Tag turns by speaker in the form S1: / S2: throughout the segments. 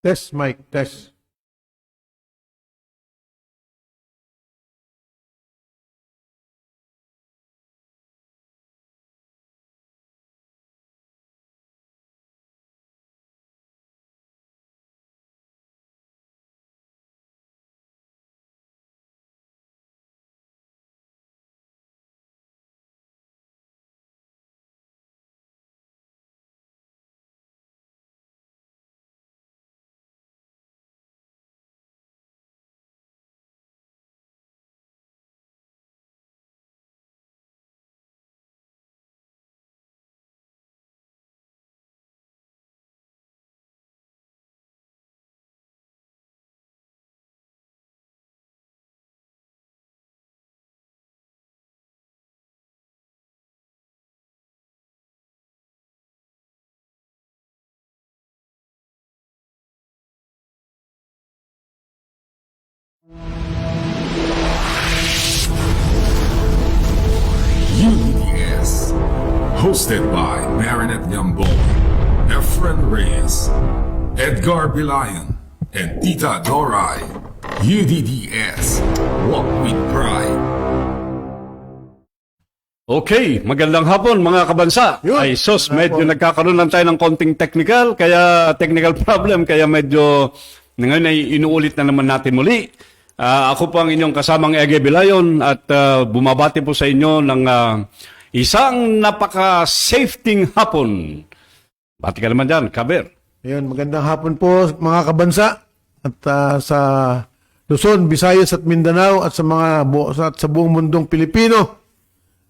S1: Test, mic, test.
S2: UDS, hosted by Marinette Yambol, Efren Reyes, Edgar Bilayan, and Tita Doray. UDDS, walk with pride.
S3: Okay, magandang hapon mga kabansa.
S1: Yun.
S3: Ay sos, medyo nagkakaroon lang tayo ng konting technical problem, kaya medyo ngayon ay inuulit na naman natin muli. Ako po ang inyong kasamang Ege Bilayon at bumabati po sa inyo ng isang napaka-safety hapon. Bati ka naman dyan, Kaber.
S1: Ayun, magandang hapon po mga kabansa at sa Luzon, Visayas at Mindanao at sa buong mundong Pilipino.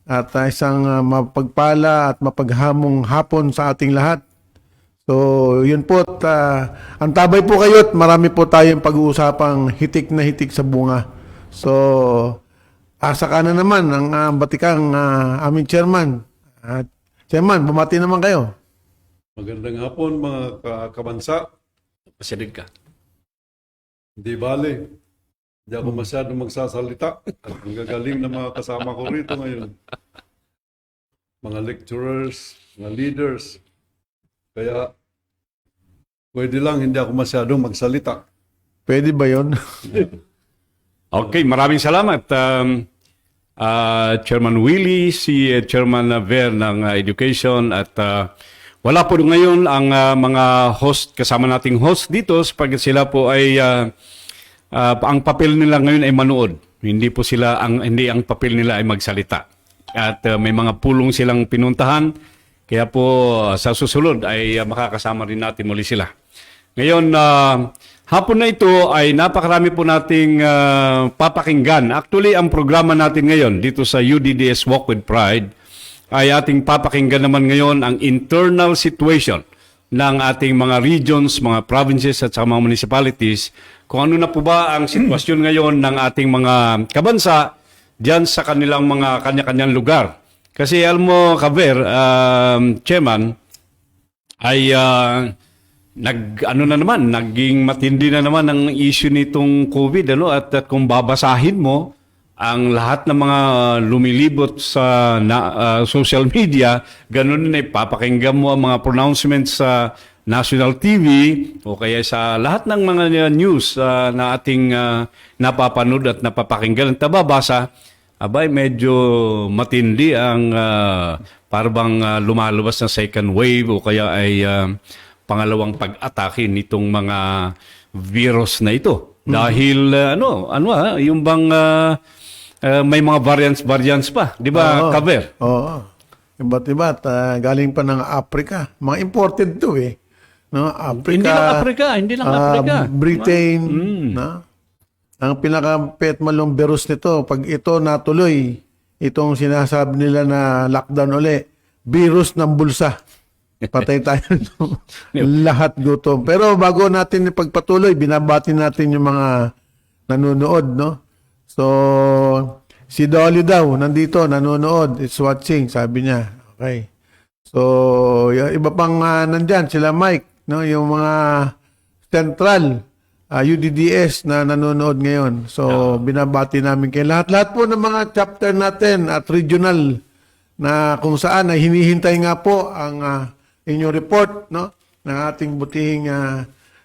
S1: At isang mapagpala at mapaghamong hapon sa ating lahat. So, yun po. Antabay po kayo at marami po tayong pag-uusapang hitik na hitik sa bunga. So, asa ka na naman ang batikang aming chairman. Chairman, bumati naman kayo.
S4: Magandang hapon mga kabansa.
S3: Pasilid ka.
S4: Hindi bale. Hindi ako masyadong magsasalita. Ang gagaling na mga kasama ko rito ngayon. Mga lecturers, mga leaders. Kaya pwede lang hindi ako masyadong magsalita.
S1: Pwede ba yun?
S3: Okay, maraming salamat. Chairman Willie, si Chairman Ver ng Education at wala po ngayon ang mga host, kasama nating host dito sapagkat sila po ay ang papel nila ngayon ay manood. Hindi ang papel nila ay magsalita. At may mga pulong silang pinuntahan. Kaya po sa susunod ay makakasama rin natin muli sila. Ngayon, hapon na ito ay napakarami po nating papakinggan. Actually, ang programa natin ngayon dito sa UDDS Walk with Pride ay ating papakinggan naman ngayon ang internal situation ng ating mga regions, mga provinces at sa mga municipalities. Kung ano na po ba ang sitwasyon ngayon ng ating mga kabansa diyan sa kanilang mga kanya-kanyang lugar. Kasi alam mo, Kaver, Chairman, ay naging matindi na naman ang issue nitong COVID, at kung babasahin mo ang lahat ng mga lumilibot sa social media, ganun din ay papakinggan mo ang mga pronouncements sa national TV o kaya sa lahat ng mga news na ating napapanood at napapakinggan at nababasa. Abay, medyo matindi ang parang lumalabas na second wave o kaya ay pangalawang pag-atake nitong mga virus na ito. Dahil yung bang may mga variants pa, di ba, Kaber?
S1: Oo. Iba't galing pa ng Africa. Mga imported to eh. No, Africa.
S3: Hindi lang Africa.
S1: Britain, no? Ang pinaka-petmalong virus nito, pag ito natuloy, itong sinasabi nila na lockdown uli, virus ng bulsa. Patay tayo. Lahat gutom. Pero bago natin ipagpatuloy, binabati natin yung mga nanonood, no? So, si Dolly daw, nandito, nanonood, is watching, sabi niya. Okay. So, yung iba pang nandyan, sila Mike, no? Yung mga central, UDDS na nanonood ngayon. So, binabati namin kayo. Lahat po ng mga chapter natin at regional na kung saan ay hinihintay nga po ang inyong report, no? ng ating butihing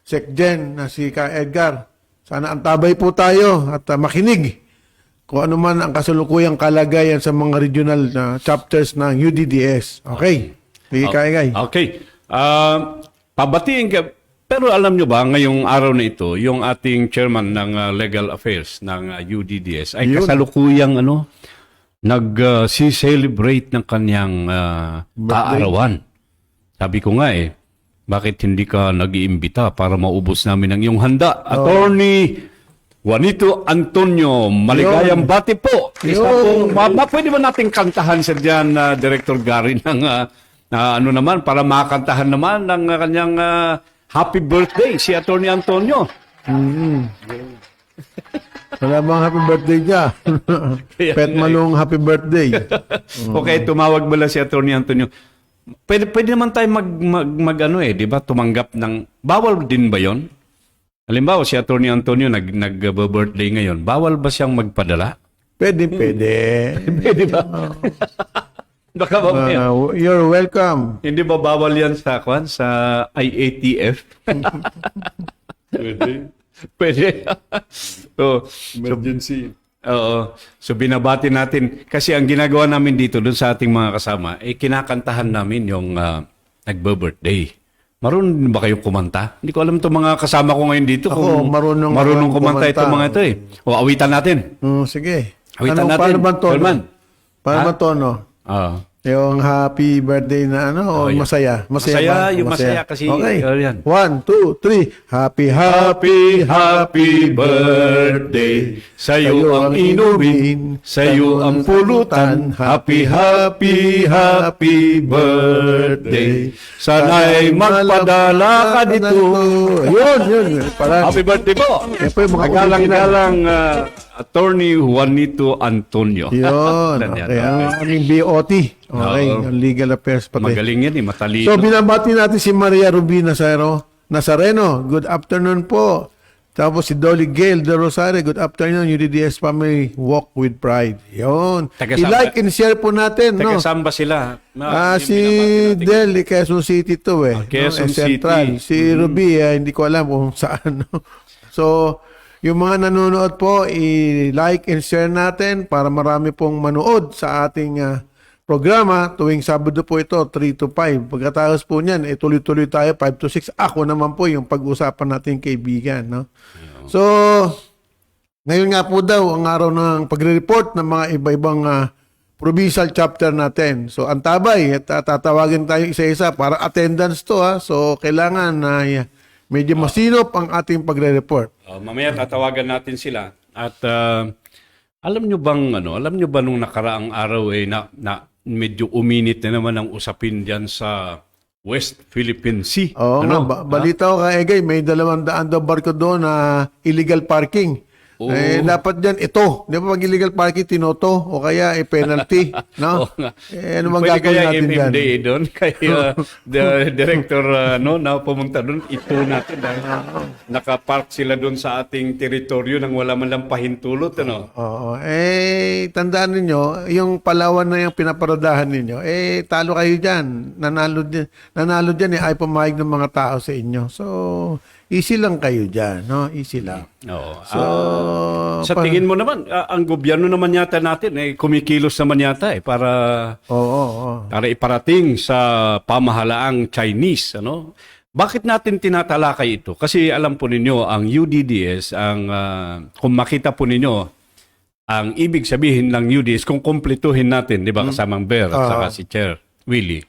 S1: Secgen na si Ka Edgar. Sana antabay po tayo at makinig kung ano man ang kasalukuyang kalagayan sa mga regional na chapters ng UDDS. Okay? Sige, Ka Egay.
S3: Okay. Pabatiin ka. Pero alam nyo ba, ngayong araw na ito, yung ating chairman ng Legal Affairs ng UDDS ay
S1: Yun.
S3: kasalukuyang nag-celebrate ng kanyang kaarawan. Sabi ko nga bakit hindi ka nag-iimbita para maubos namin ang iyong handa? Attorney Juanito Antonio, maligayang bati po. Isa
S1: Yun.
S3: pong, pwede ba nating kantahan sa dyan, Director Gary, ng ano naman, para makantahan naman ng kanyang happy birthday, si Attorney Antonio.
S1: Wala bang happy birthday niya? Pet Malong happy birthday.
S3: Okay, tumawag mo lang si Attorney Antonio. Pwede naman tayo di ba, tumanggap ng, bawal din ba yon? Halimbawa, si Attorney Antonio nag-birthday ngayon, bawal ba siyang magpadala?
S1: Pwede.
S3: Pwede ba? Baka ba
S1: You're welcome.
S3: hindi ba bawal yan sa IATF?
S4: Pwede.
S3: Pwede. So,
S4: Emergency.
S3: oo. So binabati natin kasi ang ginagawa namin dito doon sa ating mga kasama kinakantahan namin yung nagbe-birthday. Marunong din ba kayong kumanta? Hindi ko alam itong mga kasama ko ngayon dito.
S1: Ako, marunong
S3: kumanta
S1: kumanta.
S3: itong mga ito O awitan natin.
S1: Sige.
S3: Awitan natin.
S1: Paano ba tono?
S3: Chairman.
S1: Paano ba tono?
S3: Oo.
S1: Yung happy birthday na o
S3: yan.
S1: masaya?
S3: Masaya,
S1: ba?
S3: yung masaya kasi,
S1: Okay.
S3: yan.
S1: 1, 2, 3. Happy
S3: Happy birthday. Sa'yo ang inumin, sa'yo ang pulutan. Happy birthday. Sana'y magpadala ka dito.
S1: Yun. Para,
S3: Happy birthday po.
S1: Yan po yung mga
S3: Galang-galang Attorney Juanito Antonio.
S1: Yun.
S3: Yan,
S1: Okay.
S3: okay.
S1: Ang aming BOT. Okay.
S3: Oo.
S1: Ang legal affairs pati.
S3: Magaling yan matalino.
S1: So, binabati natin si Maria Ruby Nazareno. Good afternoon po. Tapos si Dolly Gale de Rosario. Good afternoon. UDDS Family Walk with Pride. Yun.
S3: Taga-samba.
S1: I-like and share po natin. No?
S3: Taga-samba sila.
S1: Si Del, Quezon City to
S3: Quezon
S1: Central.
S3: City.
S1: Si Ruby, hindi ko alam kung saan. No? So, yung mga nanonood po, i-like and share natin para marami pong manood sa ating programa. Tuwing Sabado po ito, 3 to 5. Pagkatapos po niyan, tuloy-tuloy tayo, 5 to 6. Ako naman po yung pag-usapan natin kaibigan. No? So, ngayon nga po daw, ang araw ng pagre-report ng mga iba-ibang provincial chapter natin. So, antabay, at tatawagin tayo isa-isa para attendance to. So, kailangan na medyo masinop ang ating pagre-report.
S3: Mamaya tatawagan natin sila at alam nyo ba nung nakaraang araw na medyo uminit na naman ang usapin diyan sa West Philippine Sea.
S1: Oo nga, balita ko kay Egay, may 200 daw barko doon na illegal parking.
S3: Oo.
S1: Dapat dyan ito. Di ba pag illegal parking, tinoto o kaya penalty. No?
S3: Oo nga.
S1: Ano bang
S3: Pwede
S1: gagawin
S3: kaya
S1: natin dyan?
S3: MMDA doon kay the director na pumunta doon, ito natin dahil nakapark sila doon sa ating teritoryo nang wala man lang pahintulot.
S1: Oo. Tandaan ninyo, yung Palawan na yung pinaparadahan ninyo, talo kayo dyan. Nanalo dyan, ay pumayag ng mga tao sa inyo. So, easy lang kayo dyan. No? Easy lang.
S3: Oo.
S1: So,
S3: Sa tingin mo naman, ang gobyerno naman yata natin kumikilos naman yata para para iparating sa pamahalaang Chinese, Bakit natin tinatalakay ito? Kasi alam po ninyo ang UDDS kung makita po ninyo ang ibig sabihin ng UDDS kung kumpletuhin natin, 'di ba, kasamang Bear at saka si Chair Willie.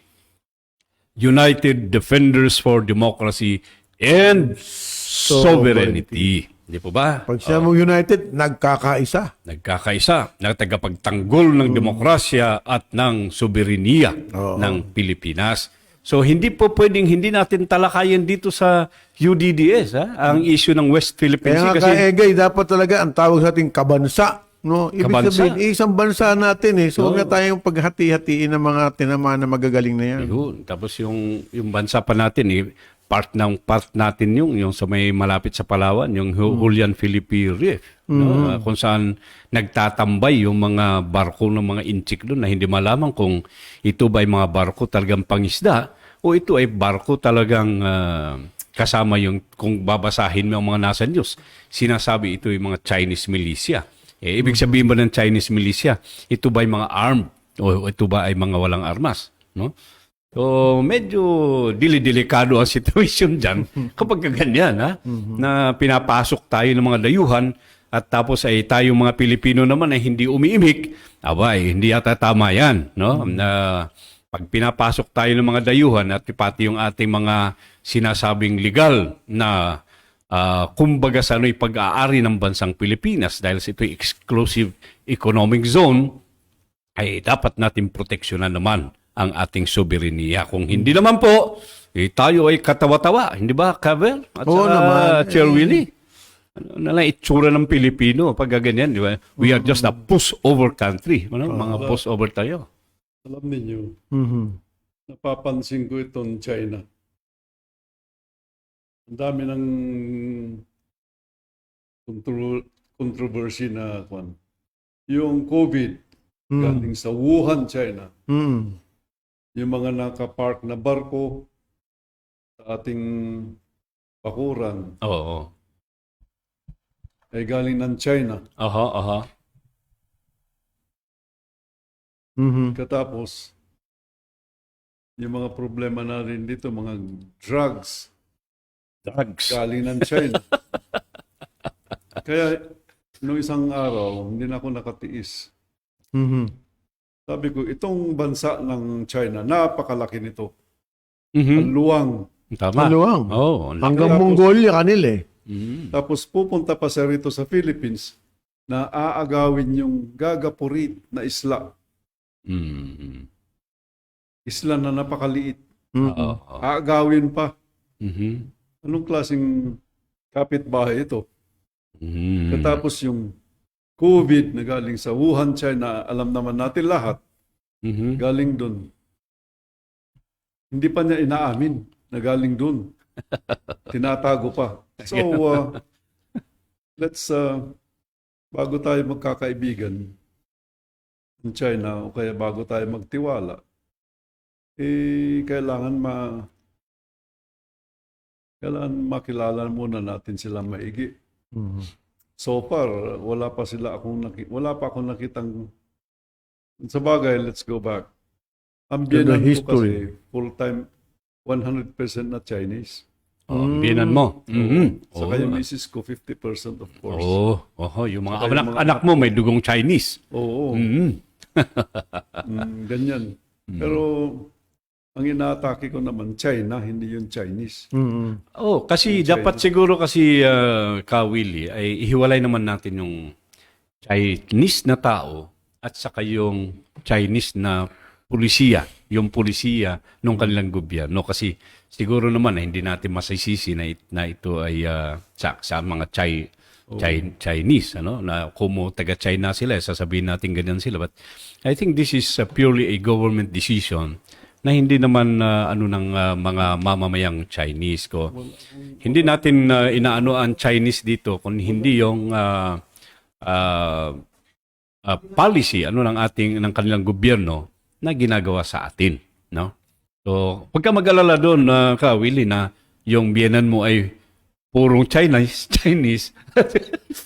S3: United Defenders for Democracy and Sovereignty. Di po ba?
S1: pag siya mong United, nagkakaisa.
S3: Nagkakaisa na tagapagtanggol ng demokrasya at ng soberenya ng Pilipinas. So hindi po pwedeng hindi natin talakayin dito sa UDDS ang issue ng West Philippine
S1: Kaya
S3: Sea
S1: nga
S3: kasi
S1: Egay, dapat talaga ang tawag sa ating kabansa. No? Ibig
S3: Kabansa.
S1: sabihin, isang bansa natin So huwag na tayong paghati-hatiin ng mga tinamaan na magagaling na yan.
S3: yun. Tapos yung bansa pa natin part natin yung sa may malapit sa Palawan, yung Julian Philippe Reef, kung saan nagtatambay yung mga barko ng mga inchik doon na hindi malaman kung ito ba ay mga barko talagang pangisda o ito ay barko talagang kasama yung, kung babasahin mo ang mga nasa news, sinasabi ito yung mga Chinese militia. Ibig sabihin ba ng Chinese militia, ito ba ay mga armed o ito ba ay mga walang armas? No? So, medyo delikado ang situation dyan kapag ganyan, ha? Na pinapasok tayo ng mga dayuhan at tapos ay tayo mga Pilipino naman ay hindi umiimik. Abay, hindi yata tama yan, no? Na pag pinapasok tayo ng mga dayuhan at pati yung ating mga sinasabing legal na kumbaga sa ano'y pag-aari ng bansang Pilipinas dahil sa ito'y exclusive economic zone, ay dapat natin proteksyonan naman ang ating soberenya. Kung hindi naman po, tayo ay katawa-tawa. Hindi ba, Kaver? At
S1: Oo
S3: saka
S1: naman.
S3: Chair Willie? Ano na lang itsura ng Pilipino pag ganyan, di ba? We are just a push-over country. Ano? Mga push-over tayo.
S4: Alam ninyo,
S1: Mhm.
S4: napapansin ko itong China. Ang dami ng controversy na kwan. Yung COVID, galing sa Wuhan, China.
S1: Mhm.
S4: Yung mga nakapark na barko sa ating bakuran
S3: Oo.
S4: ay galing ng China.
S3: Aha.
S1: Mhm.
S4: Katapos, yung mga problema na rin dito, mga drugs,
S3: Drugs.
S4: galing ng China. Kaya, noong isang araw, hindi na ako nakatiis.
S1: Mhm.
S4: Sabi ko, itong bansa ng China, napakalaki nito.
S3: Mhm.
S4: Ang luwang.
S3: Tama.
S1: Maluwang.
S3: Oo.
S1: Hanggang
S4: Tapos-
S1: Mongolia kanila eh.
S3: Mhm.
S4: Tapos pupunta pa siya rito sa Philippines na aagawin yung Gagapurit na isla.
S3: Mhm.
S4: Isla na napakaliit.
S1: Mhm.
S3: Oo.
S4: Aagawin pa.
S3: Mhm.
S4: Anong klaseng kapitbahay ito?
S3: Mhm.
S4: Katapos yung COVID na galing sa Wuhan, China, alam naman natin lahat,
S3: Mhm.
S4: galing doon. Hindi pa niya inaamin na galing doon. Tinatago pa. So, let's, bago tayo magkakaibigan ng China o kaya bago tayo magtiwala, kailangan makilala muna natin sila maigi.
S1: Mhm.
S4: So far, wala pa akong nakitang, sa bagay, let's go back. Ang
S1: To the
S4: biyanan ko
S1: history.
S4: kasi full-time 100% na Chinese.
S3: Oh, binan mo. Mhm.
S4: Saka yung misis ko 50% of course.
S3: Yung mga
S4: Saka yung
S3: anak mo may dugong Chinese.
S4: Oo.
S3: Mhm.
S4: Ganyan. Pero ang inaatake ko naman China, hindi yung Chinese.
S1: Mhm.
S3: Kasi dapat siguro kasi Willie, ay ihiwalay naman natin yung Chinese na tao at saka yung Chinese na pulisiya, yung pulisiya ng kanilang gobyerno. Kasi siguro naman hindi natin masisisi na ito ay sa mga Chinese, ano, na kung taga-China sila, sasabihin natin ganyan sila. But I think this is purely a government decision na hindi naman ng mga mamamayang Chinese ko. Hindi natin inaano ang Chinese dito kung hindi yung policy ng kanilang gobyerno na ginagawa sa atin, no? So, pagka mag-alala doon Willie, na yung biyenan mo ay purong Chinese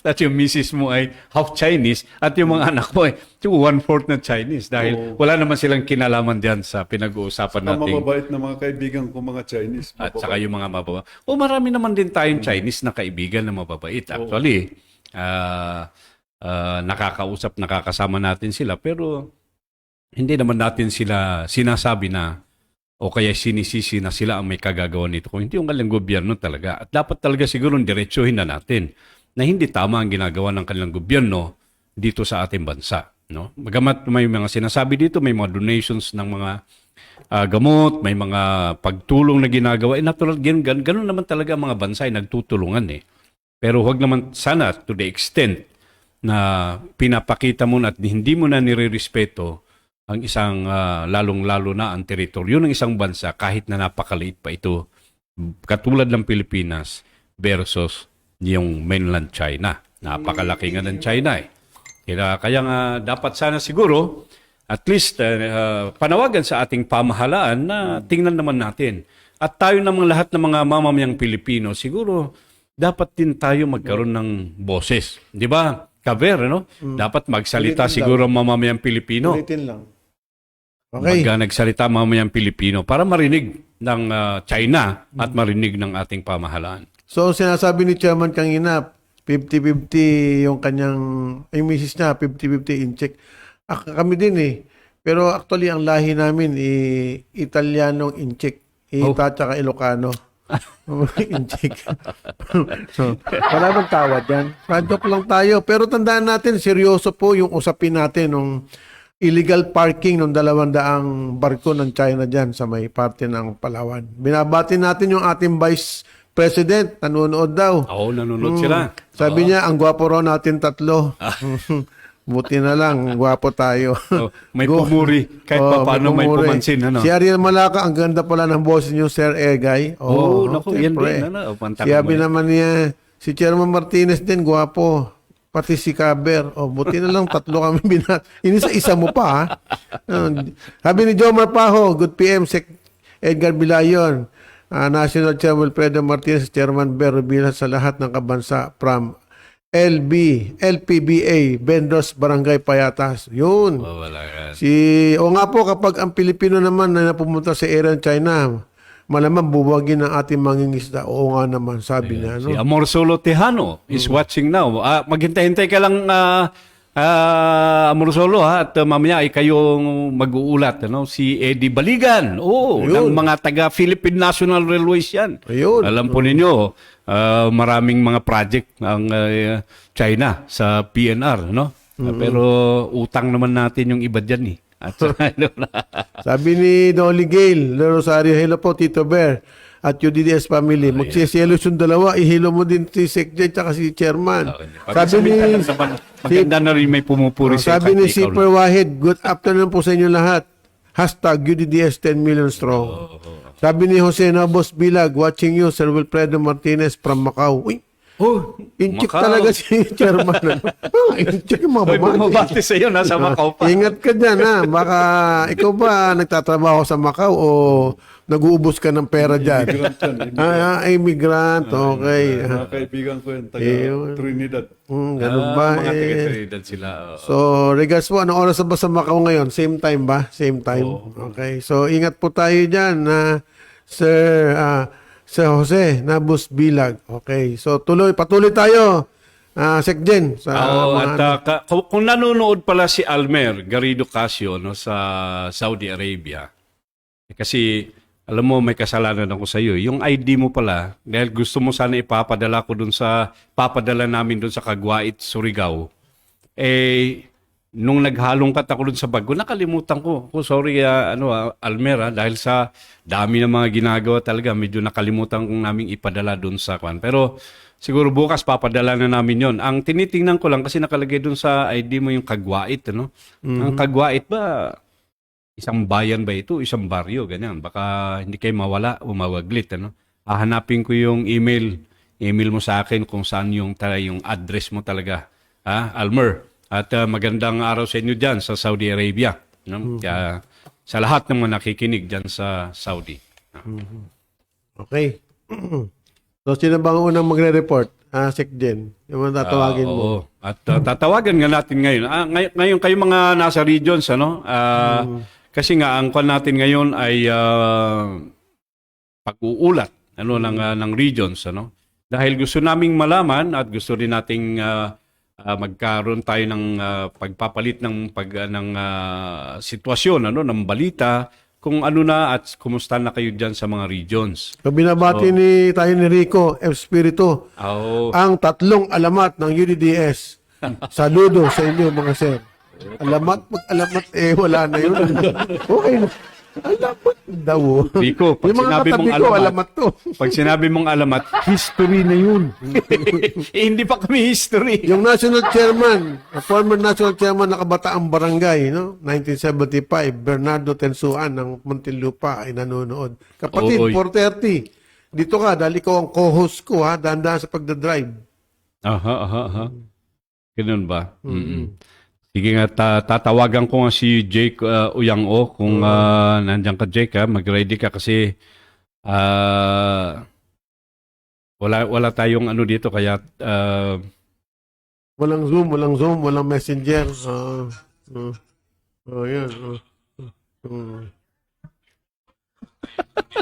S3: at yung misis mo ay half Chinese at yung mga anak mo ay 1/4 na Chinese dahil wala naman silang kinalaman diyan sa pinag-uusapan
S4: Ang
S3: natin.
S4: mababait na mga kaibigan ko mga Chinese.
S3: At saka yung mga mababa. Marami naman din tayong Chinese na kaibigan na mababait. Actually, nakakasama natin sila pero hindi naman natin sila sinasabi na o kaya sinisisi na sila ang may kagagawa nito. Kung hindi yung kanilang gobyerno talaga. At dapat talaga siguro diretsuhin na natin na hindi tama ang ginagawa ng kanilang gobyerno dito sa ating bansa. No? Bagamat may mga sinasabi dito, may mga donations ng mga gamot, may mga pagtulong na ginagawa. Natural, ganun naman talaga ang mga bansa ay nagtutulungan eh. Pero huwag naman sana to the extent na pinapakita mo na at hindi mo na nire-respeto ang isang lalong-lalo na ang teritoryo ng isang bansa kahit na napakaliit pa ito katulad ng Pilipinas versus yung mainland China. Napakalaki nga ng China eh. Kaya nga dapat sana siguro at least panawagan sa ating pamahalaan na tingnan naman natin. At tayo namang lahat ng mga mamamayang Pilipino, siguro dapat din tayo magkaroon ng boses. Di ba? Kaver, no? Dapat magsalita
S1: Ulitin
S3: siguro ang mamamayang Pilipino.
S1: Ulitin lang. Okay.
S3: Pagka nagsalita ang mamamayang Pilipino para marinig ng China at marinig ng ating pamahalaan.
S1: So, sinasabi ni Chairman kanina, 50-50 yung kanyang, yung misis niya, 50-50 in-check. Kami din eh. Pero actually, ang lahi namin, Italianong in-check. Ita tsaka Ilocano. In-check. So, wala bang tawad yan? Joke lang tayo. Pero tandaan natin, seryoso po yung usapin natin ng illegal parking ng 200 barko ng China dyan sa may parte ng Palawan. Binabati natin yung ating Vice President, nanonood daw.
S3: Oo, nanonood sila.
S1: Sabi niya, ang gwapo raw natin tatlo. Buti na lang, gwapo tayo.
S3: May pumuri. Kahit pa paano may
S1: pumuri.
S3: pumansin. Ano?
S1: Si Ariel Malaka, ang ganda pala ng boses niyo, Sir Egay.
S3: Naku, yan
S1: siyempre.
S3: din. Ano?
S1: Sabi naman niya, si Chairman Martinez din, gwapo. Pati si Caber. Buti na lang, tatlo kami binat. Inisa-isa mo pa, ha? Sabi ni Jomar Paho, good PM, Sec Edgar Bilayon, National Chairman Wilfredo Martinez, Chairman Ber Rubila sa lahat ng kabansa from LPBA, Bendos, Barangay Payatas. Yun.
S3: Wala yan.
S1: Nga po, kapag ang Pilipino naman na pumunta sa area ng China, malamang buwagin ng ating mangingisda. Oo nga naman, sabi niya.
S3: Si
S1: No?
S3: Amor Solo Tejano is watching now. Maghintay-hintay ka lang, Amor Solo, ha? At mamaya ay kayong mag-uulat. Ano? Si Eddie Baligan. Ng mga taga-Philippine National Railways yan.
S1: Ayun.
S3: Alam po ninyo, maraming mga project ang China sa PNR. No? Pero utang naman natin yung iba dyan. At
S1: Sabi ni Dolly Gale, Rosario, hello po, Tito Bear, at UDDS family. Magsisiyelos yung dalawa, ihilo mo din si Secretary at si Chairman. Sabi ni
S3: maganda na rin may pumupuri sa
S1: sabi ni
S3: ikaw.
S1: Super Wahid, good afternoon po sa inyo lahat. Hashtag UDDS 10 million strong. Sabi ni Jose Nabos Bilag, watching you, Sir Wilfredo Martinez from Macau. Uy, inchik
S3: Macau.
S1: talaga si Chairman. Inchik yung mga
S3: May
S1: bumati.
S3: bumabati sa iyo, nasa Macau pa.
S1: Ingat ka dyan, ha? Baka ikaw ba nagtatrabaho sa Macau o nag-uubos ka ng pera dyan?
S4: Immigrant yan.
S1: Immigrant. Okay.
S4: Mga kaibigan ko yan, taga
S1: Ayun.
S4: Trinidad.
S1: Ganun ba?
S3: Mga taga-Trinidad sila.
S1: So, regards po, anong oras na ba sa Macau ngayon? Same time ba? Same time? Okay. So, ingat po tayo dyan, Sir Jose Nabus Bilag. Okay. So, patuloy tayo. Sekjen.
S3: Kung nanonood pala si Almer Garrido Casio sa Saudi Arabia, kasi alam mo may kasalanan ako sa iyo. Yung ID mo pala, dahil gusto mo sana ipapadala namin dun sa Caguait, Surigao, nung naghalongkat ako dun sa bago, nakalimutan ko. Sorry, Almera, dahil sa dami ng mga ginagawa talaga, medyo nakalimutan kong naming ipadala dun sa kwan. Pero siguro bukas papadala na namin yon. Ang tinitingnan ko lang kasi nakalagay dun sa ID mo yung Caguait, ano? Ang Caguait ba, isang bayan ba ito? Isang baryo, ganyan. Baka hindi kayo mawala o mawaglit, ano? Hahanapin ko yung email mo sa akin kung saan yung address mo talaga. Almer. At magandang araw sa inyo dyan sa Saudi Arabia. No? Kaya, sa lahat ng mga nakikinig dyan sa Saudi.
S1: Okay. So, sino bang unang magre-report? Sekjen. Yung mga tatawagin mo.
S3: Oo. At tatawagan nga natin ngayon. Ngayon kayo mga nasa regions, ano? Kasi nga, ang kwan natin ngayon ay pag-uulat ng regions, ano? Dahil gusto naming malaman at gusto rin nating magkaroon tayo ng pagpapalit ng sitwasyon, ng balita, kung ano na at kumusta na kayo dyan sa mga regions.
S1: So, binabati tayo ni Rico Espiritu. Ang 3 alamat ng UDDS. Saludo sa inyo mga sir. Alamat, wala na yun. Okay. Alamat daw.
S3: Rico, pag
S1: yung mga
S3: sinabi mong
S1: katabi ko, alamat to.
S3: Pag sinabi mong alamat, history na yun. Hindi pa kami history.
S1: Yung national chairman, former national chairman ng Kabataang Barangay, 1975, Bernardo Tensuan ng Muntinlupa ay nanonood. Kapatid, 4:30. Dito ka, dahil ikaw ang co-host ko, dahan-dahan sa pagdadrive.
S3: Ganun ba? Sige nga, tatawagan ko nga si Jake Uyang O kung nandiyan ka, Jake, ha? Mag-ready ka kasi wala tayong ano dito kaya
S1: Walang Zoom, walang Messenger. Yan.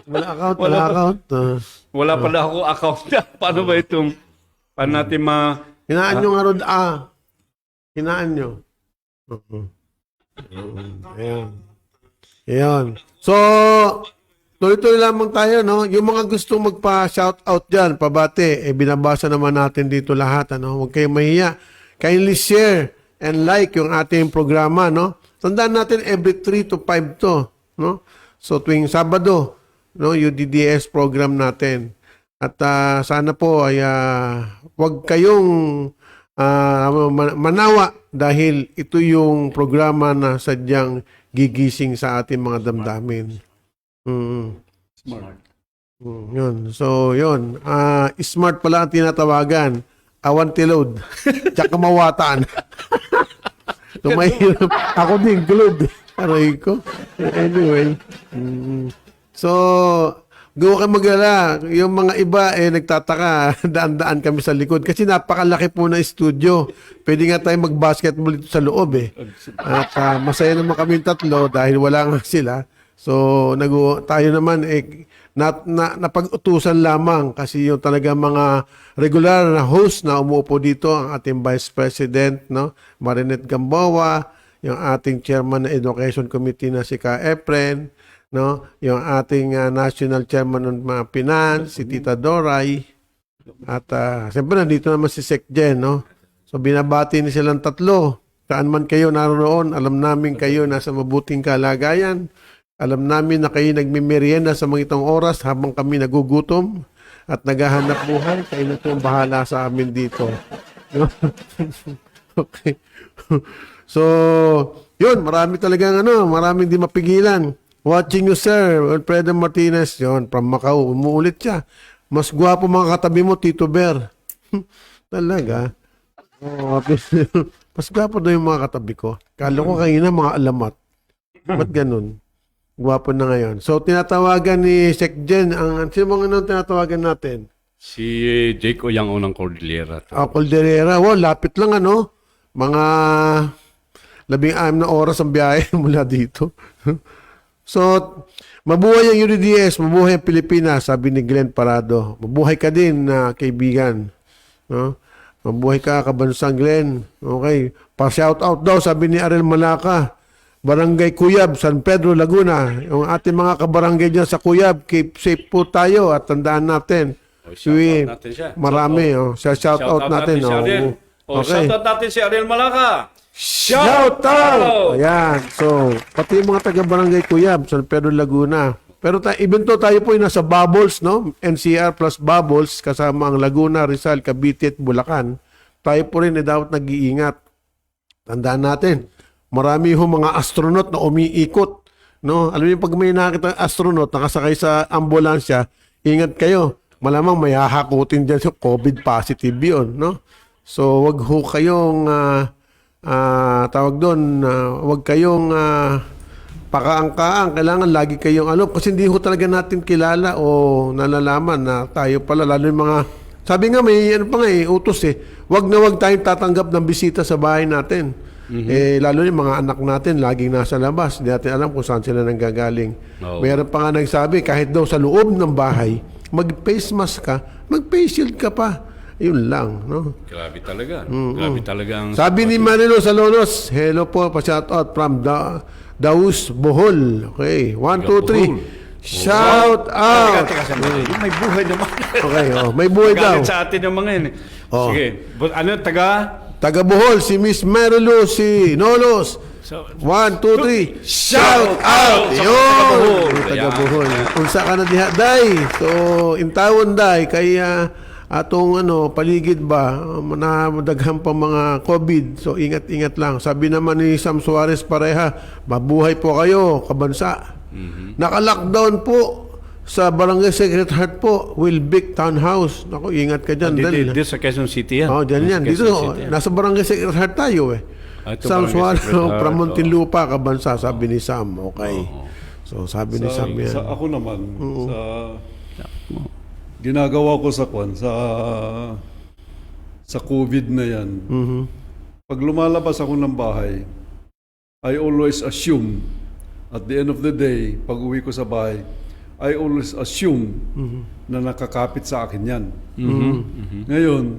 S1: Wala account.
S3: wala pala ako account. Paano ba itong paano natin
S1: Hinaan nyo nga ron, hinaan nyo. Ayan. So, tuloy-tuloy lamang tayo, no? Yung mga gusto magpa-shoutout dyan, pabate, binabasa naman natin dito lahat, ano? Huwag kayong mahiya. Kindly share and like yung ating programa, no? Tandaan natin every 3 to 5 to, no? So, tuwing Sabado, no? Yung DDS program natin. At sana po ay huwag kayong manawa dahil ito yung programa na sadyang gigising sa ating mga damdamin.
S4: Smart.
S1: Yun. So, yun. Smart pala ang tinatawagan. Awantilode. Tsaka mawataan. So, mahirap. Ako din, glod. Aray ko. Anyway. So, gawa ka mag-ala. Yung mga iba, nagtataka. Daan-daan kami sa likod. Kasi napakalaki po na studio. Pwede nga tayo mag-basketball dito sa loob, At masaya naman kami tatlo dahil wala nga sila. So, tayo naman, napag-utusan lamang kasi yung talaga mga regular na host na umuupo dito, ang ating Vice President, no? Marinette Gamboa, yung ating Chairman ng Education Committee na si Ka Efren, no? Yung ating National Chairman ng mga Finance, si Tita Doray, at siyempre nandito naman si Secjen, no? So, binabati ni silang tatlo. Saan man kayo naroon, alam namin kayo nasa mabuting kalagayan. Alam namin na kayo nagmimerienda sa mga itong oras habang kami nagugutom at naghahanap buhay. Kayo na po ang bahala sa amin dito. Okay. So, yun, marami talagang maraming di mapigilan. Watching you, sir. Alfredo Martinez, yun, from Macau. Umuulit siya. Mas gwapo mga katabi mo, Tito Bear. Talaga. Oh, mas gwapo daw yung mga katabi ko. Kala ko kanina mga alamat. Ba't ganun? Gwapo na ngayon. So, tinatawagan ni Secjen, sino mga tinatawagan natin?
S3: si Jake Uyang O ng Cordillera.
S1: Cordillera. Wow, lapit lang Mga 16 na oras ang biyahe mula dito. So, mabuhay ang UDDS, mabuhay ang Pilipinas, sabi ni Glenn Parado. Mabuhay ka din, kaibigan. No? Mabuhay ka, kabansang Glenn. Okay. Pa-shoutout daw, sabi ni Ariel Malaka. Barangay Cuyab, San Pedro, Laguna. Yung ating mga kabarangay dyan sa Cuyab, keep safe po tayo at tandaan natin.
S3: Shoutout natin siya.
S1: Marami. Shoutout natin.
S3: Si Ariel.
S1: Okay.
S3: Shoutout natin si Ariel Malaka.
S1: Shoutout! Ayan. So, pati yung mga taga-barangay Cuyab, San Pedro, Laguna. Pero even to tayo po ay nasa Bubbles, no? NCR plus Bubbles, kasama ang Laguna, Rizal, Cavite at Bulacan. Tayo po rin dapat nag-iingat. Tandaan natin. Marami ho mga astronaut na umiikot, no? Alam niyo pag may nakita astronaut nakasakay sa ambulansya, ingat kayo. Malamang may hahakutin diyan sa COVID positive 'yon, no? So wag ho kayong tawag doon, wag kayong pakaangkaang. Kailangan lagi kayong kasi hindi ho talaga natin kilala o nalalaman na tayo pala, lalo yung mga sabi nga may utos wag na wag tayong tatanggap ng bisita sa bahay natin. Lalo yung mga anak natin laging nasa labas. Hindi natin alam kung saan sila nanggagaling.
S3: No.
S1: Mayroon pa nga nagsabi, kahit daw sa loob ng bahay, mag-face mask ka, mag-face shield ka pa. Yun lang, no?
S3: Grabe talaga. Grabe talaga ang
S1: Sabi ni Marilo Salonos, hello po, pa-shoutout from Daus, Bohol. Okay, 1, 2, 3. Shout out!
S3: May buhay naman.
S1: Okay, may buhay daw.
S3: Galit sa atin yung mga yun. Sige.
S1: Taga Bohol, si Miss Marilo, si Nolos. 1, 2, 3. Shout out! Yun! Taga Bohol. Unsa ka na diha, day. So, intawon, day. Kaya, atong paligid ba, nadaghan pa mga COVID. So, ingat-ingat lang. Sabi naman ni Sam Suarez pareha, mabuhay po kayo, kabansa. Naka-lockdown po sa Barangay Secretariat po, Wilbeck Townhouse. Naku, ingat ka dyan.
S3: Dito sa Quezon City yan.
S1: Dyan yan. Dito, nasa Barangay Secretariat tayo
S3: Ito
S1: Sam
S3: barangay
S1: Suarez
S3: secretary,
S1: from Muntinlupa, Kabansa, sabi ni Sam. Okay. So, sabi ni Sam yan.
S4: Sa ako naman, ginagawa ko sa kwan, sa COVID na yan. Pag lumalabas ako ng bahay, I always assume, at the end of the day, pag uwi ko sa bahay, I always assume na nakakapit sa akin yan. Ngayon,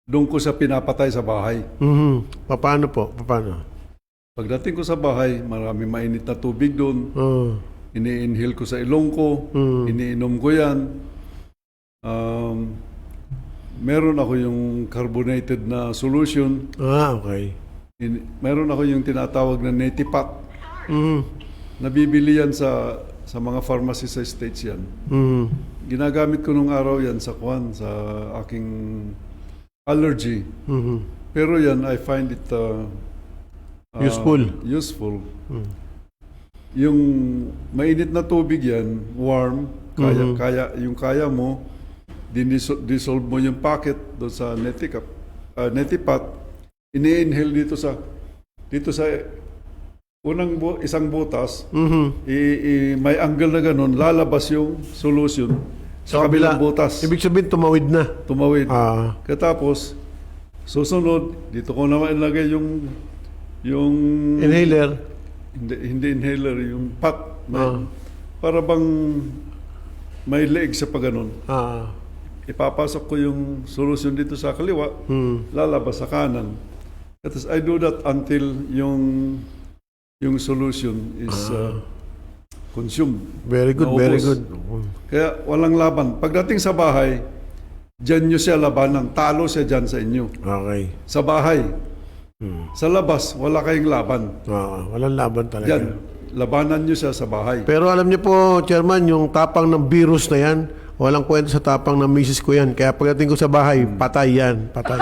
S4: doon ko sa pinapatay sa bahay.
S1: Paano po? Paano?
S4: Pagdating ko sa bahay, marami mainit na tubig doon. Ini-inhale ko sa ilong ko, iniinom ko yan. Meron ako yung carbonated na solution.
S1: Okay.
S4: Meron ako yung tinatawag na Netipat. Nabibili yan sa mga pharmacy sa States yan. Ginagamit ko nung araw yan sa sa aking allergy. Pero yan, I find it useful. Yung mainit na tubig yan, warm, kaya mo, dissolve mo yung packet doon sa Netipat, ini-inhale dito sa isang butas, may angle na ganun, lalabas yung solution sa kabilang butas.
S1: Ibig sabihin, tumawid na.
S4: Tumawid. Katapos, susunod, dito ko naman ilagay yung
S1: Inhaler.
S4: Hindi inhaler, yung pot. Para bang may leeg sa pagganon. Ipapasok ko yung solution dito sa kaliwa, lalabas sa kanan. Tapos I do that until yung solution is consumed.
S1: Very good,
S4: Naubos.
S1: very good.
S4: Kaya walang laban. Pagdating sa bahay, dyan nyo siya labanan. Talo siya dyan sa inyo.
S1: Okay.
S4: Sa bahay. Sa labas, wala kayong laban.
S1: Walang laban talaga.
S4: Dyan, labanan nyo siya sa bahay.
S1: Pero alam niyo po, Chairman, yung tapang ng virus na yan, walang kwento sa tapang ng misis ko yan. Kaya pagdating ko sa bahay, patay yan. Patay.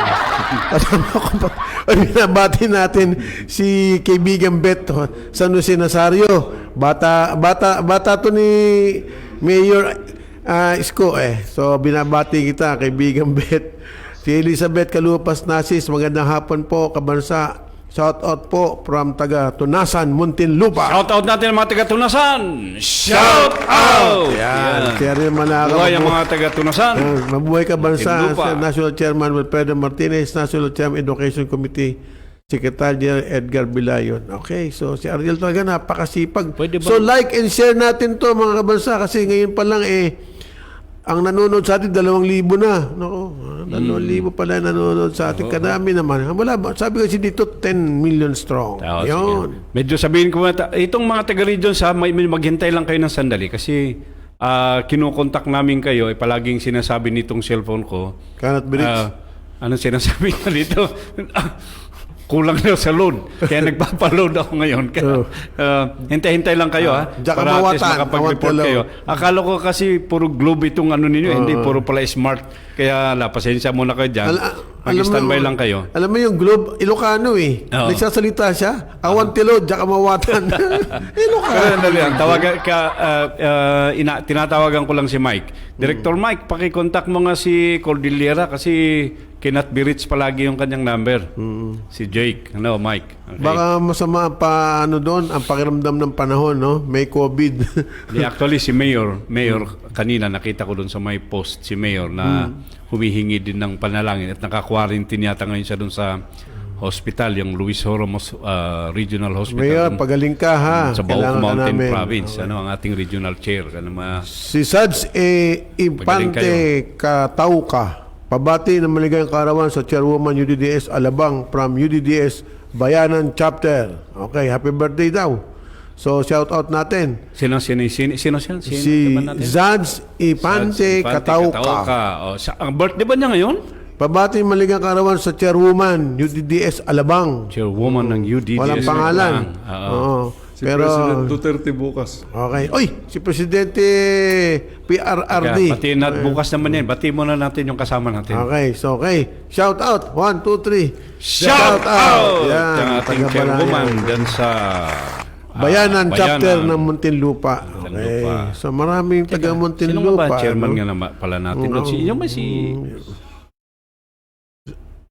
S1: Kasama ko pa. Ay, binabati natin si kaibigan Bet, San Jose Nazario. Bata to ni Mayor Isko eh. So, binabati kita, kaibigan Bet. Si Elizabeth Kalupas Nasis, magandang hapon po, Kabansa. Shout out po from taga Tunasan, Muntinlupa.
S3: Shout out natin ang mga taga-Tunasan! Shout out!
S1: Yan. Kaya rin manakaw.
S3: Buhay ang mga taga-Tunasan.
S1: Mabuhay Kabansa,
S3: Muntinlupa.
S1: National Chairman Wilfredo Martinez, National Chairman Education Committee, Secretary General Edgar Bilayon. Okay, so si Ariel talaga napakasipag.
S3: Pwede ba?
S1: So like and share natin to mga Kabansa kasi ngayon pa lang ang nanonood sa atin 2,000 na. Nako, 2,000 pala nanonood sa atin. Kadami naman. Wala ba? Sabi kasi dito 10 million strong. Yun.
S3: Medyo sabihin ko, itong mga taga-region maghintay lang kayo ng sandali kasi kinukontak namin kayo, palaging sinasabi nitong cellphone ko.
S1: Cannot be reached.
S3: Anong sinasabi niya dito? Kulang na sa load. Kaya nagpapaload ako ngayon. Kaya, hintay-hintay lang kayo
S1: Diyan
S3: para at least
S1: mawatan,
S3: makapag-report kayo. Akala ko kasi puro globe itong ano ninyo. Hindi, puro pala smart. Kaya pasensya muna kayo dyan. Mag-standby lang kayo.
S1: Alam mo yung Globe, Ilocano eh.
S3: Oo.
S1: Nagsasalita siya. Awantilo, diyan mawatan. Ilocano.
S3: Tinatawagan ko lang si Mike. Director Mike, pakikontak mo nga si Cordillera kasi cannot be reached palagi yung kanyang number. Si Jake. Ano, Mike? Okay.
S1: Baka masama pa doon ang pakiramdam ng panahon, no? May COVID.
S3: Actually, si Mayor, kanina nakita ko doon sa may post, si Mayor na humihingi din ng panalangin at naka-quarantine yata ngayon siya doon sa hospital, yung Luis Horomos Regional Hospital.
S1: Mayor,
S3: doon,
S1: pagaling ka ha.
S3: sa Bauco
S1: Kailangan ka
S3: Mountain
S1: namin.
S3: Province. Ano ang ating regional chair?
S1: Si Sads Impante Katauka. Pabati ng maligayang kaarawan sa Chairwoman UDDS Alabang from UDDS Bayanan Chapter. Okay, happy birthday daw. So, shout out natin.
S3: Sino
S1: Si
S3: naman natin?
S1: Zads Impante Katauka.
S3: Ang birthday ba niya ngayon?
S1: Pabati ng maligayang kaarawan sa Chairwoman UDDS Alabang.
S3: Chairwoman ng UDDS.
S1: Walang pangalan. Oo.
S4: Si
S1: Pero,
S4: President Duterte bukas.
S1: okay. Oy, si Presidente PRRD.
S3: Batiin natin bukas naman yan. Batiin muna natin yung kasama natin.
S1: Okay, so okay. Shout out. 1, 2, 3.
S3: Shout out!
S1: Yan.
S3: Yung ating
S1: taga-Balayan.
S3: chairwoman dyan sa
S1: Bayanan chapter
S3: Bayanan.
S1: ng Muntinlupa. Okay. So maraming taga Muntinlupa.
S3: Sino nga ba chairman
S1: no?
S3: nga naman pala natin? Yung si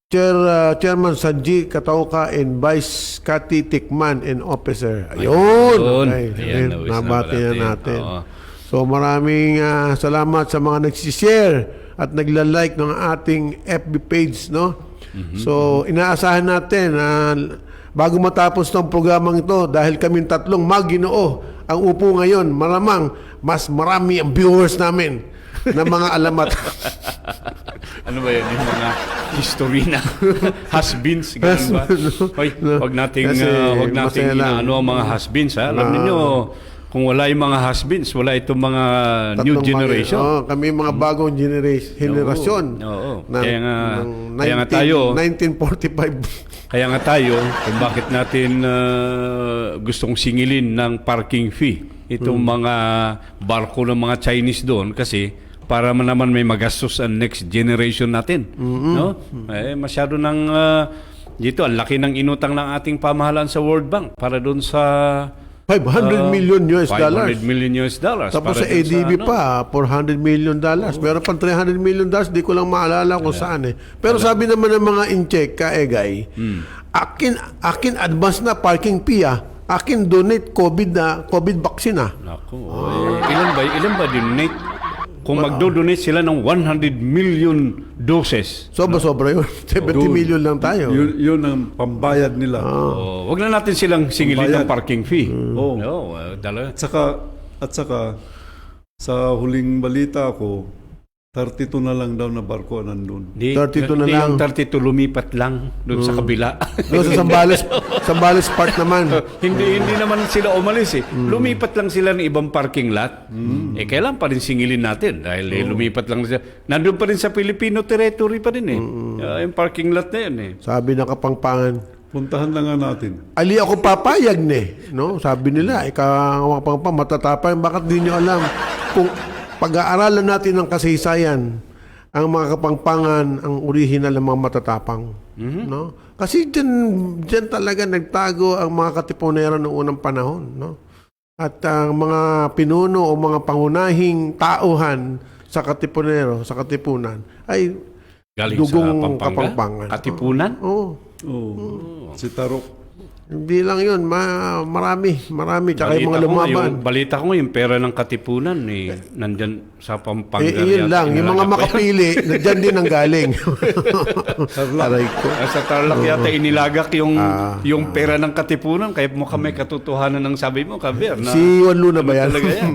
S1: Chairman Sanji Katauka and Vice Kati Tikman and Officer. Ayun. Okay.
S3: Ayan, nawis na
S1: Nabati na
S3: natin.
S1: natin.
S3: Oo.
S1: So maraming salamat sa mga nagsishare at nagla-like ng ating FB page, no? So inaasahan natin na bago matapos ng programang ito, dahil kaming tatlong Maginoo ang upo ngayon, malamang mas marami ang viewers namin na mga alamat.
S3: Ano ba yan? Yung mga history na has-beens, ganun ba? Hoy, wag nating
S1: Kasi masaya lang.
S3: inaano ang mga has-beens, ha? Alam niyo, kung wala yung mga has-beens, wala itong mga new
S1: Tatlong
S3: generation.
S1: kami mga bagong henerasyon.
S3: Oo.
S1: ng-
S3: Kaya nga-
S1: ng
S3: kaya nga tayo-
S1: 1945.
S3: Kaya nga tayo, kung bakit natin gustong singilin ng parking fee itong mga barko ng mga Chinese doon kasi para naman may magastos ang next generation natin. No? Masyado ng dito, ang laki ng inutang ng ating pamahalaan sa World Bank para doon sa
S1: 500 million US dollars.
S3: 500 million US dollars.
S1: Tapos
S3: para
S1: sa
S3: dun
S1: ADB
S3: ano,
S1: pa, 400 million dollars. Meron pang 300 million dollars, di ko lang maalala kung saan eh. Pero sabi naman ng mga in-check, kaegay, akin advance na parking fee akin donate COVID vaccine
S3: Naku, ilan ba dinonate? Kung magdo-donate sila ng 100 million doses.
S1: Sobra-sobra yun. 70 million lang tayo.
S4: Yun ang pambayad nila.
S3: Wag na natin silang singilin ng
S4: Pambayad.
S3: parking fee.
S4: Oo.
S3: No, dala.
S4: At saka, sa huling balita ko, 32 na lang daw na barko nandun.
S1: 32 na lang.
S3: Yung 32 lumipat lang doon sa kabila.
S1: Doon sa Zambales Park naman.
S3: hindi naman sila umalis eh. Lumipat lang sila ng ibang parking lot. Kailan pa rin singilin natin dahil lumipat lang sila. Nandun pa rin sa Filipino territory pa rin eh. Yung parking lot na yun eh.
S1: Sabi ng Kapampangan,
S4: Puntahan na nga natin.
S1: ali ako papayag no? Sabi nila, Kapampangan matatapang, bakit di nyo alam kung pag-aaralan natin ng kasaysayan ang mga Kapampangan ang original ng mga matatapang, no? Kasi diyan talaga nagtago ang mga katipunero noong unang panahon, no? At ang mga pinuno o mga pangunahing tauhan sa katipunan ay
S3: Galing
S1: dugong
S3: sa Pampanga.
S1: Kapampangan.
S3: Katipunan.
S1: Oo.
S4: Si Tarok.
S1: Hindi lang yun, marami. Tsaka yung mga lumaban.
S3: Balita ko yung pera ng Katipunan nandyan sa Pampanga.
S1: Yun
S3: yata,
S1: lang, yung mga
S3: inilagay pa
S1: makapili, dyan din ang galing. Aray ko.
S3: Sa Tarlac yata inilagak yung pera ng Katipunan kaya mo kami katotohanan ng sabi mo, Kaber. Na,
S1: Si Juan Luna ba yan?
S3: talaga yan.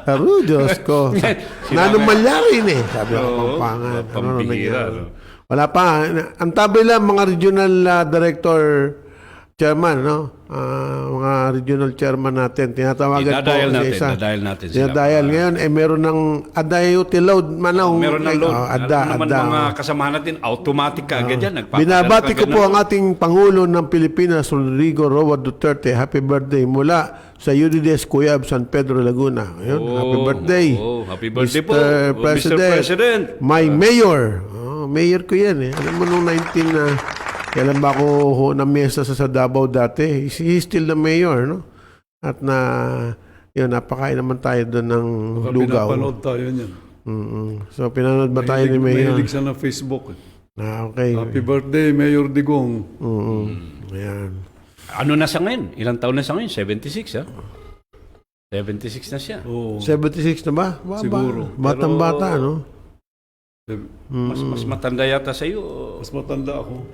S1: Aro, Diyos ko. Nanumalyakin eh. Sabi ko,
S3: Oo,
S1: Kapampangan.
S3: pambihira,
S1: nangyari?
S3: no?
S1: Wala pa. Ang tabi lang mga regional director chairman, no? Mga regional chairman natin. Tinatawagan
S3: Idadial
S1: po
S3: natin,
S1: isa.
S3: dadayal natin sila.
S1: Dinadial. Ngayon, meron ng Adayo Tilaud Manong.
S3: Meron ng loan.
S1: Ada.
S3: Mga kasamahan natin, automatic ka agad yan. Nagpapadala
S1: Binabati
S3: ka
S1: ko po
S3: agad
S1: ang ating Pangulo ng Pilipinas, Rodrigo Roa Duterte. Happy birthday mula sa UDDS Cuyab, San Pedro, Laguna. Ayun, happy birthday.
S3: Happy birthday po.
S1: Mr.
S3: Mr. President.
S1: My mayor. Mayor ko yan eh. Alam mo nung 19 na kailan ba ako na mesa sa Davao dati? He's still the mayor, no? At yun, napakain naman tayo doon ng lugaw.
S4: Pinapanood tayo niyan.
S1: So, pinanood ba tayo ni Mayor?
S4: Mahilig siya na Facebook.
S1: Okay.
S4: Happy birthday, Mayor Digong.
S1: Ayan.
S3: Ano na siya ngayon? Ilang taon na siya ngayon? 76, ha? 76 na siya.
S4: Oo.
S1: 76 na ba?
S4: Siguro.
S1: Batang-bata, no?
S3: Mas matanda yata sa iyo.
S4: Mas matanda ako.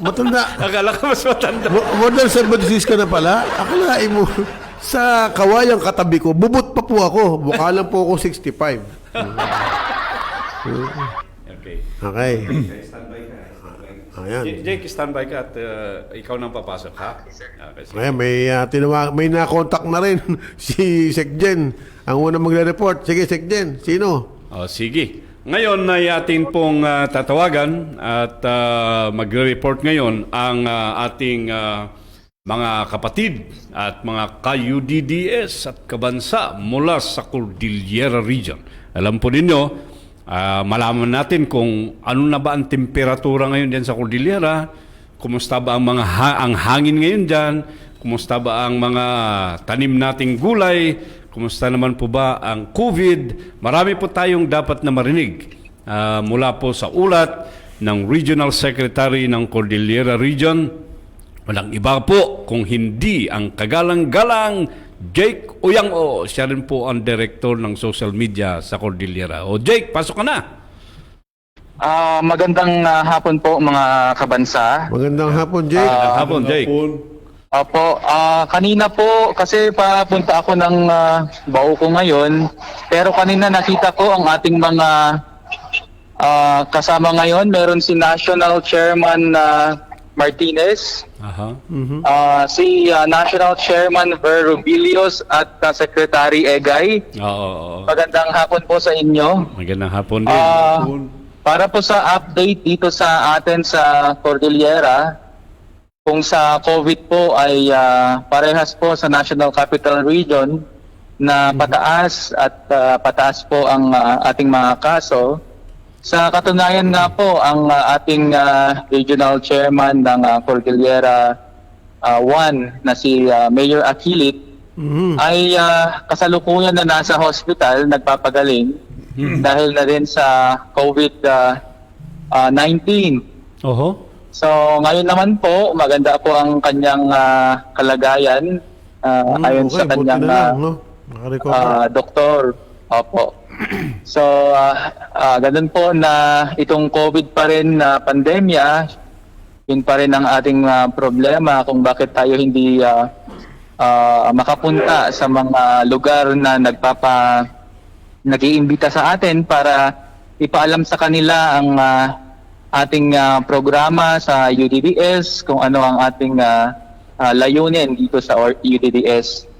S1: Matanda.
S3: Akala ko mas matanda.
S1: More than 76 ka na pala. Akalain mo, sa kawayang katabi ko, bubot pa po ako. Mukha lang po ako 65.
S3: Okay.
S1: Okay. Ayan.
S3: Jake, standby ka at ikaw nang papasok, ha? Okay, sige.
S1: Ayan, may na-contact na rin si Sekjen. Ang unang magre-report. Sige, Sekjen. Sino?
S3: Sige. Ngayon ay atin pong tatawagan at magre-report ngayon ang ating mga kapatid at mga ka-UDDS at kabansa mula sa Cordillera Region. Alam po ninyo, malaman natin kung ano na ba ang temperatura ngayon diyan sa Cordillera, kumusta ba ang hangin ngayon diyan, kumusta ba ang mga tanim nating gulay, kumusta naman po ba ang COVID? Marami po tayong dapat na marinig mula po sa ulat ng Regional Secretary ng Cordillera Region. Walang iba po kung hindi ang kagalang-galang Jake Uyang-o. Siya rin po ang director ng social media sa Cordillera. O Jake, pasok ka na.
S5: Magandang hapon po mga kabansa.
S1: Magandang hapon, Jake.
S3: Magandang hapon, Jake.
S5: Opo, kanina po kasi papunta ako ng Bau ko ngayon. Pero kanina nakita ko ang ating mga kasama ngayon. Meron si National Chairman Martinez,
S3: Aha.
S5: si National Chairman Ver Rubilios at Secretary Egay.
S3: Oo.
S5: Magandang hapon po sa inyo.
S3: Magandang hapon din.
S5: Para po sa update dito sa atin sa Cordillera, kung sa COVID po ay parehas po sa National Capital Region na pataas at pataas po ang ating mga kaso. Sa katunayan nga po, ang ating regional chairman ng Cordillera 1 na si Mayor Akilit ay kasalukuyan na nasa hospital, nagpapagaling dahil na rin sa COVID-19.
S3: Oho.
S5: So ngayon naman po, maganda po ang kanyang kalagayan ayon sa
S1: buti
S5: kanyang
S1: na lang, no? Nakarecover.
S5: doktor. Opo. So ganun po na itong COVID pa rin na pandemya, yun pa rin ang ating problema kung bakit tayo hindi makapunta sa mga lugar na nag-iimbita sa atin para ipaalam sa kanila ang ating programa sa UDDS, kung ano ang ating layunin dito sa UDDS.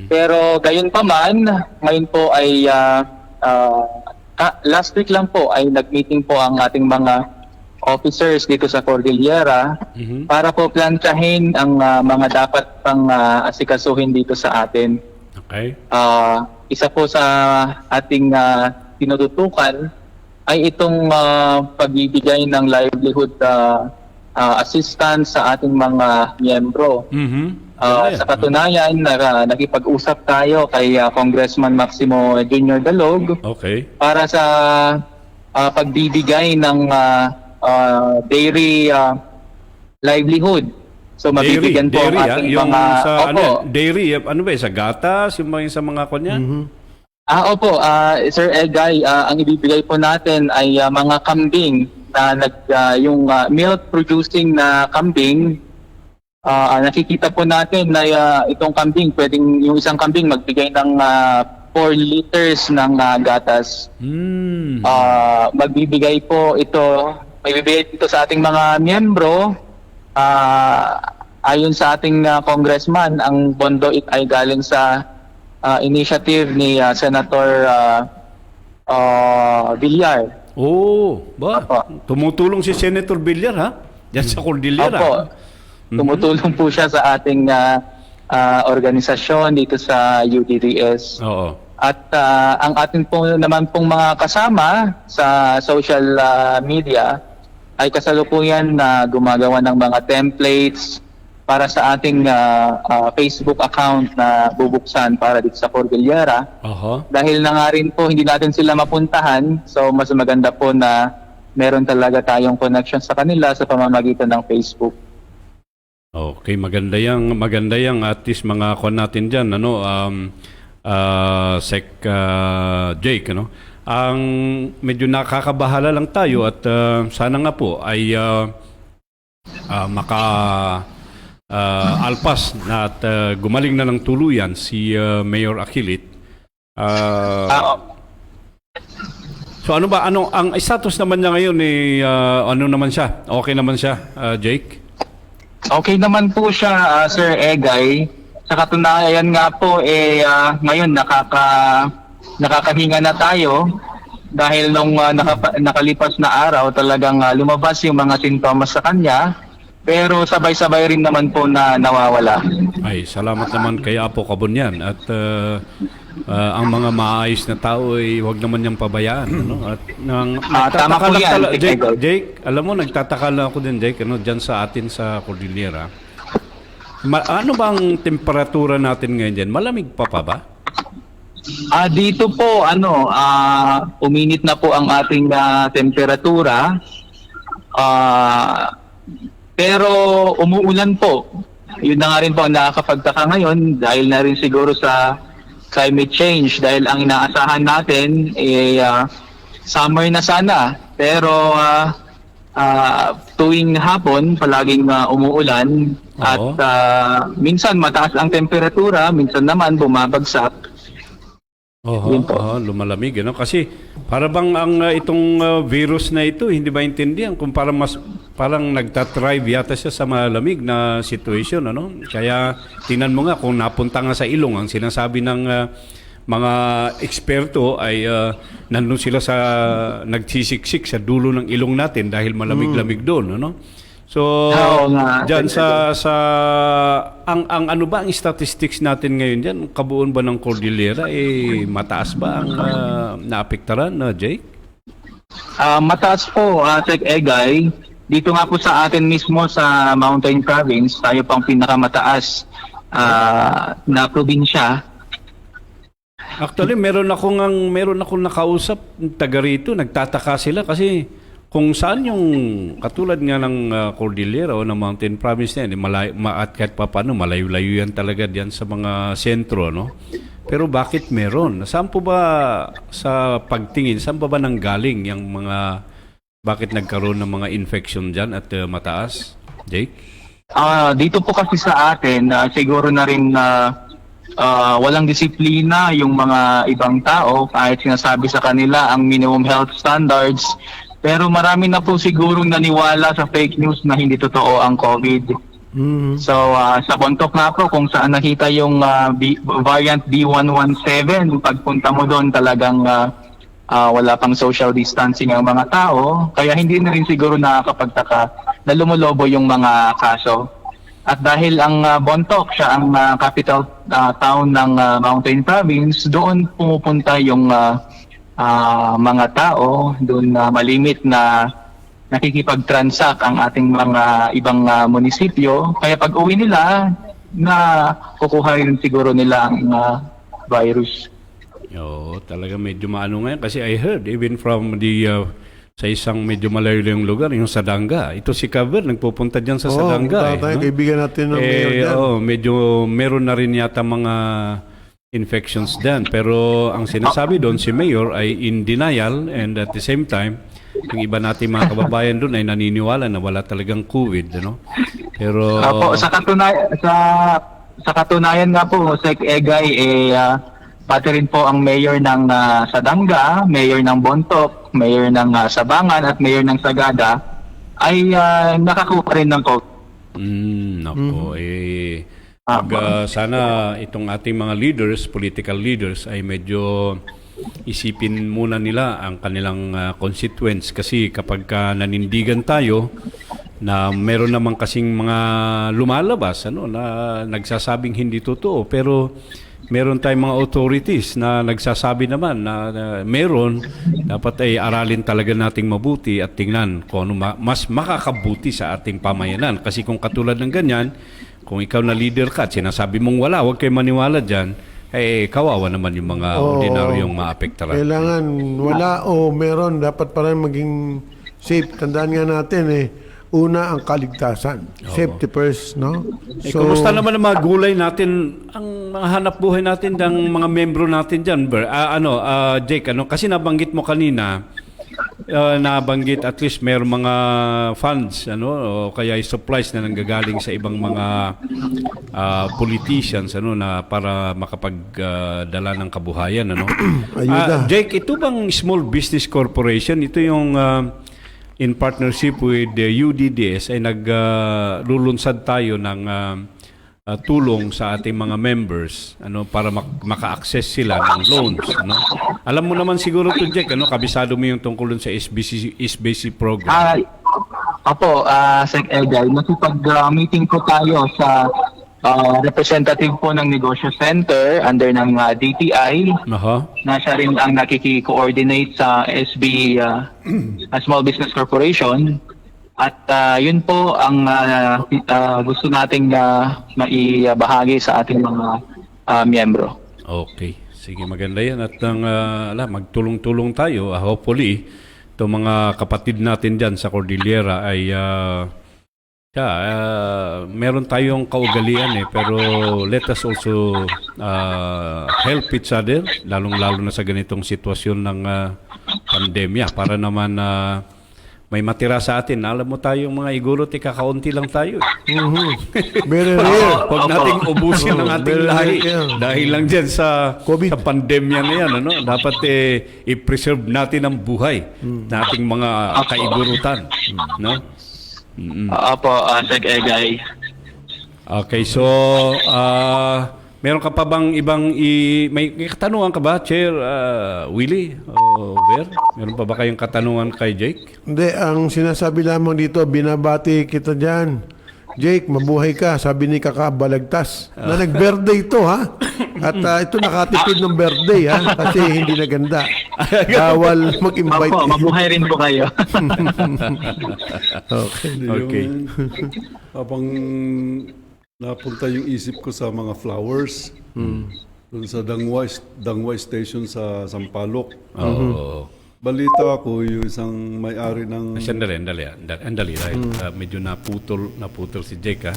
S5: Pero gayon pa man, ngayon po ay last week lang po ay nag-meeting po ang ating mga officers dito sa Cordillera para po plantsahin ang mga dapat pang asikasuhin dito sa atin.
S3: Okay.
S5: Isa po sa ating tinututukan ay itong pagbibigay ng livelihood assistance sa ating mga miyembro. Sa katunayan, nakipag-usap tayo kay Congressman Maximo Jr. Dalog
S3: Okay.
S5: para sa pagbibigay ng dairy livelihood. So mabibigyan po ang ating
S3: yung
S5: mga...
S3: sa
S5: Opo.
S3: dairy, ano ba, sa gatas, yung mga sa mga kanya?
S5: Opo, Sir Egay, ang ibibigay po natin ay mga kambing na yung milk producing na kambing. Nakikita po natin na itong kambing, yung isang kambing magbigay ng 4 liters ng gatas. Magbibigay po ito, magbibigay ito sa ating mga miyembro. Ayon sa ating congressman, ang pondo ay galing sa initiative ni Senator Villar.
S3: Ba?
S5: Opo.
S3: Tumutulong si Senator Villar, ha? Diyan sa Cordillera.
S5: Opo. Tumutulong po siya sa ating organisasyon dito sa UDDS.
S3: Oo.
S5: At ang ating po naman pong mga kasama sa social media ay kasalukuyan na gumagawa ng mga templates para sa ating Facebook account na bubuksan para dito sa Cordillera. Dahil na nga rin po hindi natin sila mapuntahan, so mas maganda po na meron talaga tayong connection sa kanila sa pamamagitan ng Facebook.
S3: Okay, maganda yang at least mga kon natin diyan Sec Jake, ano? Ang medyo nakakabahala lang tayo at sana nga po ay alpas na at gumaling na ng tuluyan si Mayor Akilit. So ano ba ang status naman niya ngayon ano naman siya? Okay naman siya, Jake?
S5: Okay naman po siya, Sir Egay. Sa katunayan nga po, ngayon nakakahinga na tayo dahil nung nakalipas na araw talagang lumabas yung mga sintomas sa kanya, pero sabay-sabay rin naman po na nawawala.
S3: Ay, salamat naman kay Apo Kabunyan at ang mga maayos na tao ay huwag naman niyang pabayaan, ano? At
S5: tama po yan,
S3: Jake, alam mo, nagtataka lang ako din, Jake, diyan sa atin sa Cordillera. Ano bang temperatura natin ngayon diyan? Malamig pa ba?
S5: Dito po uminit na po ang ating temperatura. Pero umuulan po. Yun na nga rin po ang nakakapagtaka ngayon dahil na rin siguro sa climate change dahil ang inaasahan natin summer na sana. Pero tuwing hapon palaging umuulan at
S3: Oo.
S5: minsan mataas ang temperatura, minsan naman bumabagsak.
S3: Oho,
S5: Yun po.
S3: lumalamig, ano? Kasi para bang ang itong virus na ito, hindi ba intindihan kung parang nagtatrive yata siya sa malamig na situation, ano? Kaya tingnan mo nga kung napunta nga sa ilong, ang sinasabi ng mga eksperto ay nandun sila sa nagsisiksik sa dulo ng ilong natin dahil malamig-lamig doon, ano? So,
S5: Oo nga.
S3: diyan ang ano ba ang statistics natin ngayon diyan? Kabuuan ba ng Cordillera mataas ba ang naapektaran na Jake?
S5: Mataas po, Sec Egay. Dito nga po sa atin mismo sa Mountain Province, tayo pang pinakamataas na probinsya.
S3: Actually, meron akong nakausap taga rito, nagtataka sila kasi kung saan yung katulad nga ng Cordillera o ng Mountain Province na yan, at kahit pa paano, malayo-layo yan talaga diyan sa mga sentro, no? Pero bakit meron? Saan po ba sa pagtingin, saan ba nanggaling yung bakit nagkaroon ng mga infection dyan at mataas? Jake?
S5: Dito po kasi sa atin, siguro na rin walang disiplina yung mga ibang tao kahit sinasabi sa kanila ang minimum health standards. Pero marami na po sigurong naniwala sa fake news na hindi totoo ang COVID. So sa Bontoc nga po kung saan nakita yung variant B117, pagpunta mo doon talagang wala pang social distancing ang mga tao. Kaya hindi na rin siguro nakakapagtaka na lumulobo yung mga kaso. At dahil ang Bontoc siya ang capital town ng Mountain Province, doon pumupunta yung mga tao, doon malimit na nakikipag-transact ang ating mga ibang munisipyo. Kaya pag uwi nila, na kukuha rin siguro nila ang virus.
S3: Oo, talaga medyo maano ngayon kasi I heard even from sa isang medyo malayo-layong lugar, yung Sadanga. Ito si Cover, nagpupunta dyan sa Sadanga.
S1: Tayo, kaibigan natin ng mayor dyan.
S3: Medyo meron na rin yata mga infections din. Pero ang sinasabi doon, si Mayor ay in denial and at the same time, yung iba natin mga kababayan doon ay naniniwala na wala talagang COVID. Ano? Pero...
S5: sa katunayan nga po, Sec Egay, pati rin po ang mayor ng Sadanga, mayor ng Bontoc, mayor ng Sabangan at mayor ng Sagada ay nakakuha rin ng COVID.
S3: Nako, sana itong ating mga leaders, political leaders, ay medyo isipin muna nila ang kanilang constituents kasi kapag nanindigan tayo na meron naman kasing mga lumalabas na nagsasabing hindi totoo pero meron tayong mga authorities na nagsasabi naman na meron, dapat ay aralin talaga nating mabuti at tingnan kung ano mas makakabuti sa ating pamayanan. Kasi kung katulad ng ganyan, kung ikaw na leader ka at sinasabi mong wala, huwag kayo maniwala dyan, kawawa naman yung mga ordinaryong maapektaran.
S1: Kailangan wala o meron, dapat pa rin maging safe. Tandaan nga natin una ang kaligtasan. Safety first, no?
S3: Kumusta naman ang mga gulay natin, ang mga hanap buhay natin, ng mga membro natin dyan, Jake, kasi nabanggit mo kanina, nabanggit at least mayroong mga funds, o kaya supplies na nanggagaling sa ibang mga politicians, na para makapagdala ng kabuhayan,
S1: Ayuda.
S3: Jake, ito bang Small Business Corporation, ito yung in partnership with the UDDS ay naglulunsad tayo ng tulong sa ating mga members para maka-access sila ng loans. Alam mo naman siguro to, Jack, kabisado mo yung tungkol sa SBC program.
S5: Sec Egay, nakipag-meeting po tayo sa representative po ng Negosyo Center under ng DTI na siya rin ang nakiki-coordinate sa SB Small Business Corporation. At yun po ang gusto nating maibahagi sa ating mga miyembro.
S3: Okay. Sige, maganda yan. At magtulong-tulong tayo, hopefully, itong mga kapatid natin dyan sa Cordillera ay meron tayong kaugalian pero let us also help each other, lalong-lalo na sa ganitong sitwasyon ng pandemya para naman may matira sa atin. Alam mo tayong mga igurot, kakaunti lang tayo.
S1: Very rare.
S3: Huwag nating ubusin ng ating
S1: Very
S3: lahi
S1: rare.
S3: dahil lang dyan sa
S1: COVID.
S3: sa pandemya na yan. Ano? Dapat i-preserve natin ang buhay nating mga kaigurutan. No?
S5: Opo, Sec Egay.
S3: Okay, so meron ka pa bang ibang may katanungan ka ba, Chair Willie o Ver? Meron pa ba kayong katanungan kay Jake?
S1: Hindi, ang sinasabi lamang dito, binabati kita dyan. Jake, mabuhay ka, sabi ni Kaka Balagtas. Na nag-birthday ito, ha? At ito nakatipid ng birthday, ha? Kasi hindi na ganda. Bawal mag-invite.
S5: Opo, mabuhay rin po kayo.
S1: Okay.
S3: Okay.
S4: Habang napunta yung isip ko sa mga flowers, doon sa Dangway Station sa Sampaloc.
S3: Oo.
S4: Balita ko yung isang may-ari ng...
S3: Sandali. Dahil medyo naputol si Jake, ha?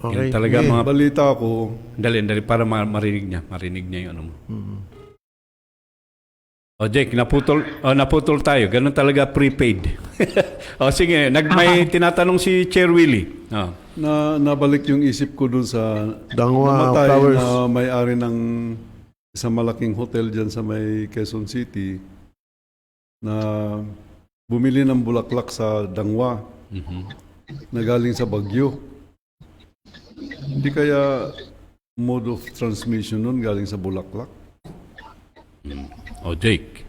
S1: Okay.
S3: Yan talaga
S1: Okay.
S3: mga...
S4: Balita ko,
S3: Dali, para marinig niya yung ano mo. O Jake, naputol tayo. Ganun talaga prepaid. O sige, may tinatanong si Chair Willie.
S4: nabalik yung isip ko doon sa
S1: Dangwa
S4: namatay
S1: Flowers.
S4: na may-ari ng isang malaking hotel dyan sa may Quezon City na bumili ng bulaklak sa Dangwa na galing sa Baguio. Hindi kaya mode of transmission nun galing sa bulaklak?
S3: O Jake.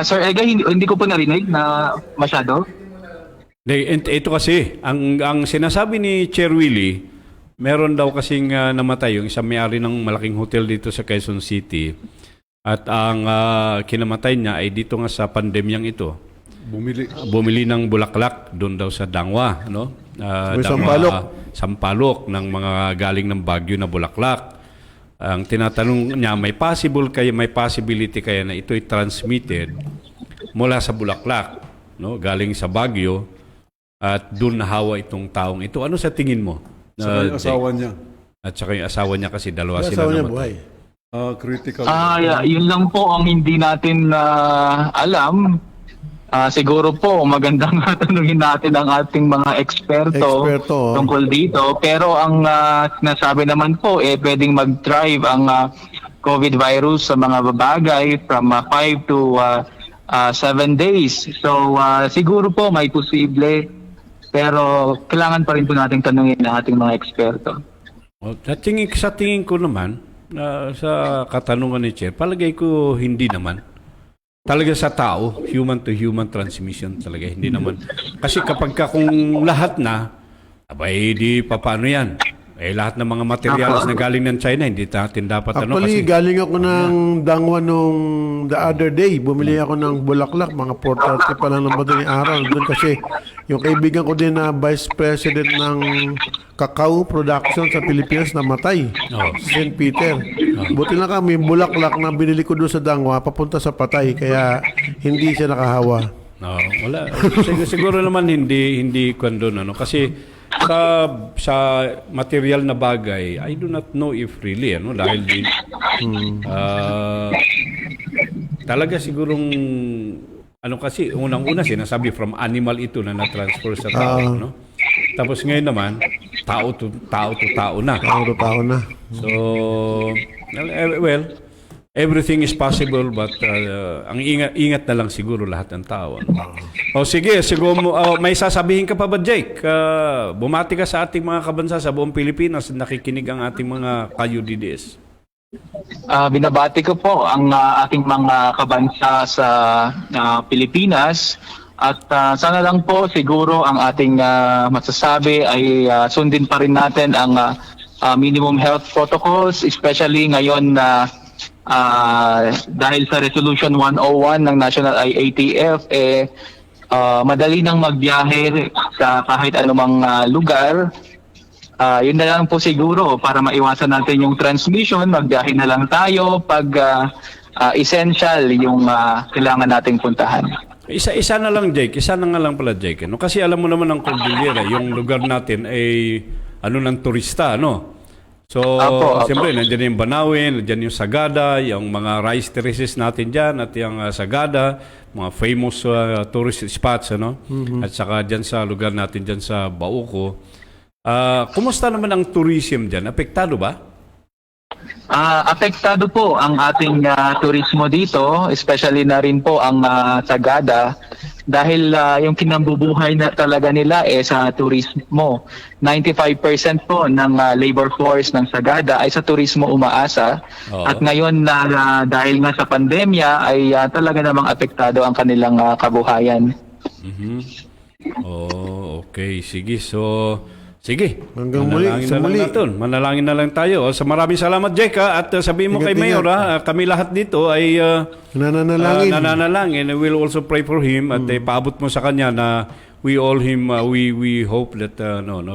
S5: Sir Egay, hindi ko po narinig na masyado.
S3: Ito kasi, ang sinasabi ni Chair Willie, meron daw kasing namatay yung isang may-ari ng malaking hotel dito sa Quezon City. At ang kinamatay niya ay dito nga sa pandemyang ito. Bumili ng bulaklak doon daw sa Dangwa, no? Sampaloc ng mga galing ng Baguio na bulaklak. Ang tinatanong niya, may possibility kaya na ito'y transmitted mula sa bulaklak, no? Galing sa Baguio at doon nahawa itong taong ito. Ano sa tingin mo?
S4: Sa yung asawa niya.
S3: At saka yung asawa niya kasi dalawa
S1: Yung
S3: sila
S1: asawa niya
S3: namatay.
S1: buhay.
S4: Critical.
S5: Yun lang po ang hindi natin alam. Siguro po magandang tanungin natin ang ating mga eksperto tungkol dito. Pero ang nasabi naman po, pwedeng mag-thrive ang COVID virus sa mga babagay from 5 to 7 days. So siguro po may posible, pero kailangan pa rin po natin tanungin ang ating mga eksperto.
S3: Sa tingin ko naman, sa katanungan ni Chair, palagay ko hindi naman. Talaga sa tao, human to human transmission talaga, hindi naman. Kasi kapag kung lahat na, abay di paano yan? Lahat ng mga materials na galing ng China, hindi natin dapat
S1: Actually, galing ako ng Dangwa nung the other day. Bumili ako ng bulaklak, mga 4:30 pa lang ng madaling araw. Doon kasi yung kaibigan ko din na Vice President ng Cacao Production sa Pilipinas namatay. Si St. Peter. Buti na kami, bulaklak na binili ko doon sa Dangwa, papunta sa patay. Kaya hindi siya nakahawa.
S3: No, wala. Siguro naman hindi doon, ano, kasi sa material na bagay, I do not know if really, ano, dahil talaga sigurong ano, kasi unang-una sinasabi from animal ito na na-transfer sa tao, no? Tapos ngayon naman tao to tao na.
S1: Tao na.
S3: So well, everything is possible, but ang ingat na lang siguro lahat ng tao. Ano? O sige, may sasabihin ka pa ba, Jake? Bumati ka sa ating mga kabansa sa buong Pilipinas, nakikinig ang ating mga ka-UDDS.
S5: Binabati ko po ang ating mga kabansa sa Pilipinas at sana lang po siguro ang ating masasabi ay sundin pa rin natin ang minimum health protocols, especially ngayon na dahil sa Resolution 101 ng National IATF, madali nang magbiyahe sa kahit anumang lugar. Yun na lang po siguro para maiwasan natin yung transmission, magbiyahe na lang tayo pag essential yung kailangan nating puntahan.
S3: Isa na lang, Jake. Isa na nga lang pala, Jake. Ano? Kasi alam mo naman ang Cordillera, yung lugar natin ay ng turista, no? So,
S5: Apo.
S3: siyempre, nandiyan yung Banawin, nandiyan yung Sagada, yung mga rice terraces natin dyan, at yung Sagada, mga famous tourist spots, ano? At saka dyan sa lugar natin dyan sa Bauco. Kumusta naman ang tourism dyan? Apektado ba?
S5: Apektado po ang ating turismo dito, especially na rin po ang Sagada dahil yung kinambubuhay na talaga nila sa turismo. 95% po ng labor force ng Sagada ay sa turismo umaasa.
S3: Oo.
S5: At ngayon dahil nga sa pandemya ay talaga namang apektado ang kanilang kabuhayan.
S3: Oh, okay. Sige. So, sige.
S1: Hanggang muli, sa muli.
S3: Manalangin na lang tayo. So, maraming salamat, Jake. At sabihin mo kay
S1: Ingat,
S3: Mayor, kami lahat dito ay
S1: Nananalangin.
S3: nananalangin. And we'll also pray for him. At paabot mo sa kanya na we hope that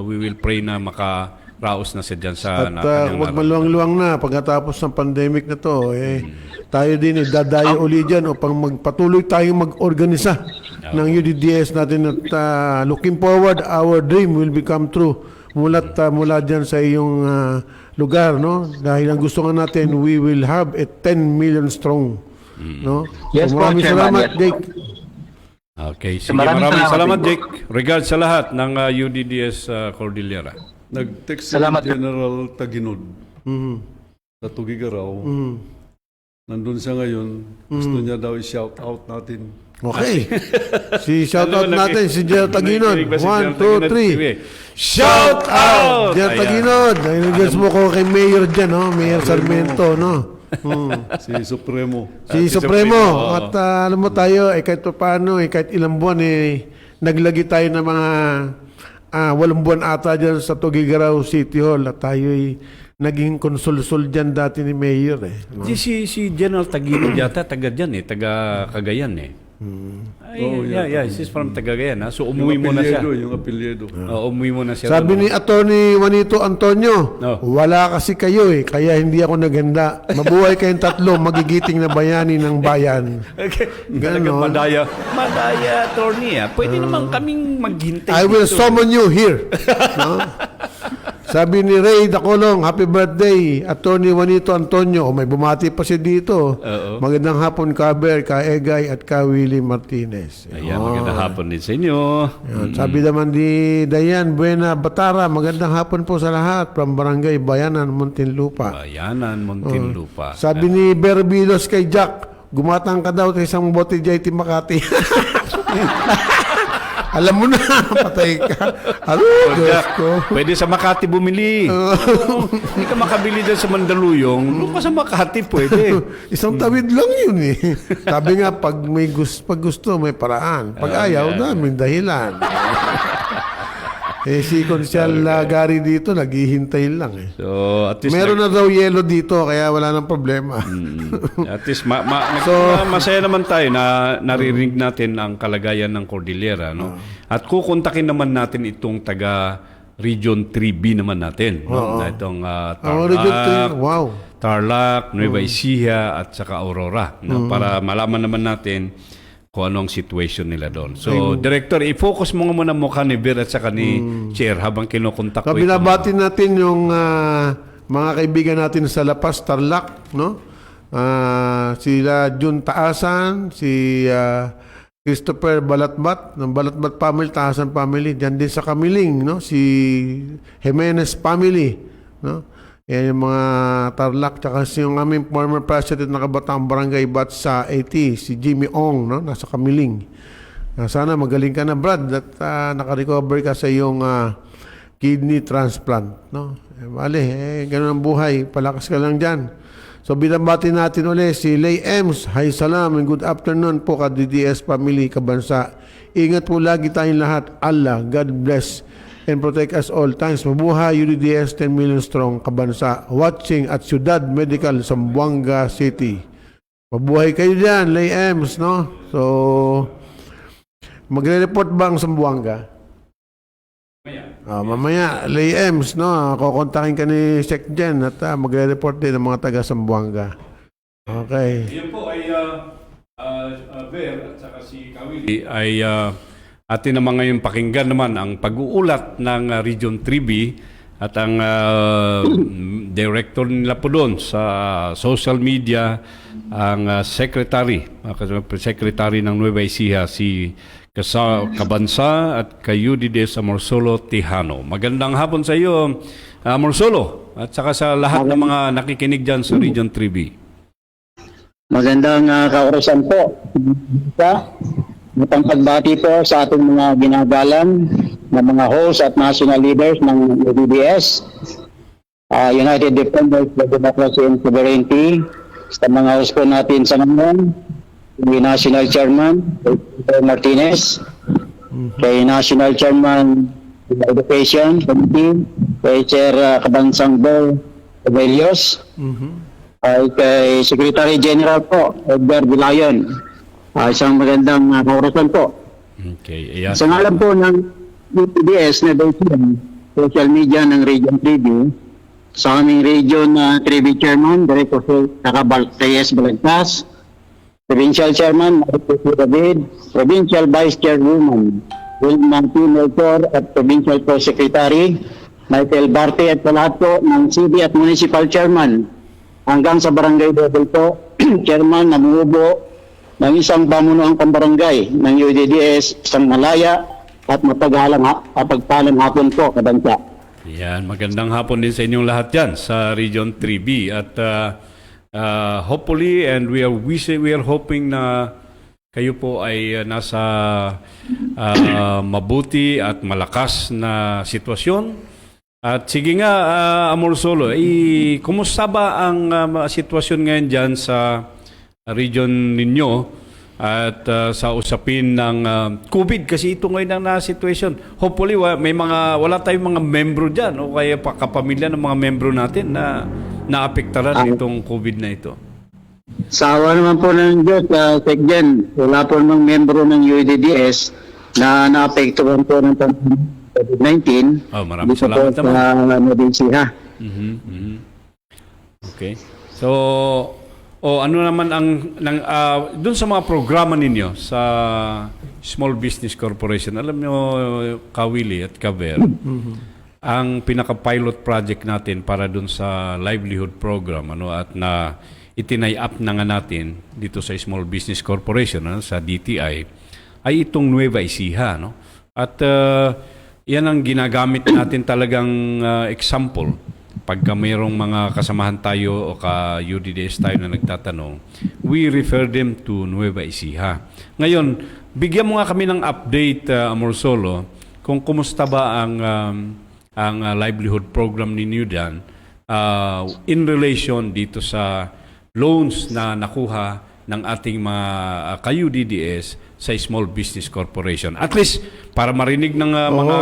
S3: we will pray na makaraos na siya dyan sa
S1: At
S3: kanyang
S1: huwag maluwang-luwang na pagkatapos ng pandemic na to, tayo din dadayo uli dyan upang magpatuloy tayong mag-organisa ng UDDS natin at looking forward, our dream will become true mula dyan sa iyong lugar, no? Dahil ang gusto nga natin, we will have a 10 million strong, no?
S5: Yes
S1: So,
S5: po,
S1: maraming
S5: Chairman.
S1: salamat,
S5: Yes.
S1: Jake.
S3: Okay, sige.
S5: Maraming
S3: Maraming
S5: salamat
S3: salamat,
S5: din po.
S3: Jake. Regards sa lahat ng UDDS Cordillera.
S4: Nag-text si
S5: Salamat.
S4: General Taginod sa Tugigaraw. Nandun siya ngayon. Gusto niya daw i-shout out natin.
S1: Okay. Si shoutout
S3: Ano,
S1: natin, si Jer Taginod.
S3: Nakikinig ba si
S1: 1,
S3: Jer
S1: 2,
S3: Taginod?
S1: 3.
S3: Sige. Shout out!
S1: Jer
S3: Ayan.
S1: Taginod. Nag-guess mo ko kay Mayor dyan, no? Mayor Sarmiento, no?
S4: Si Supremo.
S1: Si
S3: Si
S1: Supremo.
S3: Supremo,
S1: At alam mo tayo, kahit paano, kahit ilang buwan, naglagi tayo ng mga 8 buwan ata dyan sa Tugigaraw City Hall. At tayo naging konsul-sul dyan dati ni Mayor, no?
S3: Si General Taginod yata, taga dyan taga Cagayan Ay, yeah, he's from Cagayan. So umuwi mo na siya.
S4: Yung apelyido.
S3: Umuwi mo na siya.
S1: Sabi ni Attorney Juanito Antonio,
S3: No.
S1: wala kasi kayo kaya hindi ako naghanda. Mabuhay kayong tatlo, magigiting na bayani ng bayan.
S3: Okay. Talagang
S1: Ganon.
S3: madaya, attorney. Pwede naman kaming maghintay
S1: I will
S3: dito.
S1: summon you here. No? Sabi ni Ray Dacolong, happy birthday, Attorney Juanito Antonio. May bumati pa siya dito.
S3: Oo.
S1: Magandang hapon, Kaber, Ka Egay, at Ka Willie Martinez.
S3: Ayan, magandang hapon din sa inyo.
S1: Yan. Sabi naman ni Dayan Buena Batara, magandang hapon po sa lahat from Barangay Bayanan, Muntinlupa.
S3: Bayanan, Muntinlupa.
S1: Sabi ni Berbilos kay Jack, gumatang ka daw sa isang bote JT Makati. Alam mo na, patay ka. Diyos ko.
S3: Pwede sa Makati bumili. Hindi ka makabili dyan sa Mandaluyong. Doon ka sa Makati, pwede.
S1: Isang tawid lang yun Sabi nga, pag gusto, may paraan. Pag ayaw, daming dahilan. Si Consyal Gary dito, naghihintay lang
S3: So, at least
S1: Meron na daw yelo dito, kaya wala nang problema.
S3: At least masaya naman tayo na naririnig natin ang kalagayan ng Cordillera, no? At kukontakin naman natin itong taga Region 3B naman natin, no? Na itong
S1: Region 3,
S3: Tarlac,
S1: wow.
S3: Tarlac, Nueva Ecija at saka Aurora, no? Para malaman naman natin kung ano ang situation nila doon. So, Director, i-focus mo nga muna mukha ni Bir at saka ni Chair habang kinukontak ko.
S1: Binabati natin yung mga kaibigan natin sa La Paz, Tarlac, no? Sila Jun Taasan, si Christopher Balatbat, ng Balatbat family, Taasan family, diyan din sa Kamiling, no? Si Jimenez family, no? Yan yung mga Tarlac, tsaka yung aming former president na Kabataan Barangay Batsa 80, si Jimmy Ong, no? Nasa Kamiling. Sana magaling ka na, Brad, at nakarecover ka sa iyong kidney transplant, no? Bale, ganun ang buhay, palakas ka lang dyan. So, binabati natin ulit si Lay Ems. Hi, salam, and good afternoon po ka DDS family, kabansa. Ingat po lagi tayong lahat. Allah, God bless and protect us all times. Mabuhay, UDDS 10 million strong, kabansa. Watching at Ciudad Medical, Zamboanga City. Mabuhay kayo dyan, Lay Ems, no? So, magre-report ba ang Zamboanga? Mamaya, Lay Ems, no? Kukontakin ka ni Sec Jen at magre-report din ang mga taga Zamboanga. Okay.
S3: Yan po ay Ver at saka si Kawili ay atin naman ngayon pakinggan naman ang pag-uulat ng Region 3B at ang director nila po doon sa social media, ang secretary ng Nueva Ecija, si Kabansa at kay Yudides Amorsolo Tejano. Magandang hapon sa iyo, Amorsolo, at saka sa lahat ng mga nakikinig dyan sa Region 3B.
S6: Magandang kaorasan po. Matang pagbati po sa ating mga ginagalang na mga host at national leaders ng UDDS, United Defenders for Democracy and Sovereignty, sa mga host po natin sa ngayon, kay National Chairman Martinez, kay National Chairman of Education Committee, kay Chair Kabansang Bo Abelios, ay kay Secretary General po, Edgar Vilayon. Isang magandang kaorasan po.
S3: Okay, ayan.
S6: Sa ngalan po ng UPDS na social media ng Region 3B, sa aming Region 3B Chairman, Director Takabal Reyes Balagtas, Provincial Chairman, Marco David, Provincial Vice Chairwoman, Wilma P. Melchor, at Provincial Pro Secretary, Michael Barte, at lahat po ng City at Municipal Chairman, hanggang sa barangay level po, Chairman, namumubo ng isang pamunuang pambarangay ng UDDS, isang malaya at mapagpalang hapon po, kabansa.
S3: Yan, magandang hapon din sa inyong lahat yan sa Region 3B at hopefully and we are hoping na kayo po ay nasa mabuti at malakas na sitwasyon. At sige nga, Amorsolo, kumusta ba ang sitwasyon ngayon dyan sa region ninyo at sa usapin ng COVID? Kasi ito ngayon ang na-situation. Hopefully, wala tayong mga membro dyan o kaya kapamilya ng mga membro natin na naapektaran itong COVID na ito.
S6: Sa awa naman po ng Diyos, Sekjen, wala po namang membro ng UDDS na naapektuhan po ng COVID-19.
S3: Maraming salamat naman.
S6: Sa
S3: Okay. So, ano naman ang doon sa mga programa ninyo sa Small Business Corporation? Alam niyo, Kawili at Kaver, ang pinaka-pilot project natin para doon sa livelihood program at na itinay up na nga natin dito sa Small Business Corporation sa DTI ay itong Nueva Ecija, no? At yan ang ginagamit natin talagang example. Pagka mayroong mga kasamahan tayo o ka-UDDS tayo na nagtatanong, we refer them to Nueva Ecija. Ngayon, bigyan mo nga kami ng update, Amorsolo, kung kumusta ba ang livelihood program ninyo dyan in relation dito sa loans na nakuha ng ating mga ka-UDDS sa Small Business Corporation. At least, para marinig ng mga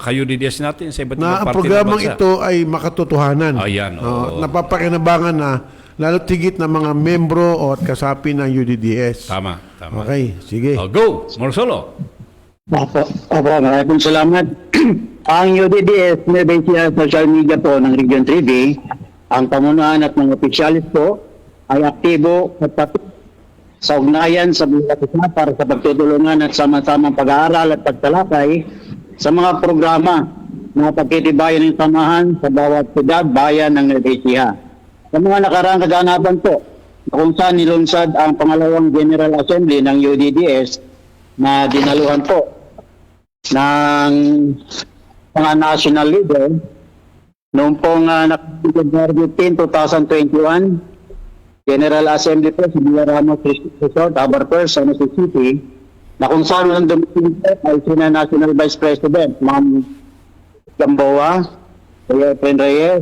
S3: ka-UDDS natin sa iba't ibang
S1: Na ang
S3: parte ng
S1: programang
S3: bansa.
S1: ito ay makatotohanan.
S3: Ayan, oo.
S1: Napapakinabangan na lalo tigit ng mga membro o at kasapi ng UDDS.
S3: Tama.
S1: Okay, sige.
S3: Go, Morsolo.
S6: Maraming salamat. Ang UDDS, Nueva Ecija social media po ng Region 3B, ang pamunuan at mga opisyalis po ay aktibo at patuloy sa ugnayan sa bawat isa para sa pagtutulungan at sama-samang pag-aaral at pagtalakay sa mga programa na pagtitibayan ng samahan sa bawat syudad, bayan ng Nueva Ecija. Sa mga nakaraang kaganapan po, kung saan nilunsad ang pangalawang General Assembly ng UDDS na dinaluhan po ng mga national leader noong pong February 15, 2021, General Assembly po sa Villa Ramos Resort, Abarper, San Jose City, na kung saan ang dumating po ay sina National Vice President, Ma'am Gamboa, Kuya Efren Reyes,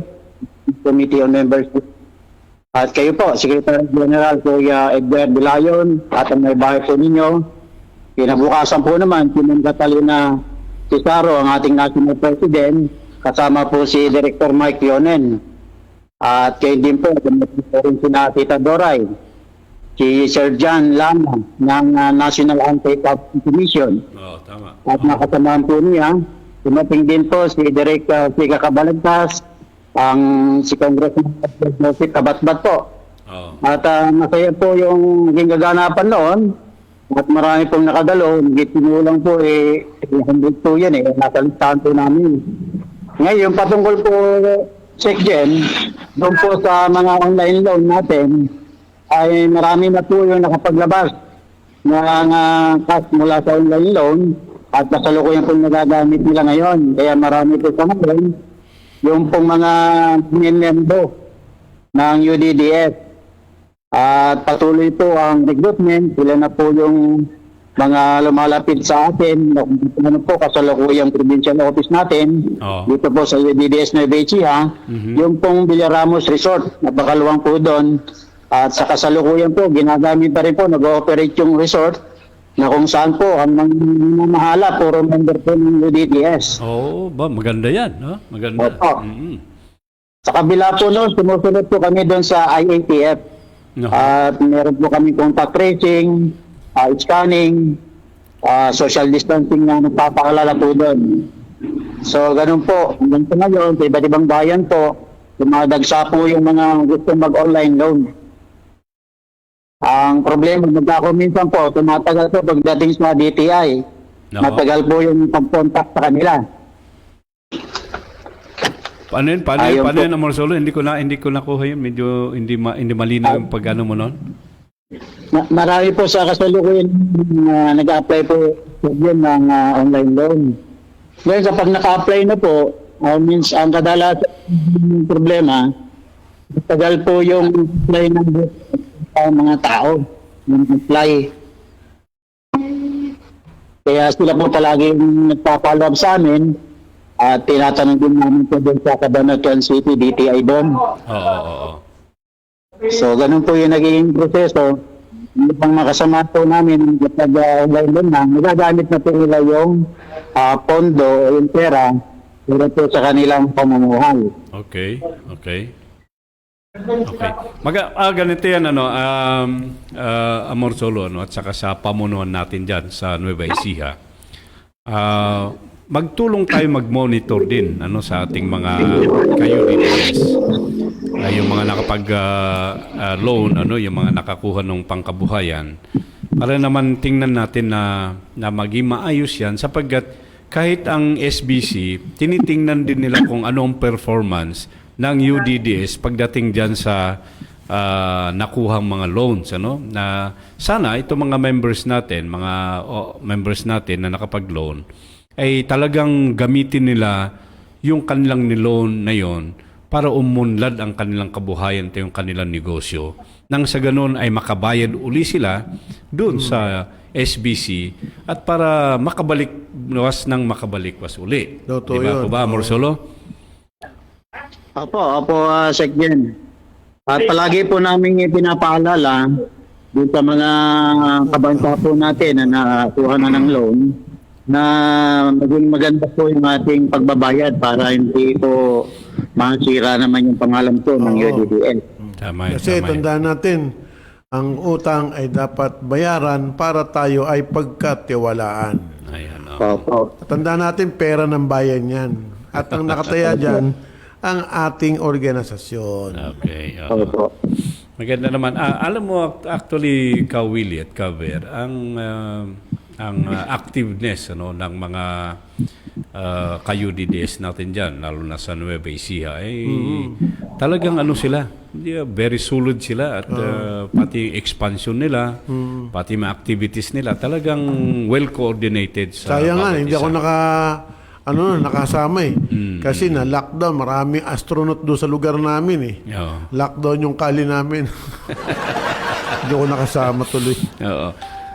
S6: Committee on Membership, at kayo po, Secretary General Kuya Edgar Vilayon, at ang may bahay po ninyo. Kinabukasan po naman, si Ma'am Catalina Cesaro, ang ating National President, kasama po si Director Mike Leonen. At kayo din po, rin si Tita Doray, si Sir John Lama ng National Anti-Corruption Commission.
S3: Tama.
S6: At nakasamahan po niya, dumating din po si Director Sika Kabalagtas, si Congressman Joseph Kabatbat po.
S3: Oo.
S6: At masaya po yung naging kaganapan noon. At marami pong nakadalo. Ginulang po 100 po yan nasa listahan po namin. Ngayon, patungkol po SecGen, doon po sa mga online loan natin, ay marami na po yung nakapaglabas ng cash mula sa online loan at kasalukuyan po nagagamit nila ngayon. Kaya marami po sa ngayon yung pong mga member ng UDDS. At patuloy po ang recruitment. Sila na po yung mga lumalapit sa atin. Ano po, kasalukuyang provincial office natin.
S3: Oo.
S6: Dito po sa UDDS Nueva Ecija. Yung pong Villaramos Resort. Napakaluwang po doon. At sa kasalukuyan po, ginagamit pa rin po, nag-ooperate yung resort na kung saan po ang mahala, puro member po ng UDDS.
S3: Oo, ba maganda 'yan, no? Maganda.
S6: Opo.
S3: Mm-hmm.
S6: Sa kabila po noon, sumusunod po kami doon sa IATF.
S3: No.
S6: At meron po kami contact tracing, scanning, social distancing na nagpapaalala po doon. So, ganun po. Hanggang sa ngayon, sa iba't ibang bayan po, dumadagsa po yung mga gusto mag-online loan. Ang problema, minsan po, tumatagal po pagdating sa DTI.
S3: No.
S6: Matagal po yung pag-contact sa kanila.
S3: Paano yun, Amor Solo? Hindi ko nakuha yun. Medyo hindi malinaw yung pag-ano mo nun.
S6: Marami po sa kasalukuyan nag-apply po yun ng online loan. Ngayon kapag naka-apply na po, means ang kadalasan problema, tagal po yung apply ng mga tao, yung apply. Kaya sila po palagi nagpapalab sa amin at tinatanong din namin po doon sa Cabanatuan City, DTI doon.
S3: Oo.
S6: So, ganun po yung naging proseso. Yung pang makasama po namin kapag online loan na, magagamit na po nila yung pondo o yung pera para po sa kanilang pamumuhay.
S3: Okay. Ganito yan, Amor Solo, at saka sa pamunuan natin dyan sa Nueva Ecija. Magtulong tayo mag-monitor din sa ating mga ka-UDDS. Yung mga nakapag-loan, yung mga nakakuha ng pangkabuhayan, para naman tingnan natin na maging maayos yan sapagkat kahit ang SBC, tinitingnan din nila kung anong performance ng UDDS pagdating dyan sa nakuhang mga loans. Na sana itong mga members natin na nakapag-loan, ay talagang gamitin nila yung kanilang niloan na yon para umunlad ang kanilang kabuhayan at yung kanilang negosyo. Nang sa ganun ay makabayad uli sila doon sa SBC at para makabalikwas uli.
S1: Totoo
S3: Diba
S1: yun.
S3: po ba, Amor Solo?
S6: Opo, Sekjen. At palagi po namin pinapaalala dun sa mga kabansa po natin na nakuha na ng loan na maging maganda po yung ating pagbabayad para hindi po masira naman yung pangalan po ng
S1: Oo.
S6: UDDS.
S3: Tama.
S1: Kasi tandaan natin, ang utang ay dapat bayaran para tayo ay pagkatiwalaan.
S3: Ayan,
S6: Opo.
S1: Tandaan natin, pera ng bayan yan. At ang nakataya dyan, ang ating organisasyon.
S3: Okay.
S6: Opo.
S3: Maganda naman. Alam mo, actually, Willie at Ver, ang activeness ng mga ka-UDDS natin dyan, lalo na sa Nueva Ecija, talagang sila, very solid sila at pati expansion nila, pati mga activities nila, talagang well-coordinated sa
S1: Sayang nga,
S3: bawat
S1: hindi ako
S3: isa.
S1: nakasama eh. Kasi na lockdown, maraming astronaut doon sa lugar namin eh.
S3: Oo.
S1: Lockdown yung kali namin. Hindi ako nakasama tuloy.
S3: Oo.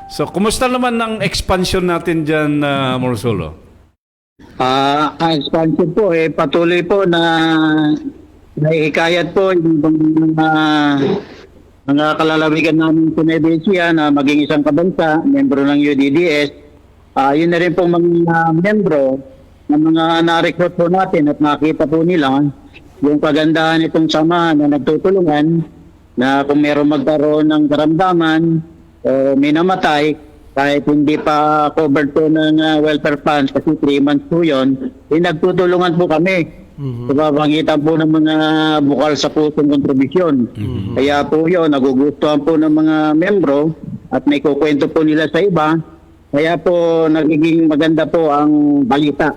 S3: So, kumusta naman ang expansion natin dyan, Morsolo?
S6: Ang expansion po patuloy po na naihikayat po yung mga kalalawigan namin sa Nueva Ecija na maging isang kabansa, membro ng UDDS. Yun na rin po mga membro ng mga na-recruit po natin at nakita po nila yung kagandahan itong samahan na nagtutulungan na kung meron magkaroon ng karamdaman o may namatay, kahit hindi pa covered po ng welfare funds kasi 3 months po yun, nagtutulungan po kami sa pamagitan po ng mga bukal sa pusong kontribusyon. Kaya po yun, nagugustuhan po ng mga membro at may kukwento po nila sa iba. Kaya po nagiging maganda po ang balita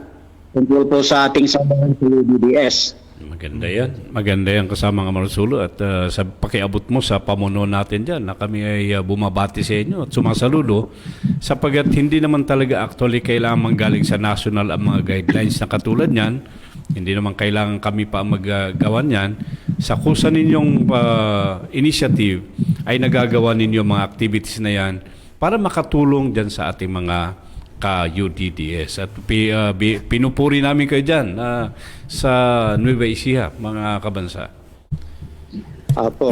S6: tungkol po sa ating sambahan sa UDDS.
S3: Maganda yan. Maganda yan kasama nga Marsulo at sa pakiabot mo sa pamuno natin dyan na kami ay bumabati sa inyo at sumasaludo sapagat hindi naman talaga actually kailangan manggaling sa national ang mga guidelines na katulad niyan. Hindi naman kailangan kami pa maggawa niyan. Sa kusa ninyong initiative ay nagagawa ninyo mga activities na yan para makatulong dyan sa ating mga ka-UDDS. At pinupuri namin kayo dyan sa Nueva Ecija, mga kabansa.
S6: Apo.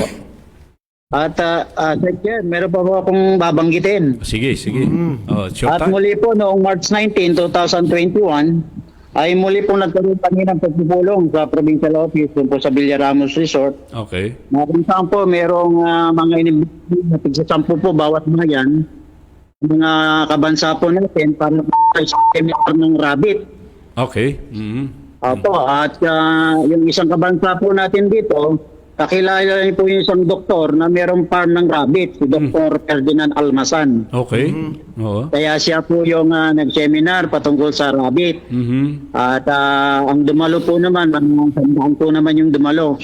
S6: At Sir Chair, meron pa po akong babanggitin.
S3: Sige. Short
S6: At
S3: time.
S6: muli po noong March 19, 2021, ay muli po nagkaroon kami ng pagpupulong sa provincial office po sa Villaramos Resort.
S3: Okay.
S6: Na kung saan po merong mga inimbestigahan na tigsasampu po bawat bayan, mga kabansa po natin para sa seminar ng rabbit.
S3: Okay.
S6: Opo, at yung isang kabansa po natin dito, kakilala niyo po yung isang doktor na merong farm ng rabbit, si Dr. Ferdinand Almasan.
S3: Okay. Oo.
S6: Kaya siya po yung nag-seminar patungkol sa rabbit. At ang dumalo po naman, ang sandaan po naman yung dumalo.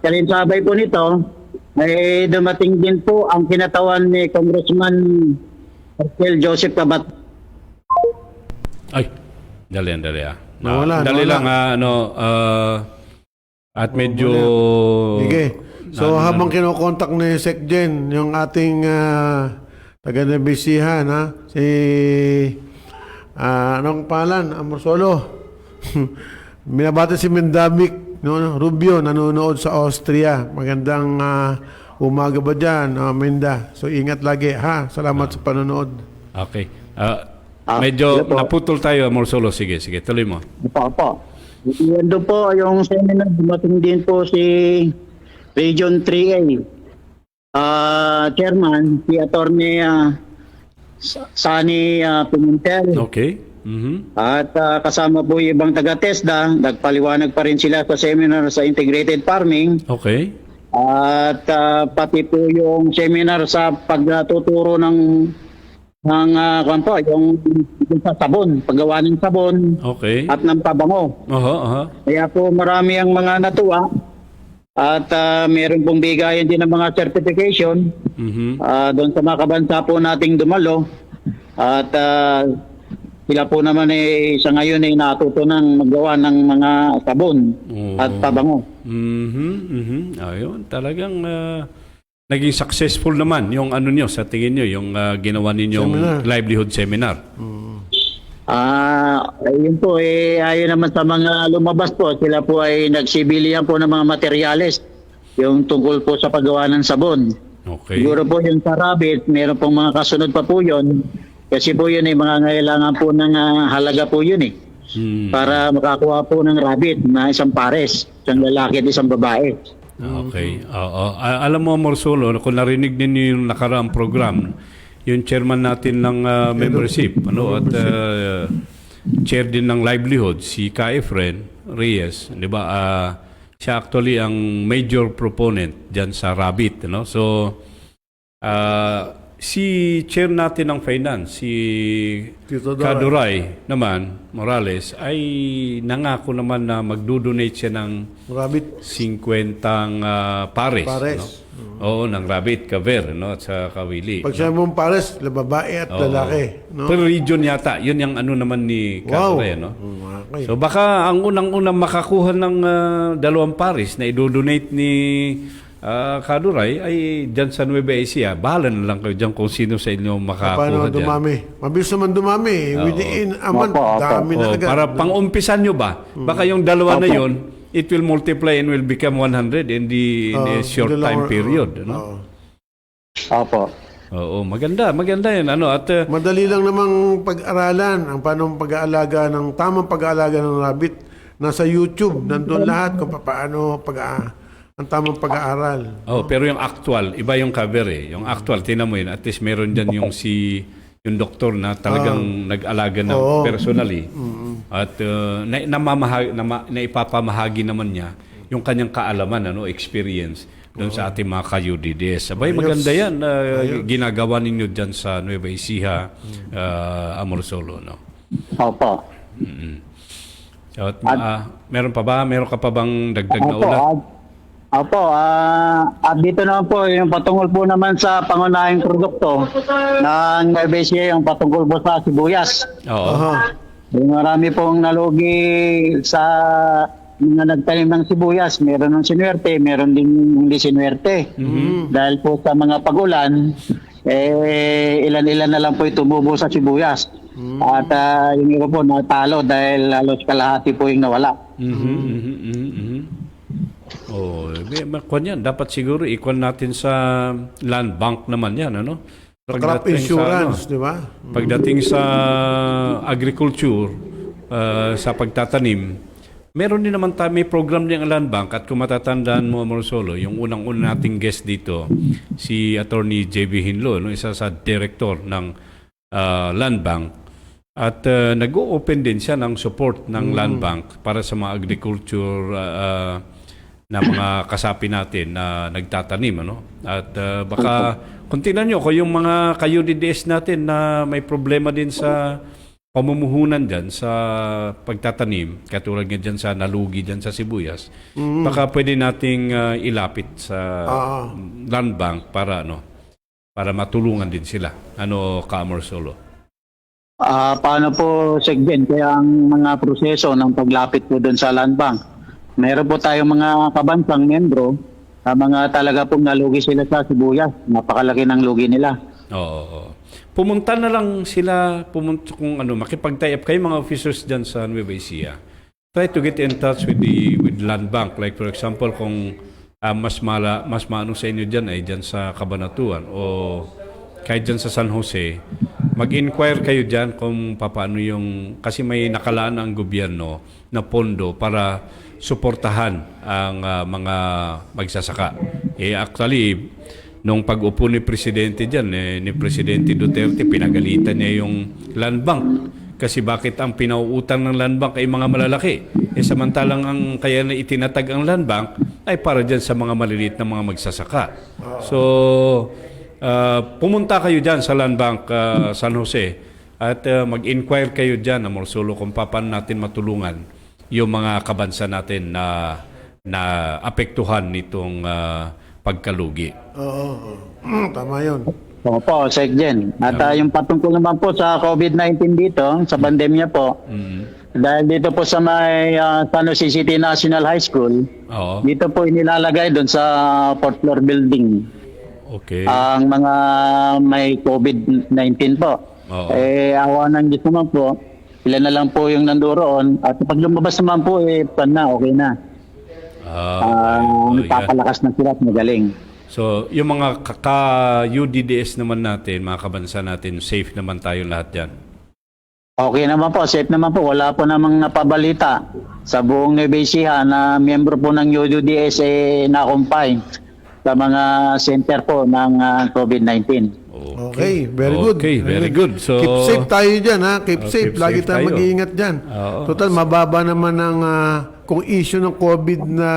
S6: Kalinsabay po nito, ay dumating din po ang kinatawan ni Congressman Marcel Joseph Cabat.
S3: Ay, dali.
S1: Nawala.
S3: Dali lang, at medyo...
S1: Sige. So habang kinokontak ni Secgen, yung ating taga-Nebisihan, si anong pangalan? Amorsolo. Binabati si Mendamik Rubio, nanonood sa Austria. Magandang umaga ba dyan, Menda? So ingat lagi, ha? Salamat sa panonood.
S3: Okay. Medyo
S6: sige po.
S3: naputol tayo, Morsolo. Sige, tuloy mo.
S6: Opo. Doon po yung seminar, dumating din po si Region 3A. Chairman, si Attorney Sani Pimentel.
S3: Okay.
S6: At kasama po yung ibang taga-TESDA, nagpaliwanag pa rin sila sa seminar sa integrated farming.
S3: Okay.
S6: At pati po yung seminar sa pagtuturo ng yung sa sabon, paggawa ng sabon
S3: Okay.
S6: at ng pabango. Kaya po marami ang mga natuwa at meron pong bigayan din ng mga certification doon sa mga kabansa po nating dumalo. At sila po naman sa ngayon ay natuto ng maggawa ng mga sabon at pabango.
S3: Ayun, talagang naging successful naman yung ano nyo sa tingin nyo, yung ginawa ninyong livelihood seminar.
S6: Ayun po, ayon naman sa mga lumabas po, sila po ay nagsibilihan po ng mga materyales yung tungkol po sa paggawa ng sabon.
S3: Okay.
S6: Siguro po yung sa rabbit, meron pong mga kasunod pa po yun. Kasi po yun ay mga ngailangan po ng halaga po yun para makakuha po ng rabbit na isang pares, isang lalaki at isang babae.
S3: Okay. Alam mo, Morsolo, kung narinig ninyo yung nakaraang program, yung chairman natin ng membership, at chair din ng livelihood, si Ka Efren Reyes, di ba? Siya actually ang major proponent dyan sa rabbit. So, si chair natin ng finance, si
S1: Tito Doray.
S3: Kaduray naman, Morales, ay nangako naman na magdodonate siya ng
S1: Rabbit
S3: 50 pares. Oo, ng rabbit, kaver, at sa kawili.
S1: Pag siya mong pares, babae at lalaki. No?
S3: Per region yata, yun yung ano naman ni Kaduray.
S1: Okay.
S3: So baka ang unang-unang makakuha ng 2 pares na idodonate ni Kaduray ay dyan sa Nueva Ecija. Bahala na lang kayo dyan kung sino sa inyo makakuha
S1: Paano
S3: dyan.
S1: dumami? Mabilis naman dumami. Within a month, dami na agad.
S3: Para pang-umpisan nyo ba? Baka yung 2 na yun, it will multiply and will become 100 in a short time period.
S6: Opo.
S3: Oo, maganda yan. At
S1: Madali lang namang pag-aralan ang paano pag-aalaga ng tamang pag-aalaga ng rabbit. Nasa YouTube, nandun lahat kung paano ang tamang pag-aaral.
S3: pero yung actual, iba yung cover Yung actual, tinan mo yun. At least meron dyan yung yung doktor na talagang nag-alaga ng
S1: Oo.
S3: personally. At naipapamahagi naman niya yung kanyang kaalaman, experience doon sa ating mga ka-UDDS. Abay, maganda yan. Ginagawa ninyo dyan sa Nueva Ecija, Amorsolo, no?
S6: Opo.
S3: At, meron pa ba? Meron ka pa bang dagdag na ulat?
S6: Opo, at dito naman po, yung patungkol po naman sa pangunahing produkto ng Nueva Ecija, yung patungkol po sa sibuyas.
S3: Oo.
S1: Aha.
S6: Yung marami pong nalugi sa mga nagtanim ng sibuyas. Meron ng sinuwerte, meron din hindi sinuwerte. Dahil po sa mga pagulan, ilan-ilan na lang po itumubo sa sibuyas. At yung iba po natalo dahil halos kalahati po yung nawala.
S3: Oh, kwan yan. Dapat siguro ikwan natin sa land bank naman yan, ano?
S1: Crop
S3: Pagdating
S1: insurance,
S3: sa,
S1: di ba?
S3: pagdating sa agriculture, sa pagtatanim, meron din naman may program din ang land bank. At kung matatandaan mo, Amorsolo, yung unang-una nating guest dito, si Attorney J.B. Hinlo, isa sa director ng land bank. At nag-o-open din siya ng support ng land bank para sa mga agriculture na mga kasapi natin na nagtatanim, ano? At baka kung tingnan nyo, kung yung mga ka-UDDS natin na may problema din sa pamumuhunan dyan sa pagtatanim, katulad nga dyan sa nalugi dyan sa sibuyas, baka pwede nating ilapit sa land bank para para matulungan din sila. Ano, Amorsolo?
S6: Paano po, Segben, kaya ang mga proseso ng paglapit po doon sa land bank? Meron po tayong mga kabansang membro, mga talaga pong nalugi sila sa sibuyas. Napakalaki ng lugi nila.
S3: Oo. Pumunta na lang sila, kung makipag-tie up kayo mga officers dyan sa Nueva Ecija. Try to get in touch with land bank. Like for example, kung mas maano sa inyo dyan ay dyan sa Cabanatuan o kahit dyan sa San Jose, mag-inquire kayo dyan kung paano yung, kasi may nakalaan ang gobyerno na pondo para suportahan ang mga magsasaka. Actually, nung pag-upo ni Presidente dyan, ni Presidente Duterte, pinagalitan niya yung land bank. Kasi bakit ang pinauutang ng land bank ay mga malalaki? Samantalang ang kaya na itinatag ang land bank ay para dyan sa mga maliliit na mga magsasaka. So, pumunta kayo dyan sa land bank San Jose at mag-inquire kayo dyan, Amorsolo, kung paano natin matulungan yung mga kabansa natin na apektuhan nitong pagkalugi.
S1: Oo. Tama yun.
S6: Opo, Segben. At yung patungkol naman po sa COVID-19 dito, sa pandemya po, dahil dito po sa may San Jose City National High School,
S3: Oo.
S6: dito po inilalagay doon sa fourth floor building
S3: Okay.
S6: ang mga may COVID-19 po.
S3: Oo.
S6: Awa ng Diyos naman po, ilan na lang po yung nandoon at pag lumabas naman po, okay na.
S3: Yan.
S6: Papalakas na sila at magaling.
S3: So, yung mga ka-UDDS naman natin, mga kabansa natin, safe naman tayo lahat dyan.
S6: Okay naman po, safe naman po. Wala po namang napabalita sa buong Nueva Ecija na miyembro po ng UDDS na-confine sa mga center po ng COVID-19.
S1: Okay, very good.
S3: Okay, very good. So,
S1: keep safe tayo dyan, ha? Keep safe.
S3: keep
S1: Lagi
S3: safe
S1: tayo
S3: tayo.
S1: mag-iingat dyan.
S3: Oo.
S1: Total, mababa naman ang kung issue ng COVID na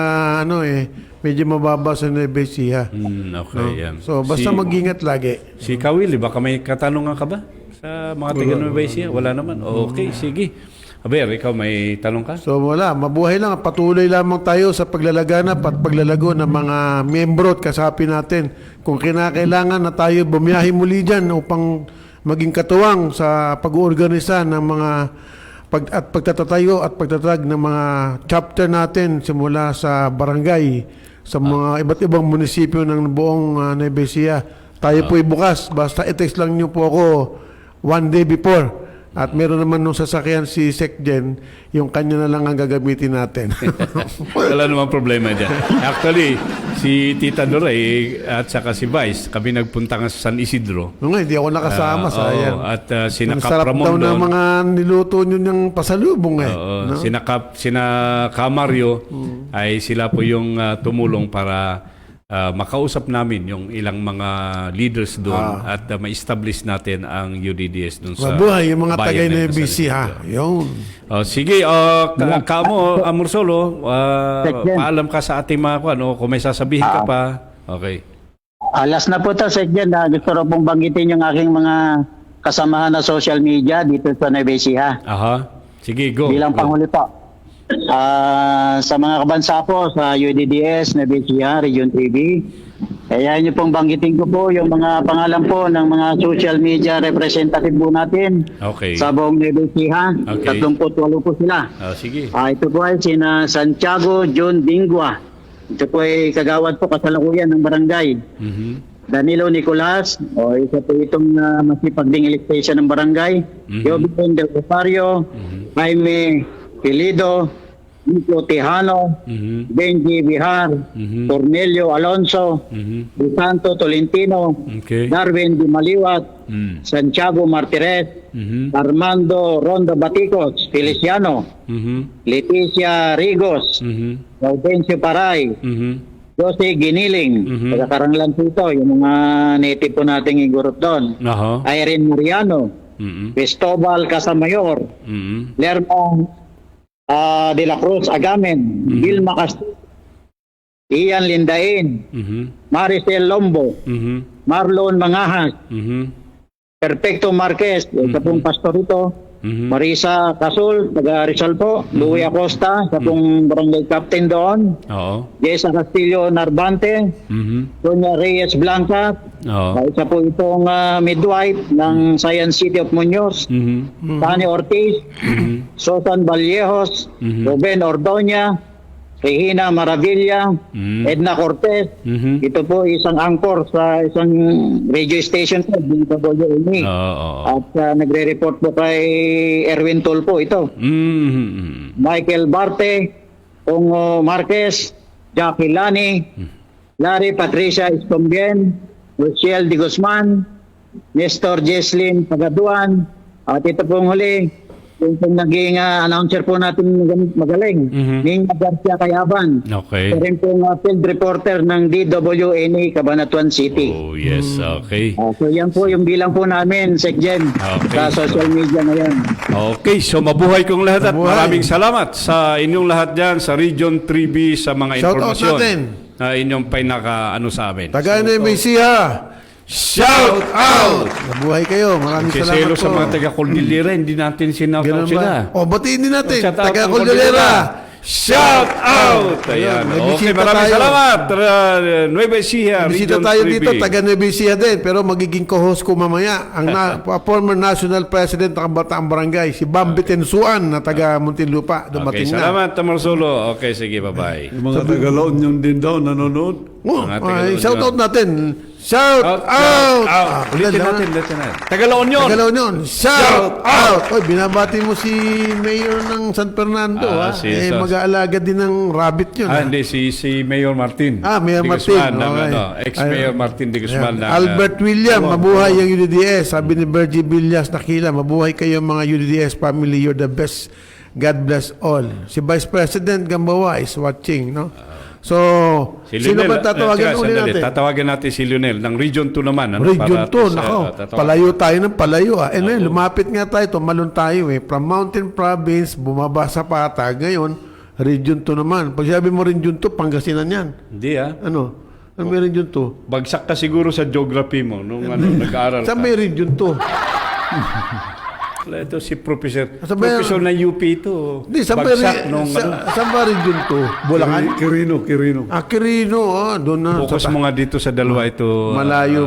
S1: medyo mababa sa Nueva Ecija.
S3: okay, yan.
S1: So, basta mag-ingat lagi.
S3: Si Kawil, baka may katanungan ka ba sa mga taga Nueva Ecija? Wala naman. Okay, sige. Aber, ikaw may tanong ka?
S1: So wala, mabuhay lang. Patuloy lamang tayo sa paglalaganap at paglalago ng mga miyembro at kasapi natin. Kung kinakailangan na tayo bumiyahe muli dyan upang maging katuwang sa pag-uorganisa ng mga pagtatatayo at pagtatag ng mga chapter natin simula sa barangay, sa mga iba't ibang munisipyo ng buong Nueva Ecija. Tayo po'y bukas. Basta i-text lang niyo po ako one day before. At meron naman nung sasakyan si Secgen, yung kanya na lang ang gagamitin natin.
S3: Wala namang problema dyan. Actually, si Tita Doray at saka si Vice, kami nagpunta nga sa San Isidro.
S1: No nga, hindi ako nakasama. Sayang.
S3: At
S1: Ang
S3: sina
S1: sarap
S3: Cap
S1: daw
S3: Ramon
S1: ng
S3: doon.
S1: mga niluto nyo ng pasalubong no?
S3: Sina Mario ay sila po yung tumulong para makausap namin yung ilang mga leaders doon at ma-establish natin ang UDDS doon sa
S1: Mabuhay yung mga
S3: bayan
S1: tagay na
S3: nasa
S1: BC ha.
S3: Salento.
S1: Yun.
S3: Sige, Kamo, Amorsolo,
S6: Second.
S3: paalam ka sa ating mga kung may sasabihin ka pa. Okay.
S6: Last na po to, Second. Gusto rin pong banggitin yung aking mga kasamahan na social media dito sa Nueva Ecija.
S3: Aha. Sige, go.
S6: Bilang
S3: Go.
S6: panghuli po. Sa mga kabansa po sa UDDS, Nueva Ecija, Region 3B, kaya nyo pong banggitin ko po yung mga pangalan po ng mga social media representative po natin
S3: Okay.
S6: sa buong Nueva Ecija.
S3: Okay.
S6: 38 po sila.
S3: Sige.
S6: Ito po ay sina Santiago John Dingua. Ito po ay kagawad po kasalukuyan ng barangay.
S3: Mhm.
S6: Danilo Nicolas, isa po itong masipag ding electation ng barangay. Jobin Del Rosario, Jaime Pilido, Nico Tejano, Benji Bihar, Cornelio Alonso, Santo Tolentino,
S3: Okay.
S6: Darwin Di Maliwat, Santiago Martires, Armando Ronda Baticos, Feliciano,
S3: Mhm.
S6: Leticia Rigos,
S3: Mhm.
S6: Gaudencio Paray,
S3: Mhm.
S6: Jose Giniling, taga-Karanglan po ito, yung mga native po nating igurot doon.
S3: Aha.
S6: Irene Mariano,
S3: Mhm.
S6: Cristobal Casamayor,
S3: Mhm.
S6: Lermo de la Cruz Agamen, Vilma Castillo, Ian Lindain,
S3: Mhm.
S6: Maricel Lombo,
S3: Mhm.
S6: Marlon Mangahas,
S3: Mhm.
S6: Perfecto Marquez, isa pong pastor ito,
S3: Mhm.
S6: Marisa Casul, taga Rizal po, Louie Acosta, isa pong barangay captain doon,
S3: Oo.
S6: Jessa Castillo Narbante,
S3: Mhm.
S6: Sonia Reyes Blanca,
S3: Oo.
S6: isa po itong midwife ng Science City of Muñoz,
S3: Mhm.
S6: Tani Ortiz, Susan Vallejos, Ruben Ordoña, Regina Maravilla, Edna Cortez.
S3: Mhm.
S6: Ito po isang anchor sa isang radio station po, DWME.
S3: Oo.
S6: At nagre-report po kay Erwin Tulpo ito.
S3: Mhm.
S6: Michael Barte, Pongo Marquez, Jackie Lani, Larry Patricia Escombien, Rochelle Di Guzman, Nestor Jesslyn Pagaduan, at ito pong huli, yung pong naging announcer po natin magaling, Nina Garcia Cayaban.
S3: Okay.
S6: Ito rin pong field reporter ng DWNA Cabanatuan City.
S3: Oh, yes. Okay.
S6: So yan po yung bilang po namin, Sekjen,
S3: Okay.
S6: sa social media ngayon.
S3: Okay, so mabuhay kong lahat at
S1: Mabuhay.
S3: maraming salamat sa inyong lahat dyan sa Region 3B sa mga
S1: Shout out
S3: impormasyon
S1: natin.
S3: na inyong pinaka sa amin.
S1: Taga NBC ha. Shout out! Mabuhay kayo. Maraming salamat
S3: Kiselo
S1: po.
S3: sa mga taga-Cordillera, hindi natin sinakaw
S1: Ganun
S3: sila.
S1: ba? O, batiin din natin.
S3: Shout out
S1: Taga
S3: ang
S1: Cordillera.
S3: Shout out! Ayan.
S1: May
S3: Okay,
S1: bisita
S3: maraming
S1: tayo.
S3: salamat. Nueva Ecija,
S1: Bisita
S3: Region
S1: tayo
S3: 3B.
S1: dito, taga Nueva Ecija din, pero magiging co-host ko mamaya. Ang former National President ng Kabataang Barangay, si Bambi Tensuan na taga Muntinlupa.
S3: Okay,
S1: Dumating na.
S3: salamat, Tamarsolo. Okay, sige, bye-bye.
S4: Yung mga Tagalaon yung din daw nanonood.
S1: Oh,
S3: Mga taga-
S1: shout out natin. Shout out!
S3: Ulitin natin, ulitin natin. Tagalaon yun.
S1: Tagalaw yun. Shout out! Oy, binabati mo si Mayor ng San Fernando, ha?
S3: Si
S1: mag-aalaga din ng rabbit yun, ha?
S3: Hindi, si Mayor Martin.
S1: Mayor
S3: Di
S1: Martin.
S3: Guzman,
S1: Okay.
S3: ex-Mayor Martin de Guzman.
S1: Ayan. Albert William, mabuhay ang UDDS. Sabi ni Virgie Villas Nakila, mabuhay kayo mga UDDS family. You're the best. God bless all. Si Vice President Gambawa is watching, no? So, sino ba tatawagan ulit natin?
S3: Tatawagan natin si Lionel ng Region 2 naman.
S1: Region 2, nako.
S3: tatawagan.
S1: Palayo tayo ng palayo. Ngayon, lumapit nga tayo, tumalon tayo eh. From Mountain Province, bumaba sa Patag. Ngayon, Region 2 naman. Pag sabi mo Region 2, Pangasinan yan.
S3: Hindi
S1: Ano may Region 2?
S3: Bagsak ka siguro sa geography mo nung nag-aaral
S1: Saan
S3: ka.
S1: may Region 2?
S3: Ito si Professor.
S1: Sa may-
S3: Professor na UP ito.
S1: Hindi, saan ba
S3: Bagsak nung
S1: saan ba Region 2? Bulacan?
S4: Quirino.
S1: Quirino, doon na.
S3: focus mo nga dito sa dalawa ito.
S1: Malayo.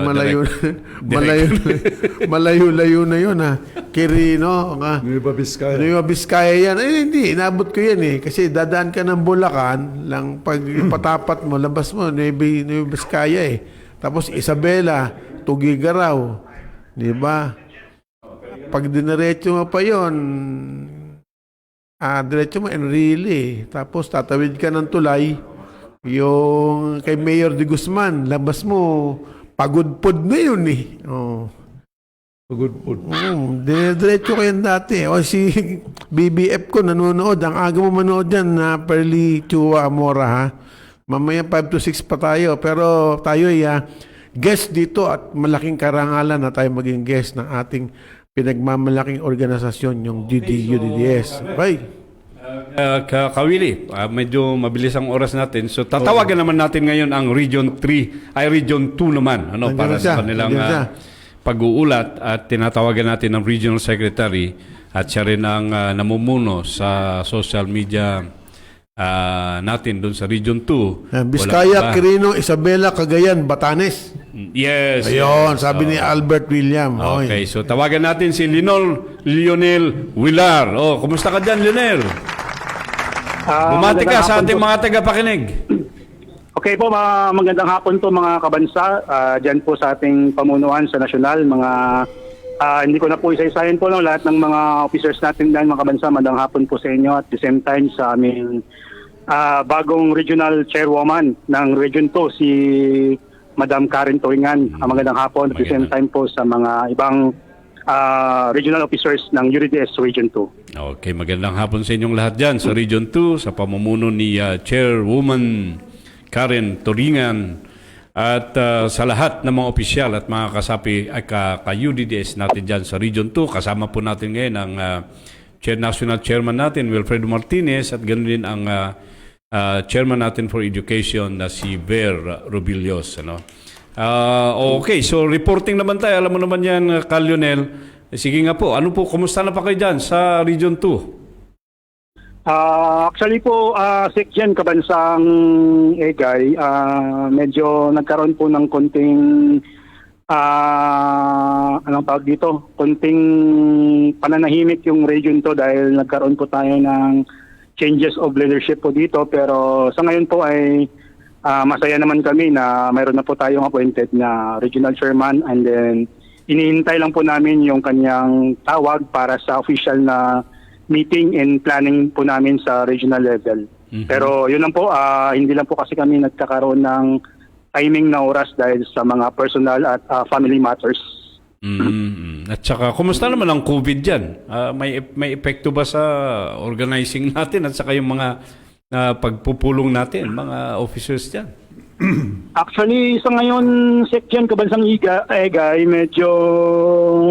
S1: Malayo na yun, ha. Quirino,
S4: Nueva Vizcaya.
S1: Nueva Vizcaya yan. Hindi, inabot ko yan eh. Kasi dadaan ka ng Bulacan, lang pag patapat mo, labas mo, Nueva Vizcaya eh. Tapos Isabela, Tugigaraw. Di ba? Pag diniretso mo pa yun, diretso mo, Enrile. Tapos tatawid ka ng tulay, yung kay Mayor de Guzman, labas mo, pagudpod na yun eh. Oh.
S4: Good food.
S1: Diretso ko yan dati. O si BBF ko nanonood. Ang aga mo manood yan na Perly Chua Amora, ha? Mamaya 5 to 6 pa tayo. Pero tayo ay guest dito at malaking karangalan na tayo maging guest ng ating pinagmamalaking organisasyon, yung UDDS. Okay.
S3: Kawili, medyo mabilis ang oras natin. So tatawagan naman natin ngayon ang Region 3, ay Region 2 naman, ano,
S1: Nandiyan
S3: para
S1: siya,
S3: sa kanilang
S1: nandiyan siya.
S3: pag-uulat, at tinatawagan natin ang Regional Secretary at siya rin ang namumuno sa social media natin doon sa Region 2.
S1: Biskaya, Quirino, Isabela, Cagayan, Batanes.
S3: Yes.
S1: Ayun,
S3: yes.
S1: sabi ni Albert William.
S3: Okay, so tawagan natin si Lionel Villar. Oh, kumusta ka dyan, Lionel? Bumati ka sa ating mga tagapakinig.
S6: Okay po, magandang hapon po mga kabansa. Diyan po sa ating pamunuan sa nasyonal, hindi ko na po isa-isahin po lahat ng mga officers natin dyan, mga kabansa. Magandang hapon po sa inyo at the same time sa aming bagong regional chairwoman ng Region 2, si Madam Karen Turingan. Magandang hapon at the same time po sa mga ibang regional officers ng UDDS Region 2.
S3: Okay, magandang hapon sa inyong lahat dyan sa Region 2 sa pamumuno ni Chairwoman Karen Turingan at sa lahat ng mga opisyal at mga kasapi ay ka-UDDS natin dyan sa Region 2. Kasama po natin ngayon ang National Chairman natin, Wilfredo Martinez, at ganoon din ang Chairman natin for Education na si Ver Rubillos. Ano? Okay, so reporting naman tayo. Alam mo naman yan, Lionel. Sige nga po, ano po, kumusta na pa kayo dyan sa Region 2?
S6: Actually po, Sekjen, kabansang Egay, medyo nagkaroon po ng konting, anong tawag dito, konting pananahimik yung region to dahil nagkaroon po tayo ng changes of leadership po dito. Pero sa ngayon po ay masaya naman kami na mayroon na po tayong appointed na regional chairman, and then inihintay lang po namin yung kanyang tawag para sa official na meeting and planning po namin sa regional level. Pero yun lang po, hindi lang po kasi kami nagkakaroon ng timing na oras dahil sa mga personal at family matters.
S3: At saka, kumusta naman ang COVID dyan? May epekto ba sa organizing natin at saka yung mga pagpupulong natin, mga officers dyan?
S6: Actually, sa ngayon, Sekjen, kabansang Egay, medyo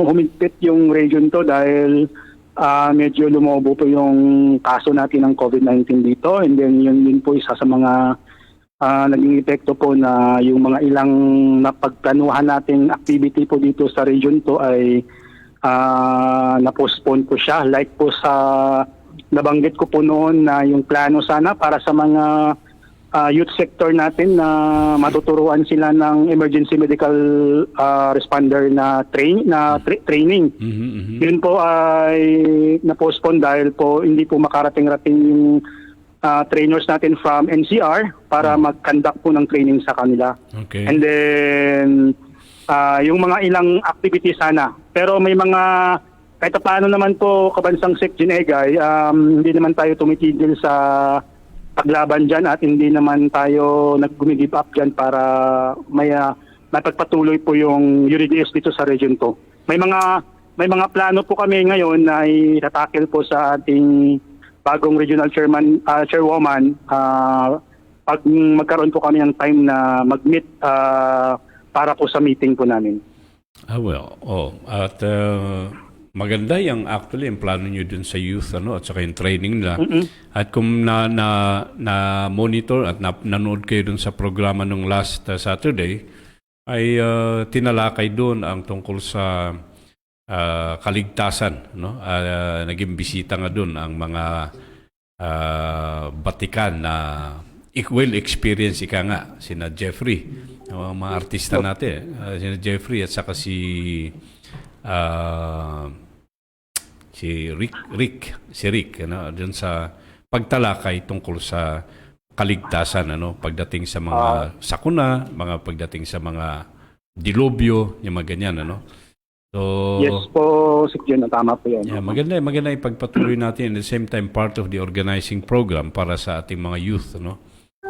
S6: humigpit yung region to dahil medyo lumobo po yung kaso natin ng COVID-19 dito, and then yun din po isa sa mga naging epekto po na yung mga ilang napagplanuhan nating activity po dito sa region to ay na-postpone po siya. Like po sa nabanggit ko po noon na yung plano sana para sa mga youth sector natin na matuturuan sila ng emergency medical responder na training. Yun po ay na-postpone dahil po hindi po makarating-rating yung trainers natin from NCR para mag-conduct po ng training sa kanila.
S3: Okay.
S6: And then yung mga ilang activities sana. Pero may mga kahit paano naman po, kabansang Sekjen Egay, hindi naman tayo tumitigil sa paglaban dyan at hindi naman tayo nag-give up dyan para may napagpatuloy po yung UDDS dito sa region to. May mga plano po kami ngayon na itatakil po sa ating bagong regional chairwoman pag magkaroon po kami ng time na mag-meet para po sa meeting po namin.
S3: Maganda yung actually yung plano nyo dun sa youth at saka yung training nila. At kung na monitor at nanood kayo dun sa programa nung last Saturday, ay tinalakay dun ang tungkol sa kaligtasan. Naging bisita nga dun ang mga batikan na well experience ika nga, sina Jeffrey, mga artista natin, sina Jeffrey at saka si Rick doon sa pagtalakay tungkol sa kaligtasan pagdating sa mga sakuna, mga pagdating sa mga dilubyo, yung mga ganyan So
S6: yes po, Sekjen, tama po yan.
S3: Yeah, maganda ipagpatuloy natin at the same time part of the organizing program para sa ating mga youth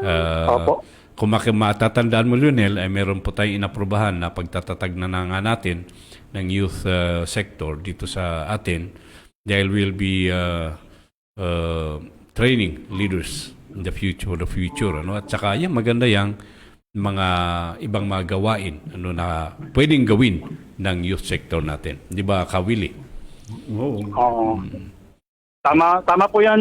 S6: Opo.
S3: Kung matatandaan mo, Lionel, ay meron po tayong inaprubahan na pagtatatag na nga natin ng youth sector dito sa atin dahil we'll be training leaders in the future, ano? At saka yan, maganda yang mga ibang mga gawain ano na pwedeng gawin ng youth sector natin. Di ba, Kawili?
S4: Oo.
S7: Oo. Tama po yan,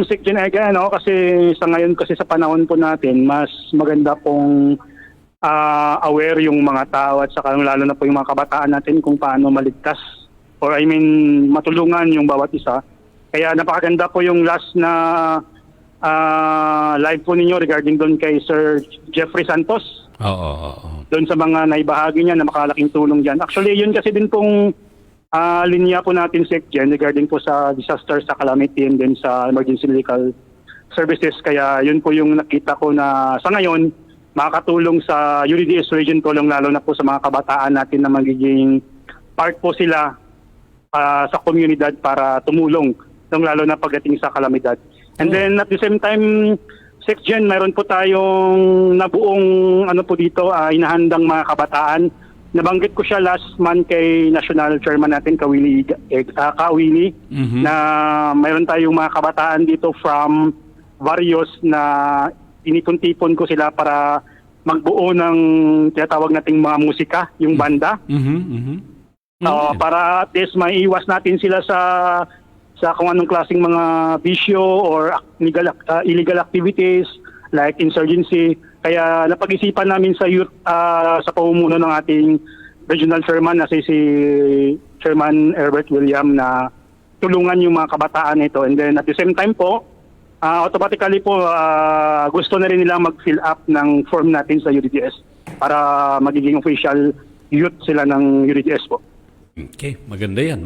S7: Sec. Jen Ega, no? Kasi sa ngayon, kasi sa panahon po natin, mas maganda pong aware yung mga tao at saka lalo na po yung mga kabataan natin kung paano maligtas or matulungan yung bawat isa. Kaya napakaganda po yung last na live po ninyo regarding doon kay Sir Jeffrey Santos.
S3: Oo.
S7: Doon sa mga naibahagi niya na makalaking tulong dyan. Actually, yun kasi din pong linya po natin, Sec. Jen, regarding po sa disaster, sa calamity, and then sa emergency medical services. Kaya yun po yung nakita ko na sa ngayon, makakatulong sa UDDS region po, lalo na po sa mga kabataan natin na magiging part po sila sa komunidad para tumulong, lalo na pagdating sa kalamidad. And then at the same time, Sec. Jen, mayroon po tayong nabuong dito, inahandang mga kabataan. Nabanggit ko siya last month kay National Chairman natin, Kawili, na mayroon tayong mga kabataan dito from various na tinipon-tipon ko sila para magbuo ng tinatawag nating mga musika, yung banda. Para at least maiiwas natin sila sa kung anong klaseng mga bisyo or illegal activities like insurgency. Kaya napag-isipan namin sa youth sa pamumuno ng ating regional chairman na si Chairman Herbert William na tulungan yung mga kabataan ito. And then at the same time po, automatically po gusto na rin nila mag-fill up ng form natin sa UDDS para magiging official youth sila ng UDDS po.
S3: Okay, maganda yan.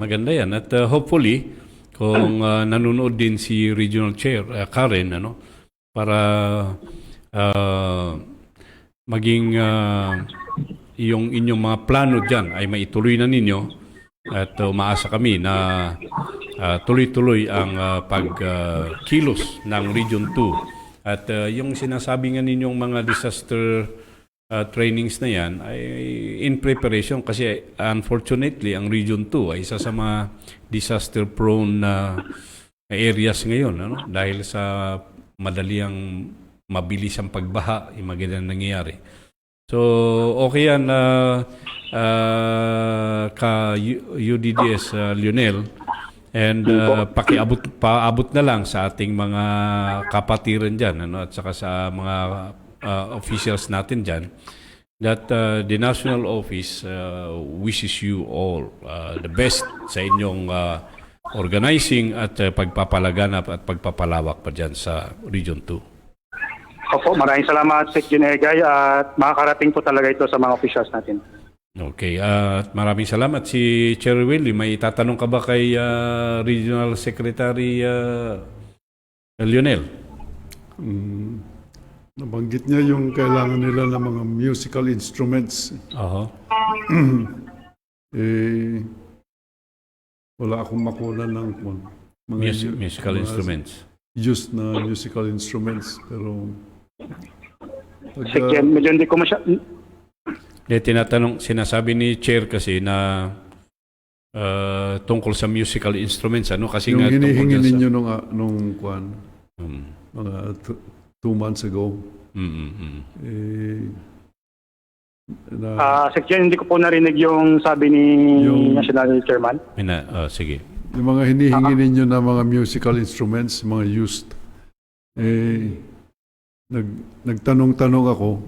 S3: At hopefully, kung nanonood din si Regional Chair Karen, para maging yung inyong mga plano dyan ay maituloy na ninyo at umaasa kami na tuloy-tuloy ang pagkilos ng Region 2. At yung sinasabi nga ninyong mga disaster trainings na yan ay in preparation kasi unfortunately ang Region 2 ay isa sa mga disaster prone areas ngayon dahil sa madaliang mabilis ang pagbaha, yung magandang nangyayari. So okay yan ka UDDS Lionel, and paabot na lang sa ating mga kapatiran dyan at saka sa mga officials natin dyan that the national office wishes you all the best sa inyong organizing at pagpapalaganap at pagpapalawak pa dyan sa Region 2.
S7: Opo, maraming salamat, Sec. Jen Egay, at makakarating po talaga ito sa mga officials natin.
S3: Okay, at maraming salamat. Si Chair Willie, may tatanong ka ba kay Regional Secretary Lionel?
S4: Nabanggit niya yung kailangan nila ng mga musical instruments. Wala akong makunan ng mga
S3: musical instruments.
S4: Used na musical instruments, pero
S7: Sec. Jen, medyo hindi ko
S3: sinasabi ni Chair kasi na tungkol sa musical instruments, kasi
S4: yung
S3: nga
S4: hinihingi
S3: tungkol
S4: ninyo nung kwan, mga 2 months ago.
S7: Sec. Jen, hindi ko po narinig yung sabi ni National Chairman.
S3: Sige.
S4: Yung mga hinihingi ninyo na mga musical instruments, mga used, nagtanong-tanong ako.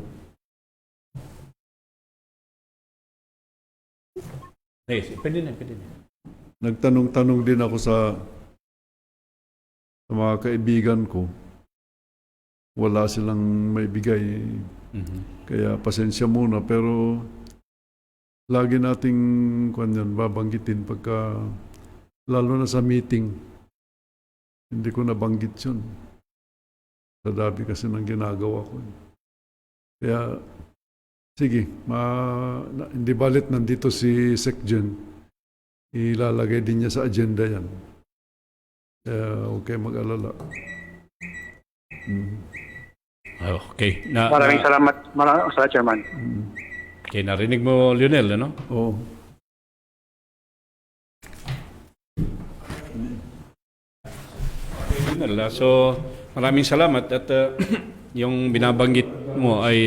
S3: Pwede na.
S4: Nagtanong-tanong din ako sa mga kaibigan ko. Wala silang maibigay. Kaya pasensya muna, pero lagi nating babanggitin pagka lalo na sa meeting. Hindi ko nabanggit yun. Sa dami kasi ng ginagawa ko. Kaya, sige, hindi balit nandito si Sec. Jen. Ilalagay din niya sa agenda yan. Kaya, okay, mag-alala.
S3: Okay.
S7: Maraming salamat, Chairman.
S3: Okay, narinig mo, Lionel,
S4: Oo.
S3: Lionel. So, maraming salamat at yung binabanggit mo ay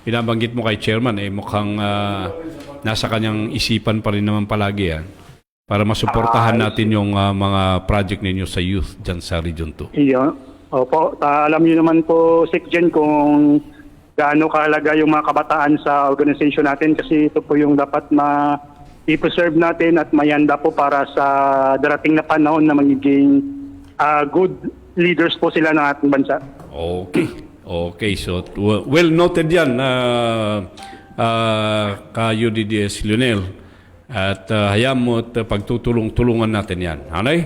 S3: binabanggit mo kay Chairman ay mukhang nasa kanyang isipan pa rin naman palagi yan para masuportahan natin yung mga project ninyo sa youth dyan sa Region 2.
S7: Iyo. Opo, alam niyo naman po, Secgen, kung gaano kahalaga yung mga kabataan sa organization natin kasi ito po yung dapat i-preserve natin at mayanda po para sa darating na panahon na magiging good leaders po sila ng ating bansa.
S3: Okay. So, well noted yan ka-UDDS Lionel. At hayaan mo at pagtutulong-tulungan natin yan. Hanay?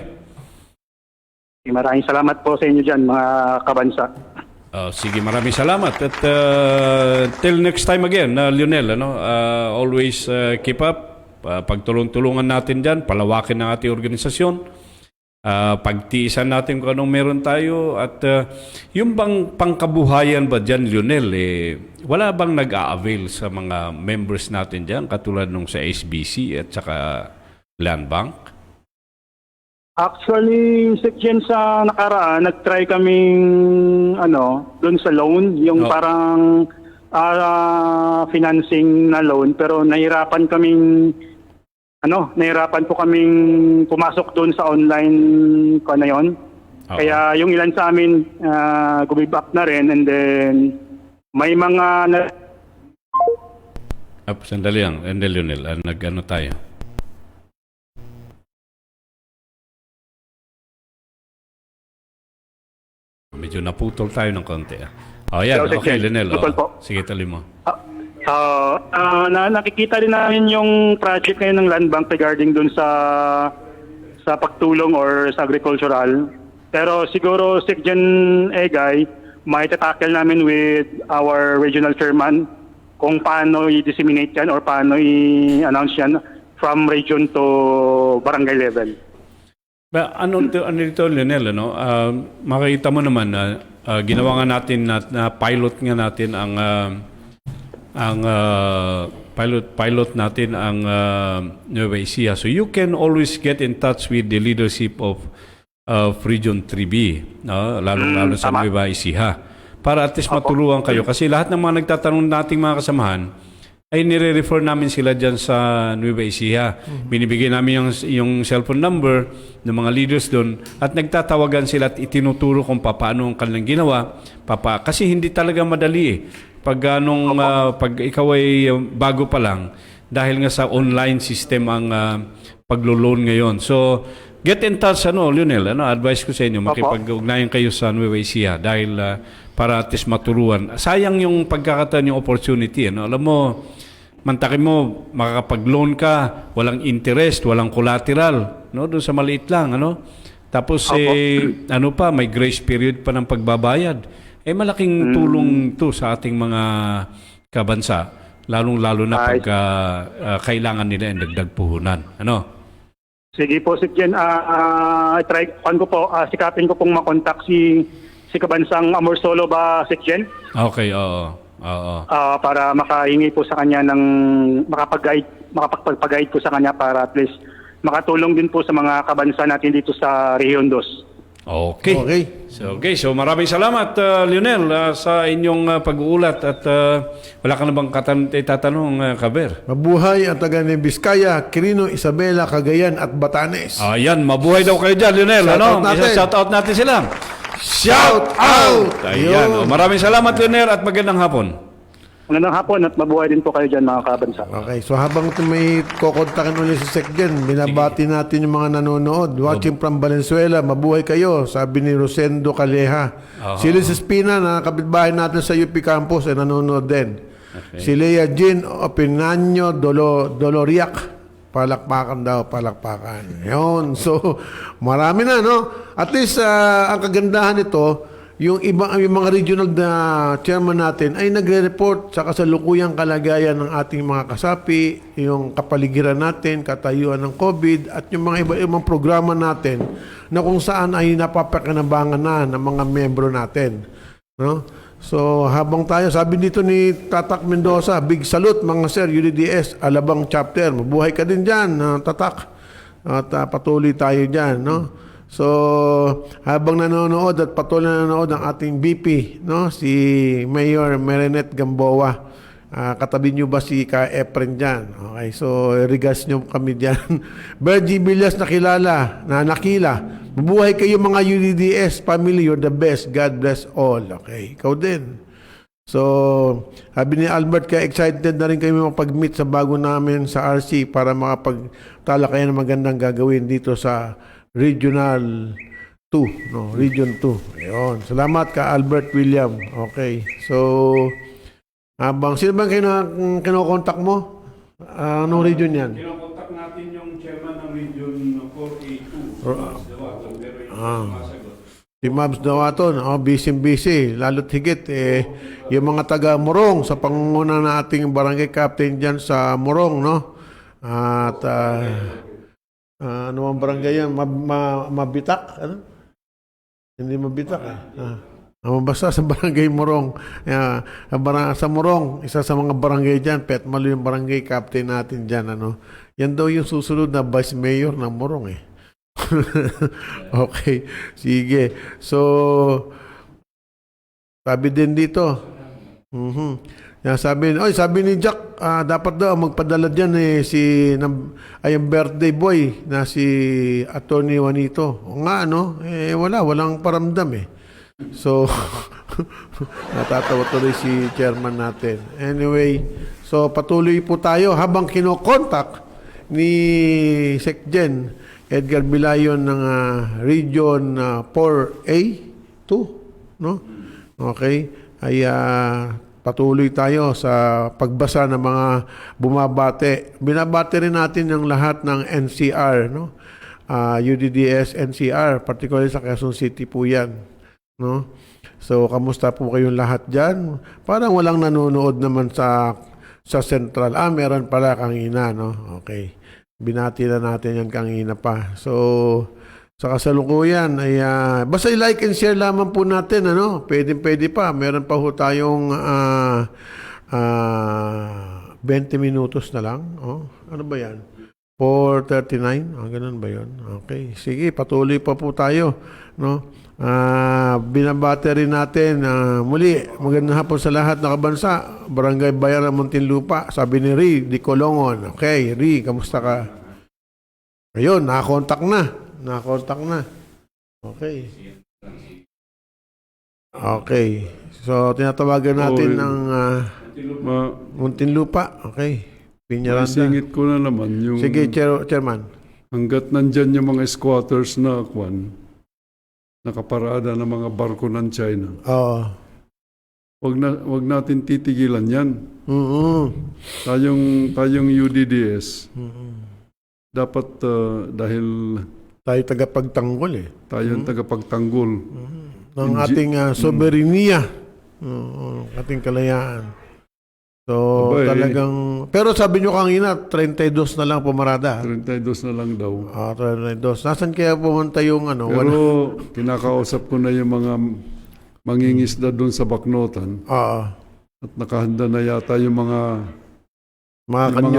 S7: Maraming salamat po sa inyo dyan, mga kabansa.
S3: Sige, maraming salamat. At till next time again, Lionel, always keep up. Pagtulong-tulungan natin dyan, palawakin ang ating organisasyon. Pagtiisan natin kung anong meron tayo. At yung bang pangkabuhayan ba dyan, Lionel, wala bang nag-a-avail sa mga members natin dyan, katulad nung sa SBC at saka Land Bank?
S7: Actually, Secgen, sa nakaraan, nag-try kaming doon sa loan, yung parang financing na loan, pero nahirapan po kaming pumasok doon sa online ko na yon. Kaya yung ilan sa amin give up na rin, and then may mga
S3: Sandali lang, Lionel, nag-ano tayo? Medyo naputol tayo ng konti. Yan. Okay, Lionel. Sige, tuloy mo.
S7: nakikita din namin yung project ngayon ng Land Bank regarding dun sa pagtulong or sa agricultural. Pero siguro, Secgen Egay, may tatakil namin with our regional chairman kung paano i-disseminate yan or paano i-announce yan from region to barangay level.
S3: Ano dito, Lionel, makikita mo naman na ginawa nga natin na pilot nga natin ang pilot natin ang Nueva Ecija. So you can always get in touch with the leadership of Region 3B, lalo sa Nueva Ecija, para at least matulungan kayo. Kasi lahat ng mga nagtatanong nating mga kasamahan ay nire-refer namin sila dyan sa Nueva Ecija. Binibigay namin yung cellphone number ng mga leaders doon at nagtatawagan sila at itinuturo kung paano ang kanilang ginawa. Kasi hindi talaga madali pag ikaw ay bago pa lang dahil nga sa online system ang paglo-loan ngayon. So, get in touch, Lionel. Advice ko sa inyo, makipag-ugnayan kayo sa Nueva Ecija dahil para at least maturuan. Sayang yung pagkakataon, yung opportunity. Alam mo, mantakin mo, makakapag-loan ka, walang interest, walang collateral, doon sa maliit lang, Tapos, may grace period pa ng pagbabayad. Malaking tulong to sa ating mga kabansa, lalong-lalo na pag kailangan nila ang dagdag puhunan.
S7: Sige po, Secgen. Sikapin ko pong makontak si Kabansang Amorsolo ba, Secgen?
S3: Okay, oo.
S7: Para makahingi po sa kanya ng makapagpag-guide po sa kanya para at least makatulong din po sa mga kabansa natin dito sa Region 2.
S3: Okay. So maraming salamat, Lionel, sa inyong pag-uulat at wala ka na bang tatanong, Kaber?
S1: Mabuhay ang taga ni Vizcaya, Quirino, Isabela, Cagayan at Batanes.
S3: Ayan, mabuhay daw kayo dyan, Lionel. Shout out natin sila.
S1: Shout out!
S3: Ayan. Maraming salamat, Lionel, at magandang hapon.
S7: Magandang hapon at mabuhay din po kayo dyan, mga kabansa.
S1: Okay, so habang may kukontakin ulit si Secgen, binabati natin yung mga nanonood. Watching from Valenzuela, mabuhay kayo, sabi ni Rosendo Caleja. Si Liz Espina, na kapitbahay natin sa UP Campus, ay nanonood din. Si Lea Jean Opinanyo Doloriac, palakpakan daw, palakpakan. Yun, so marami na, At least, ang kagandahan nito, yung mga regional na chairman natin ay nagre-report sa kasalukuyang kalagayan ng ating mga kasapi, yung kapaligiran natin, katayuan ng COVID, at yung mga iba-ibang programa natin na kung saan ay napapakinabangan na ng mga membro natin. So, habang tayo, sabi dito ni Tatak Mendoza, big salute mga sir, UDDS, Alabang chapter. Mabuhay ka din dyan, Tatak. At patuloy tayo dyan, So, habang nanonood at patuloy na nanonood ang ating BP, no, si Mayor Marinette Gamboa, katabi nyo ba si Ka Efren dyan? Okay, so regards nyo kami dyan. Bergie Villas nakila. Mabuhay kayo mga UDDS family, you're the best. God bless all. Okay, ikaw din. So, sabi ni Albert, kaya excited na rin kayo mapag-meet sa bago namin sa RC para makapagtala kayo ng magandang gagawin dito sa Regional 2, no, Region 2. Ayun. Salamat ka Albert William. Okay. So, sino bang kinokontak mo? Anong region yan?
S3: Kinokontak natin yung chairman ng Region 4A2.
S1: Si Mabs Dawaton, busy. Lalo't higit, yung mga taga Morong, sa pangunguna na ating barangay captain dyan sa Morong, no? At, ano ang barangay yan? Mabitak? Ano? Hindi mabitak, basta sa barangay Morong. Sa Morong, isa sa mga barangay dyan, Petmalo yung barangay captain natin dyan, ano? Yan daw yung susunod na vice mayor ng Morong, Okay, sige. So, sabi din dito. Sabi ni Jack, dapat daw magpadala diyan yung birthday boy na si Attorney Juanito. O nga walang paramdam So, natatawa tuloy si chairman natin. Anyway, so patuloy po tayo habang kinokontak ni Secgen Edgar Bilayon ng Region 4A2, no? Okay, ay patuloy tayo sa pagbasa ng mga bumabate. Binabate rin natin yung lahat ng NCR, no? UDDS NCR, particularly sa Quezon City po 'yan, no? So, kamusta po kayong lahat diyan? Parang walang nanonood naman sa Central. Meron pala kanina, no? Okay. Binati na natin yan kanina pa. So, sa kasalukuyan ay basta i-like and share lamang po natin, ano? Pwede pa. Meron pa ho tayong 20 minutos na lang. Ano ba yan? 4:39? Ganun ba yun? Okay. Sige, patuloy pa po tayo, no? Binabate rin natin muli, magandang hapon sa lahat ng kabansa. Barangay Bayaran, Muntinlupa. Sabi ni Ri Di Colongon. Okay, Ri, kamusta ka? Ayun, nakakontak na. Okay. So, tinatawagan natin ng Muntinlupa. Okay. Piñaranda.
S4: Singit ko na naman yung...
S1: Sige, Chairman.
S4: Hanggat nandyan yung mga squatters na nakaparada ng mga barko ng China.
S1: Oo.
S4: Wag natin titigilan yan. Tayong UDDS. Dapat dahil
S1: Tayo tagapagtanggol
S4: tayong tagapagtanggol.
S1: ng ating soberenya. Ating kalayaan. So, talagang... Pero sabi nyo kanina, 32 na lang pumarada.
S4: 32 na lang daw.
S1: 32. Nasaan kaya pumunta yung
S4: Pero kinakausap ko na yung mga mangingisda doon sa Baknotan. At nakahanda na yata yung mga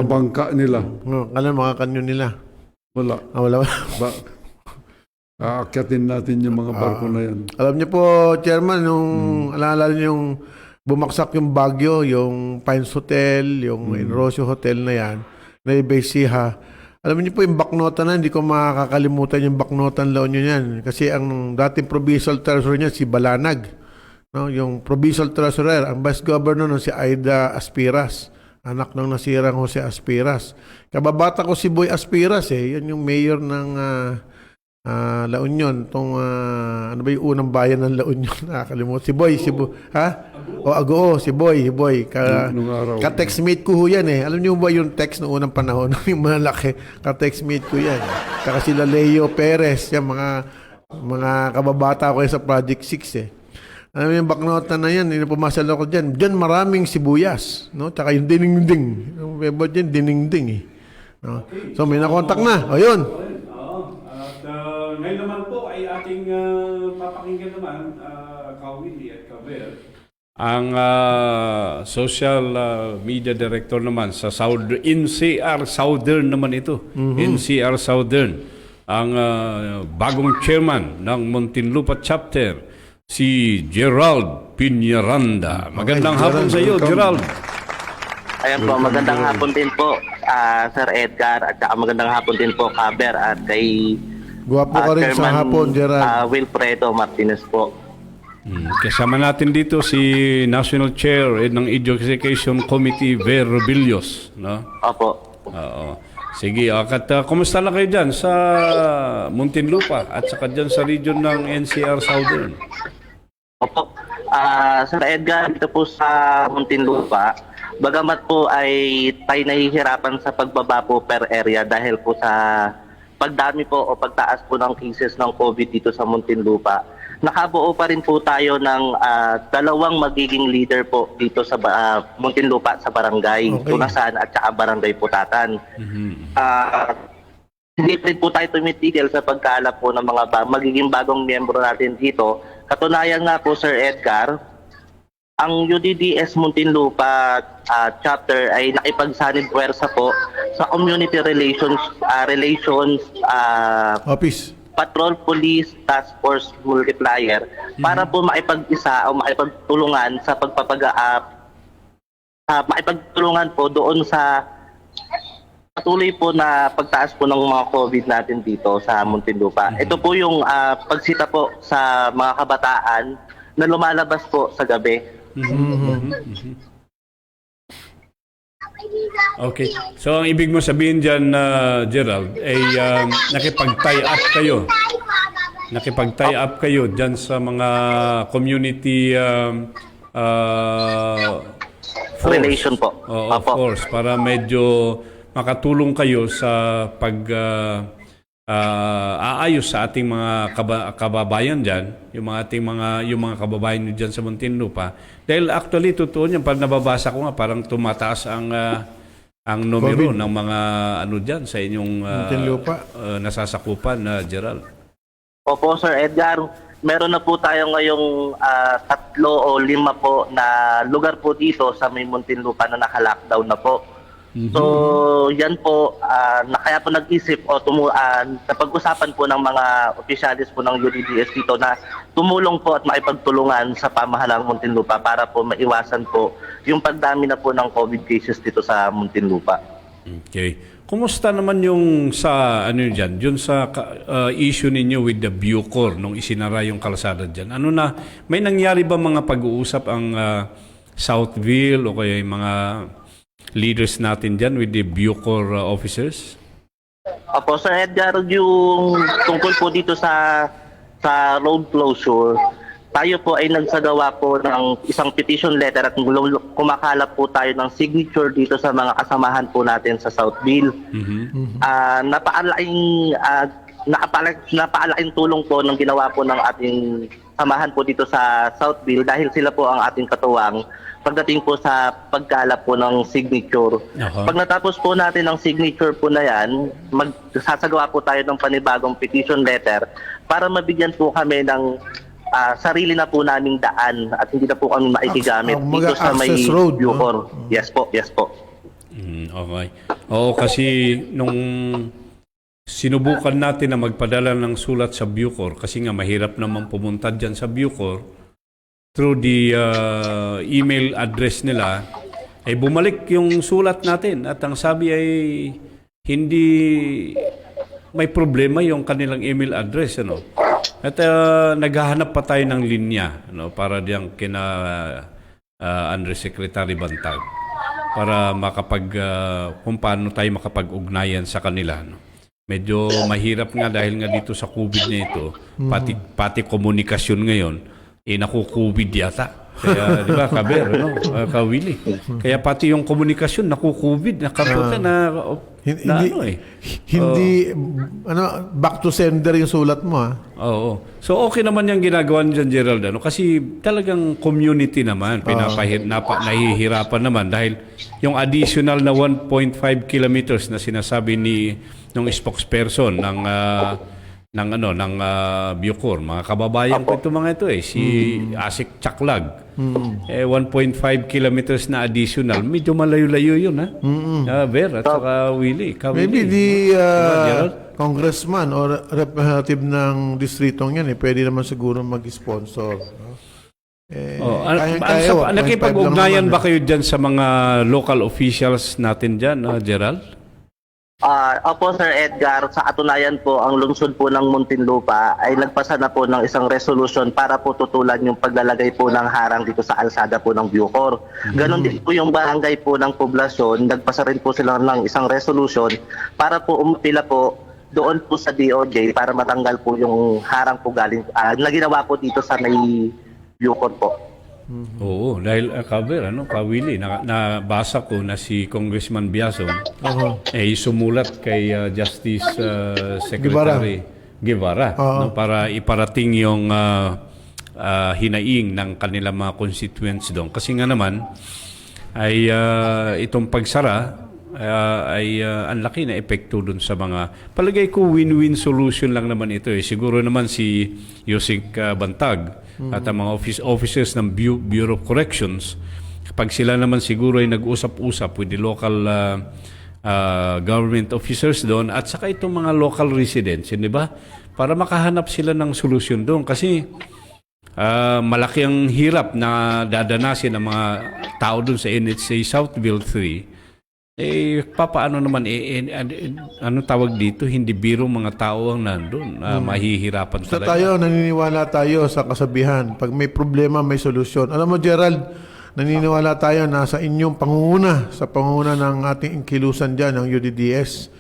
S4: bangka nila.
S1: Mga kanyon nila.
S4: Wala.
S1: Wala.
S4: Aakyatin natin yung mga barko na yan.
S1: Alam niyo po, Chairman, alala niyo yung bumaksak yung Baguio, yung Pines Hotel, yung Enrosio Hotel na yan, na Ibesiha. Alam niyo po yung Baknotan na, hindi ko makakalimutan yung Baknotan La Union yan. Kasi ang dating provincial treasurer niya, si Balanag. No? Yung provincial treasurer, ang vice governor nun, si Aida Aspiras. Anak ng nasirang Jose Aspiras. Kababata ko si Boy Aspiras Yan yung mayor ng La Union. Ano ba yung unang bayan ng La Union? Nakakalimutan. Si Boy. Ha? Agoo. Si Boy.
S4: Nung araw.
S1: Ka-textmate ko yan Alam niyo ba yung text noong unang panahon? Yung malaki. Ka-textmate ko yan. Saka sila Leo Perez. Yan, mga kababata ko sa Project 6 Alam mo yung Baknotan na yan, pumasal ako dyan. Dyan maraming sibuyas. No? Tsaka yung dinding-ding. Yung bebo dyan, dinding-ding No? So may nakontak na. Ayun.
S3: At ngayon naman po ay ating papakinggan naman, Kawili at Kaber, ang social media director naman sa NCR Southern naman ito. NCR Southern. ang bagong chairman ng Muntinlupa Chapter, si Gerald Piñaranda. Magandang hapon sa iyo, Gerald.
S8: Ayan po, magandang hapon din po, Sir Edgar, at saka magandang hapon din po, Kaber, at kay
S1: Guwapo ka rin sa hapon, Gerald.
S8: Wilfredo Martinez po.
S3: Kasama natin dito si National Chair ng Education Committee, Ver Robillos. No?
S8: Opo.
S3: Oo. Sige, kumusta na kayo dyan sa Muntinlupa at saka dyan sa region ng NCR Southern?
S8: Opo. Sir Edgar, dito po sa Muntinlupa, bagamat po ay tayo nahihirapan sa pagbaba po per area dahil po sa pagdami po o pagtaas po ng cases ng COVID dito sa Muntinlupa. Nakabuo pa rin po tayo ng dalawang magiging leader po dito sa Muntinlupa sa barangay Tunasan at saka barangay Putatan. Hindi rin po tayo tumitigil sa pagkalap po ng mga magiging bagong miyembro natin dito. Katunayan nga po, Sir Edgar, ang UDDS Muntinlupa chapter ay nakipagsanib puwersa po sa Community Relations
S1: Office.
S8: Patrol Police Task Force Multiplier para po maipag-isa o maipagtulungan sa maipagtulungan po doon sa patuloy po na pagtaas po ng mga COVID natin dito sa Muntinlupa. Ito po yung pagsita po sa mga kabataan na lumalabas po sa gabi.
S3: Okay. So, ang ibig mo sabihin dyan, Gerald, ay nakipag-tie up kayo. Nakipag-tie up kayo dyan sa mga community force.
S8: Relation po.
S3: Of course, para medyo makatulong kayo sa aayos sa ating mga kababayan dyan, yung mga kababayan nyo dyan sa Muntinlupa. Dahil actually, totoo niyan, pag nababasa ko nga, parang tumataas ang numero ng mga dyan sa inyong nasasakupan na Gerald.
S8: Opo, Sir Edgar. Meron na po tayo ngayong 3 o 5 po na lugar po dito sa may Muntinlupa na naka-lockdown na po. So, yan po, kaya po nag-isip o napag-usapan po ng mga opisyalis po ng UDDS dito na tumulong po at maipagtulungan sa pamahalang Muntinlupa para po maiwasan po yung pagdami na po ng COVID cases dito sa Muntinlupa.
S3: Okay. Kumusta naman yung sa diyan, yung sa issue ninyo with the Bucor nung isinara yung kalsada diyan? May nangyari ba mga pag-uusap ang Southville o kaya yung mga leaders natin dyan with the Bucor officers?
S8: Opo, Sir Edgar, yung tungkol po dito sa road closure, tayo po ay nagsagawa po ng isang petition letter at kumakalap po tayo ng signature dito sa mga kasamahan po natin sa Southville. Napakalaking tulong po ng ginawa po ng ating samahan po dito sa Southville dahil sila po ang ating katuwang pagdating po sa pagkalap po ng signature. Pag natapos po natin ang signature po na yan, magsasagawa po tayo ng panibagong petition letter para mabigyan po kami ng sarili na po naming daan at hindi na po kami maikigamit dito sa may Bucor. No? Yes po.
S3: Okay. Oo, kasi nung sinubukan natin na magpadala ng sulat sa Bucor, kasi nga mahirap naman pumunta dyan sa Bucor, through the email address nila, ay bumalik yung sulat natin at ang sabi ay hindi may problema yung kanilang email address. At naghahanap pa tayo ng linya para diyang kina Undersecretary Bantag para kung paano tayo makapag-ugnayan sa kanila. Medyo mahirap nga dahil nga dito sa COVID na ito, pati komunikasyon ngayon, naku-COVID yata. Kaya, di ba, Kaber, Kawili. Kaya pati yung komunikasyon, naku-COVID, nakapunta
S1: Hindi, back to sender yung sulat mo, ha?
S3: Oo. So, okay naman yung ginagawa niyan, Gerald, kasi talagang community naman, nahihirapan naman dahil yung additional na 1.5 kilometers na sinasabi nung spokesperson Bucor. Mga kababayan ko ito mga ito si Asik Chaklag. 1.5 kilometers na additional. Medyo malayo-layo yun, ha? Ver, at saka Willie.
S1: Maybe
S3: Willie.
S1: the congressman or representative ng distritong yan, pwede naman siguro mag-sponsor. No?
S3: Nakipag-ugnayan ba kayo dyan sa mga local officials natin dyan, Gerald?
S8: Opo, Sir Edgar, sa katunayan po, ang lungsod po ng Muntinlupa ay nagpasa na po ng isang resolution para po tutulan yung paglalagay po ng harang dito sa alsada po ng Bucor. Ganon din po yung barangay po ng poblasyon, nagpasa rin po sila ng isang resolution para po umapila po doon po sa DOJ para matanggal po yung harang po galing na ginawa po dito sa may Bucor po.
S3: Oo, dahil Willie, nabasa ko na si Congressman Biason ay sumulat kay Justice Secretary Guevara para iparating yung hinaing ng kanilang mga constituents doon. Kasi nga naman ay itong pagsara ay ang laki na epekto doon sa mga, palagay ko win-win solution lang naman ito. Siguro naman si Yusik Bantag at ang mga officers ng Bureau of Corrections, kapag sila naman siguro ay nag-usap-usap with the local government officers doon at saka itong mga local residents, di ba? Para makahanap sila ng solusyon doon. Kasi malaki ang hirap na dadanasin ng mga tao doon sa NHA Southville 3. Papaano naman, ano tawag dito, hindi biro mga tao ang nandun. Mahihirapan
S1: Basta
S3: talaga.
S1: naniniwala tayo sa kasabihan. Pag may problema, may solusyon. Alam mo, Gerald, naniniwala tayo na sa inyong pangunguna, sa pangunguna ng ating inkilusan dyan, ng UDDS,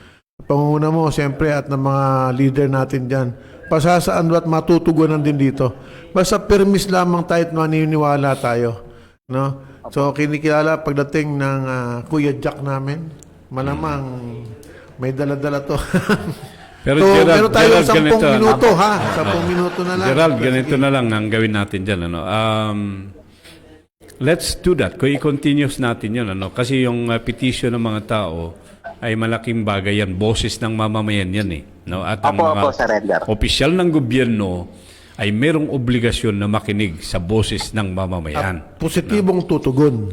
S1: pangunguna mo, siyempre, at ng mga leader natin dyan, pasasaan at matutugunan din dito. Basta permis lamang tayo at naniniwala tayo. No? So, kinikilala pagdating ng Kuya Jack namin, malamang may dala-dala to.
S3: Pero,
S1: pero tayo 10
S3: ganito,
S1: minuto, ha? 10 minuto na lang.
S3: Gerald, ganito na lang ang gawin natin dyan. Let's do that. Kung i-continuous natin yun. Kasi yung petition ng mga tao ay malaking bagay yan. Boses ng mamamayan yan. At ang mga
S8: Sir Edgar.
S3: opisyal ng gobyerno ay merong obligasyon na makinig sa boses ng mamamayan.
S1: Positibong tutugon.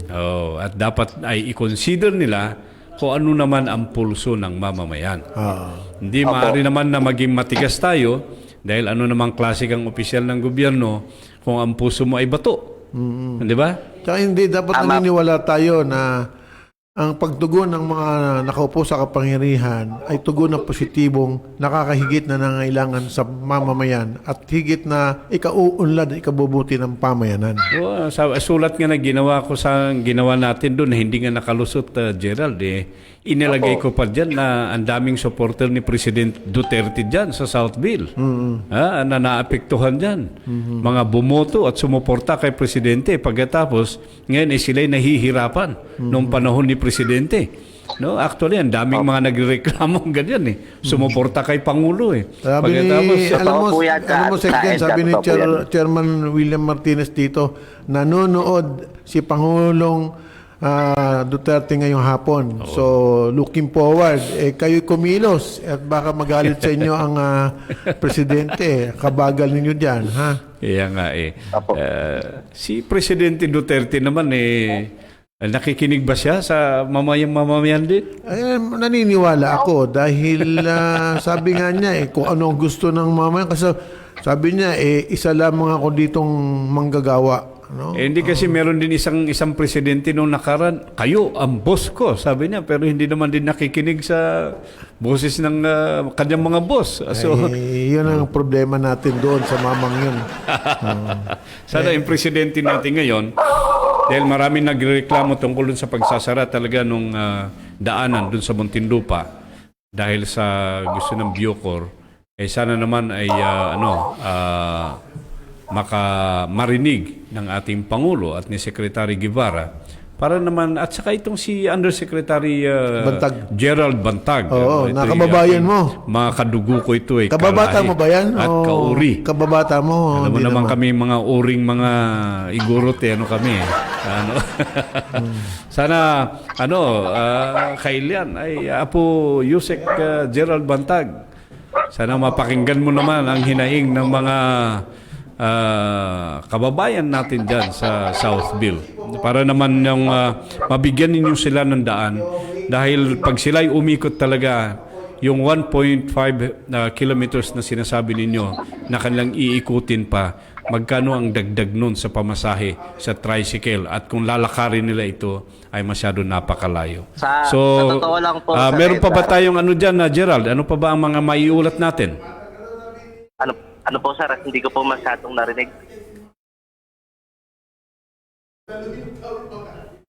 S3: At dapat ay i-consider nila kung ano naman ang pulso ng mamamayan. Hindi maaari naman na maging matigas tayo dahil ano namang klase kang opisyal ng gobyerno kung ang puso mo ay bato. Di ba?
S1: Tsaka hindi dapat naniniwala tayo na ang pagtugon ng mga nakaupo sa kapangyarihan ay tugon na positibong nakakahigit na nangailangan sa mamamayan at higit na ikauunlad, ikabubuti ng pamayanan.
S3: Sulat nga na ginawa natin doon na hindi nga nakalusot, Gerald. Inilagay ko pa dyan na ang daming supporter ni President Duterte dyan sa Southville. Na naapektuhan dyan. Mga bumoto at sumuporta kay Presidente. Pagkatapos, ngayon sila'y nahihirapan noong panahon ni Presidente. No, actually, ang daming mga nagreklamo ganyan sumuporta kay Pangulo
S1: Sabi alam mo, second, sabi ni Chairman William Martinez dito, nanonood si Pangulong Duterte ngayong hapon. So, looking forward. Kayo'y kumilos at baka magalit sa inyo ang Presidente. Kabagal ninyo dyan, ha?
S3: Iya nga si Presidente Duterte naman nakikinig ba siya sa mamamayan din?
S1: Naniniwala ako dahil sabi nga niya kung ano ang gusto ng mamamayan. Kasi sabi niya isa lamang ako ditong manggagawa. No?
S3: Hindi kasi meron din isang presidente nung nakaraan, kayo ang boss ko, sabi niya, pero hindi naman din nakikinig sa boses ng kanyang mga boss. So,
S1: yun ang problema natin doon sa mamang yun.
S3: Sana yung presidente natin ngayon, dahil maraming nagreklamo tungkol dun sa pagsasara talaga nung daanan dun sa Muntinlupa dahil sa gusto ng Bucor, sana naman ay marinig ng ating Pangulo at ni Secretary Guevara para naman, at saka itong si Undersecretary Gerald Bantag.
S1: Oo, nakababayan mo.
S3: Mga kadugo ko ito
S1: kababata mo ba yan?
S3: At kauri.
S1: Kababata mo.
S3: Alam mo naman kami mga uring mga igorote, kami. Sana, kailan ay Apo Yusek Gerald Bantag Sana mapakinggan mo naman ang hinaing ng mga kababayan natin dyan sa Southville. Para naman yung mabigyan ninyo sila ng daan. Dahil pag sila'y umikot talaga, yung 1.5 kilometers na sinasabi ninyo na kanilang iikutin pa, magkano ang dagdag nun sa pamasahe sa tricycle at kung lalakarin nila ito ay masyado napakalayo.
S8: Sa totoo lang po, Sir
S3: meron pa ba
S8: Edgar.
S3: tayong ano dyan, Gerald? Ano pa ba ang mga maiulat natin?
S8: Ano po sir, hindi ko po masyadong narinig.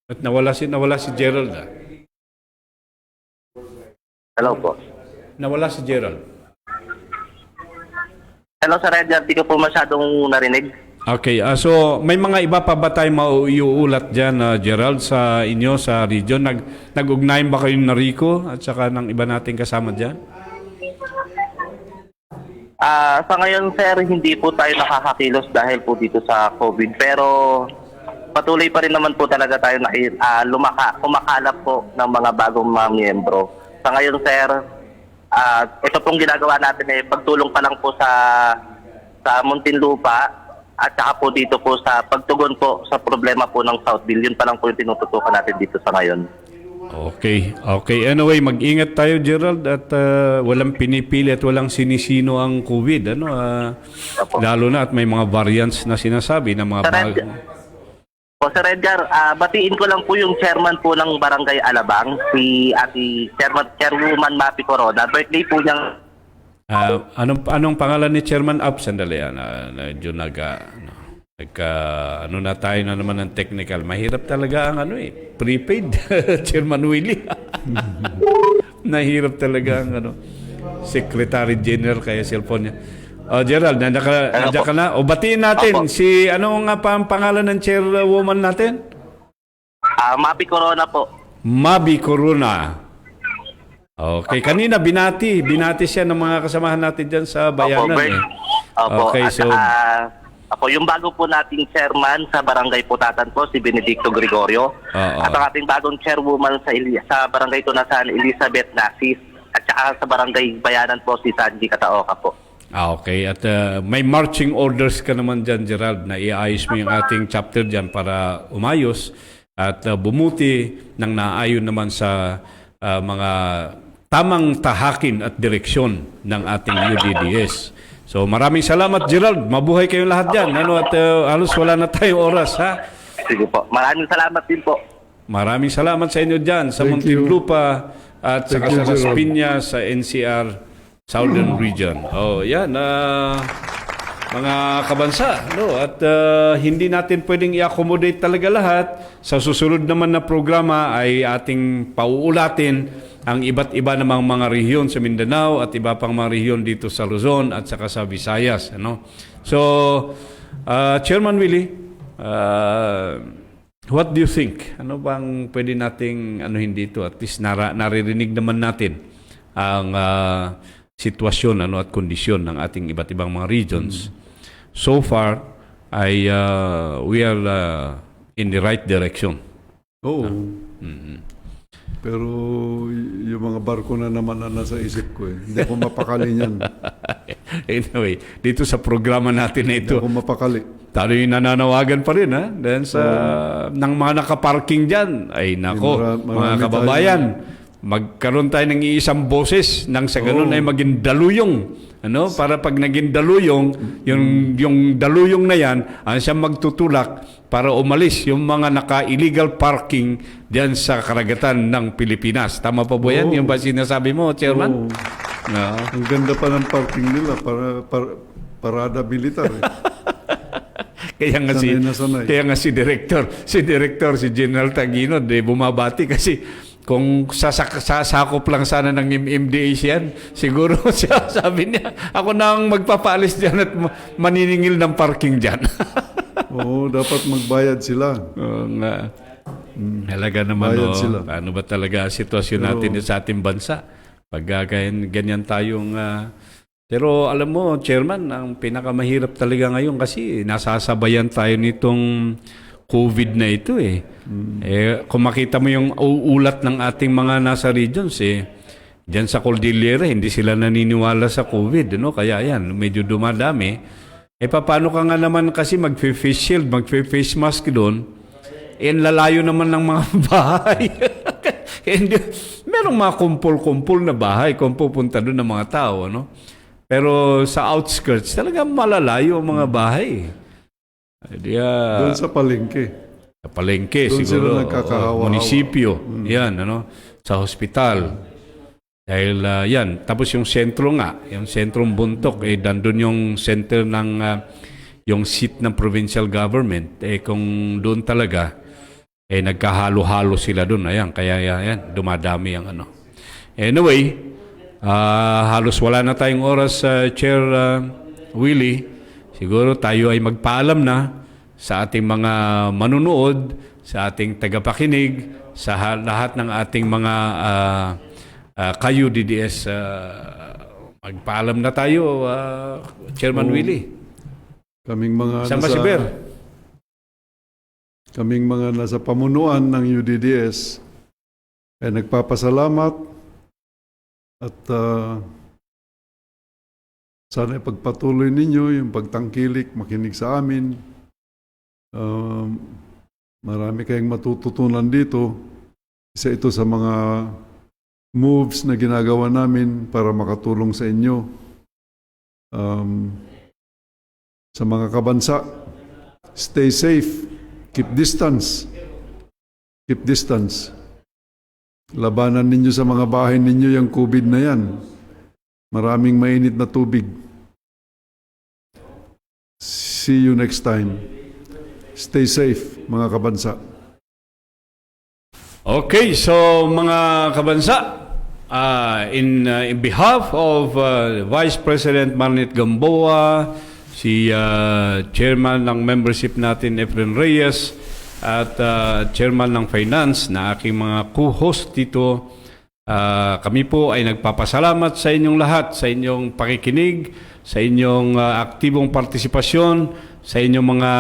S3: At nawala si Gerald.
S8: Hello po.
S3: Nawala si Gerald.
S8: Hello Sir Edgar, hindi ko po masyadong narinig.
S3: Okay, so may mga iba pa ba tayong maiuulat dyan, Gerald, sa inyo, sa region? Nag-ugnayan ba kayo ng Rico at saka ng iba nating kasama dyan?
S8: Sa ngayon sir, hindi po tayo nakakakilos dahil po dito sa COVID. Pero patuloy pa rin naman po talaga tayo na kumakalap po ng mga bagong mga miyembro. Sa ngayon sir, ito pong ginagawa natin pagtulong pa lang po sa Muntinlupa at saka po dito po sa pagtugon po sa problema po ng Southville. Yun pa lang po yung tinututukan natin dito sa ngayon.
S3: Okay. Anyway, mag-ingat tayo, Gerald, at walang pinipili at walang sinisino ang COVID. Lalo na at may mga variants na sinasabi ng mga
S8: Sir Edgar, batiin ko lang po yung chairman po ng Barangay Alabang, si Chairwoman Mapi Corona. Birthday po niyang...
S3: anong pangalan ni Chairman Up? Sandali, medyo ano na tayo na naman ng technical. Mahirap talaga ang prepaid. Chairman Willie. Nahirap talaga ang Secretary General kaya cellphone niya. Gerald, nandiyan ka na. O batiin natin si ano nga pa ang pangalan ng chairwoman natin?
S8: Mapi Corona po.
S3: Mabi Corona. Okay, kanina binati siya ng mga kasamahan natin diyan sa bayanan. Okay, so
S8: ako yung bago po nating chairman sa Barangay Putatan po, si Benedicto Gregorio. At ang ating bagong chairwoman sa Barangay Tunasan, Elizabeth Nasis. At saka sa Barangay Bayanan po, si Sanji Kataoka po.
S3: Okay. At may marching orders ka naman dyan, Gerald, na iayos mo yung ating chapter dyan para umayos at bumuti ng naayon naman sa mga tamang tahakin at direksyon ng ating UDDS. So maraming salamat, Gerald. Mabuhay kayong lahat dyan. At halos wala na tayong oras, ha?
S8: Sige po. Maraming salamat din po.
S3: Maraming salamat sa inyo dyan sa Muntinlupa at sa Las Piñas sa NCR Southern Region. Yan. Mga kabansa, at hindi natin pwedeng i-accommodate talaga lahat. Sa susunod naman na programa ay ating pauulatin ang iba't iba namang mga rehiyon sa Mindanao at iba pang mga rehiyon dito sa Luzon at saka sa Visayas. So, Chairman Willie, what do you think? Ano bang pwede nating dito? At least naririnig naman natin ang sitwasyon at kondisyon ng ating iba't ibang mga regions. So far, we are in the right direction.
S4: Oo. Pero yung mga barko na naman na nasa isip ko Hindi ako mapakali niyan.
S3: Anyway, dito sa programa natin na ito,
S4: Hindi ako mapakali.
S3: tayo yung nananawagan pa rin, ha? Dahil sa ng mga nakaparking dyan, ay nako, mga kababayan, magkaroon tayo ng iisang boses nang sa ganun ay maging daluyong. Para pag naging daluyong, yung daluyong na yan, ang siyang magtutulak para umalis yung mga naka-illegal parking diyan sa karagatan ng Pilipinas. Tama pa ba yan? Yung ba sinasabi mo, Chairman?
S4: Ang ganda pa ng parking nila parada militar.
S3: Kaya nga si Director General Tagino bumabati kasi kung sasakop lang sana ng MMDA yan, siguro siya sabi niya, ako nang magpapaalis dyan at maniningil ng parking dyan.
S4: Oo, dapat magbayad sila.
S3: Halaga naman,
S4: sila.
S3: ano ba talaga sitwasyon natin sa ating bansa? Pag ganyan tayong... pero alam mo, Chairman, ang pinakamahirap talaga ngayon kasi nasasabayan tayo nitong COVID na ito kung makita mo yung uulat ng ating mga nasa regions Diyan sa Cordillera, hindi sila naniniwala sa COVID, no? Kaya yan, medyo dumadami. Paano ka nga naman kasi mag-face shield, mag-face mask doon, lalayo naman ng mga bahay. Hindi, merong mga kumpul-kumpul na bahay kung pupunta doon ng mga tao, no? Pero sa outskirts, talagang malalayo ang mga bahay.
S4: Doon sa palengke.
S3: Sa palengke,
S4: Doon
S3: siguro.
S4: sila nagkakahawa-hawa.
S3: Munisipyo. Yan, ano? Sa hospital. Dahil yan. Tapos yung sentro nga, yung sentrong Buntok, dandun yung center ng, yung seat ng provincial government. Kung doon talaga, nagkahalo-halo sila doon. Ayan, kaya yan, dumadami ang ano. Anyway, halos wala na tayong oras, Chair Willie. Siguro tayo ay magpaalam na sa ating mga manunood, sa ating tagapakinig, sa lahat ng ating mga ka-UDDS. Magpaalam na tayo, Chairman Willie.
S4: Kaming mga
S3: Saan ba si Ber?
S4: Kaming mga nasa pamunuan ng UDDS ay nagpapasalamat at sana ipagpatuloy ninyo yung pagtangkilik, makinig sa amin. Marami kayong matututunan dito. Isa ito sa mga moves na ginagawa namin para makatulong sa inyo. Sa mga kabansa, stay safe, keep distance. Keep distance. Labanan ninyo sa mga bahay ninyo yung COVID na yan. Maraming mainit na tubig. See you next time. Stay safe, mga kabansa.
S3: Okay, so mga kabansa, in behalf of Vice President Marnet Gamboa, si Chairman ng membership natin Efren Reyes, at Chairman ng Finance na aking mga co-host dito, kami po ay nagpapasalamat sa inyong lahat, sa inyong pakikinig, sa inyong aktibong partisipasyon, sa inyong mga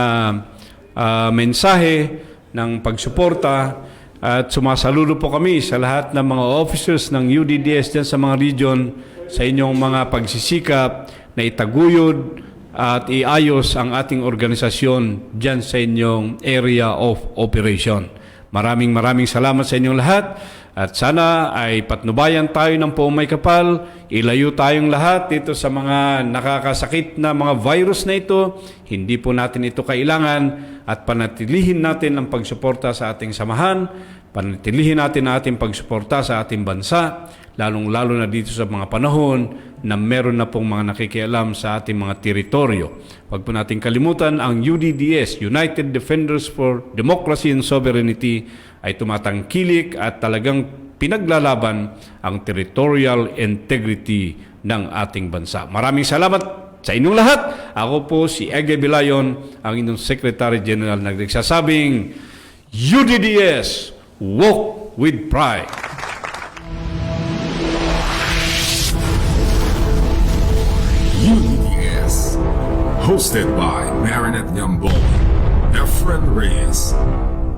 S3: mensahe ng pagsuporta, at sumasaludo po kami sa lahat ng mga officers ng UDDS dyan sa mga region sa inyong mga pagsisikap na itaguyod at iayos ang ating organisasyon dyan sa inyong area of operation. Maraming salamat sa inyong lahat. At sana ay patnubayan tayo ng poong may kapal, ilayo tayong lahat dito sa mga nakakasakit na mga virus na ito. Hindi po natin ito kailangan at panatilihin natin ang pagsuporta sa ating samahan, panatilihin natin ang ating pagsuporta sa ating bansa, lalong-lalo na dito sa mga panahon na meron na pong mga nakikialam sa ating mga teritoryo. Huwag po natin kalimutan ang UDDS, United Defenders for Democracy and Sovereignty, ay tumatangkilik at talagang pinaglalaban ang territorial integrity ng ating bansa. Maraming salamat sa inyong lahat. Ako po si Ege Bilayon, ang inyong Secretary General, nagsasabing UDDS, walk with pride.
S2: UDDS, hosted by Marinette Nyambol, Efren Reyes,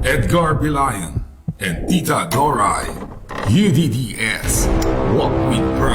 S2: Edgar Bilayan, and Tita Doray. UDDS, walk with pride.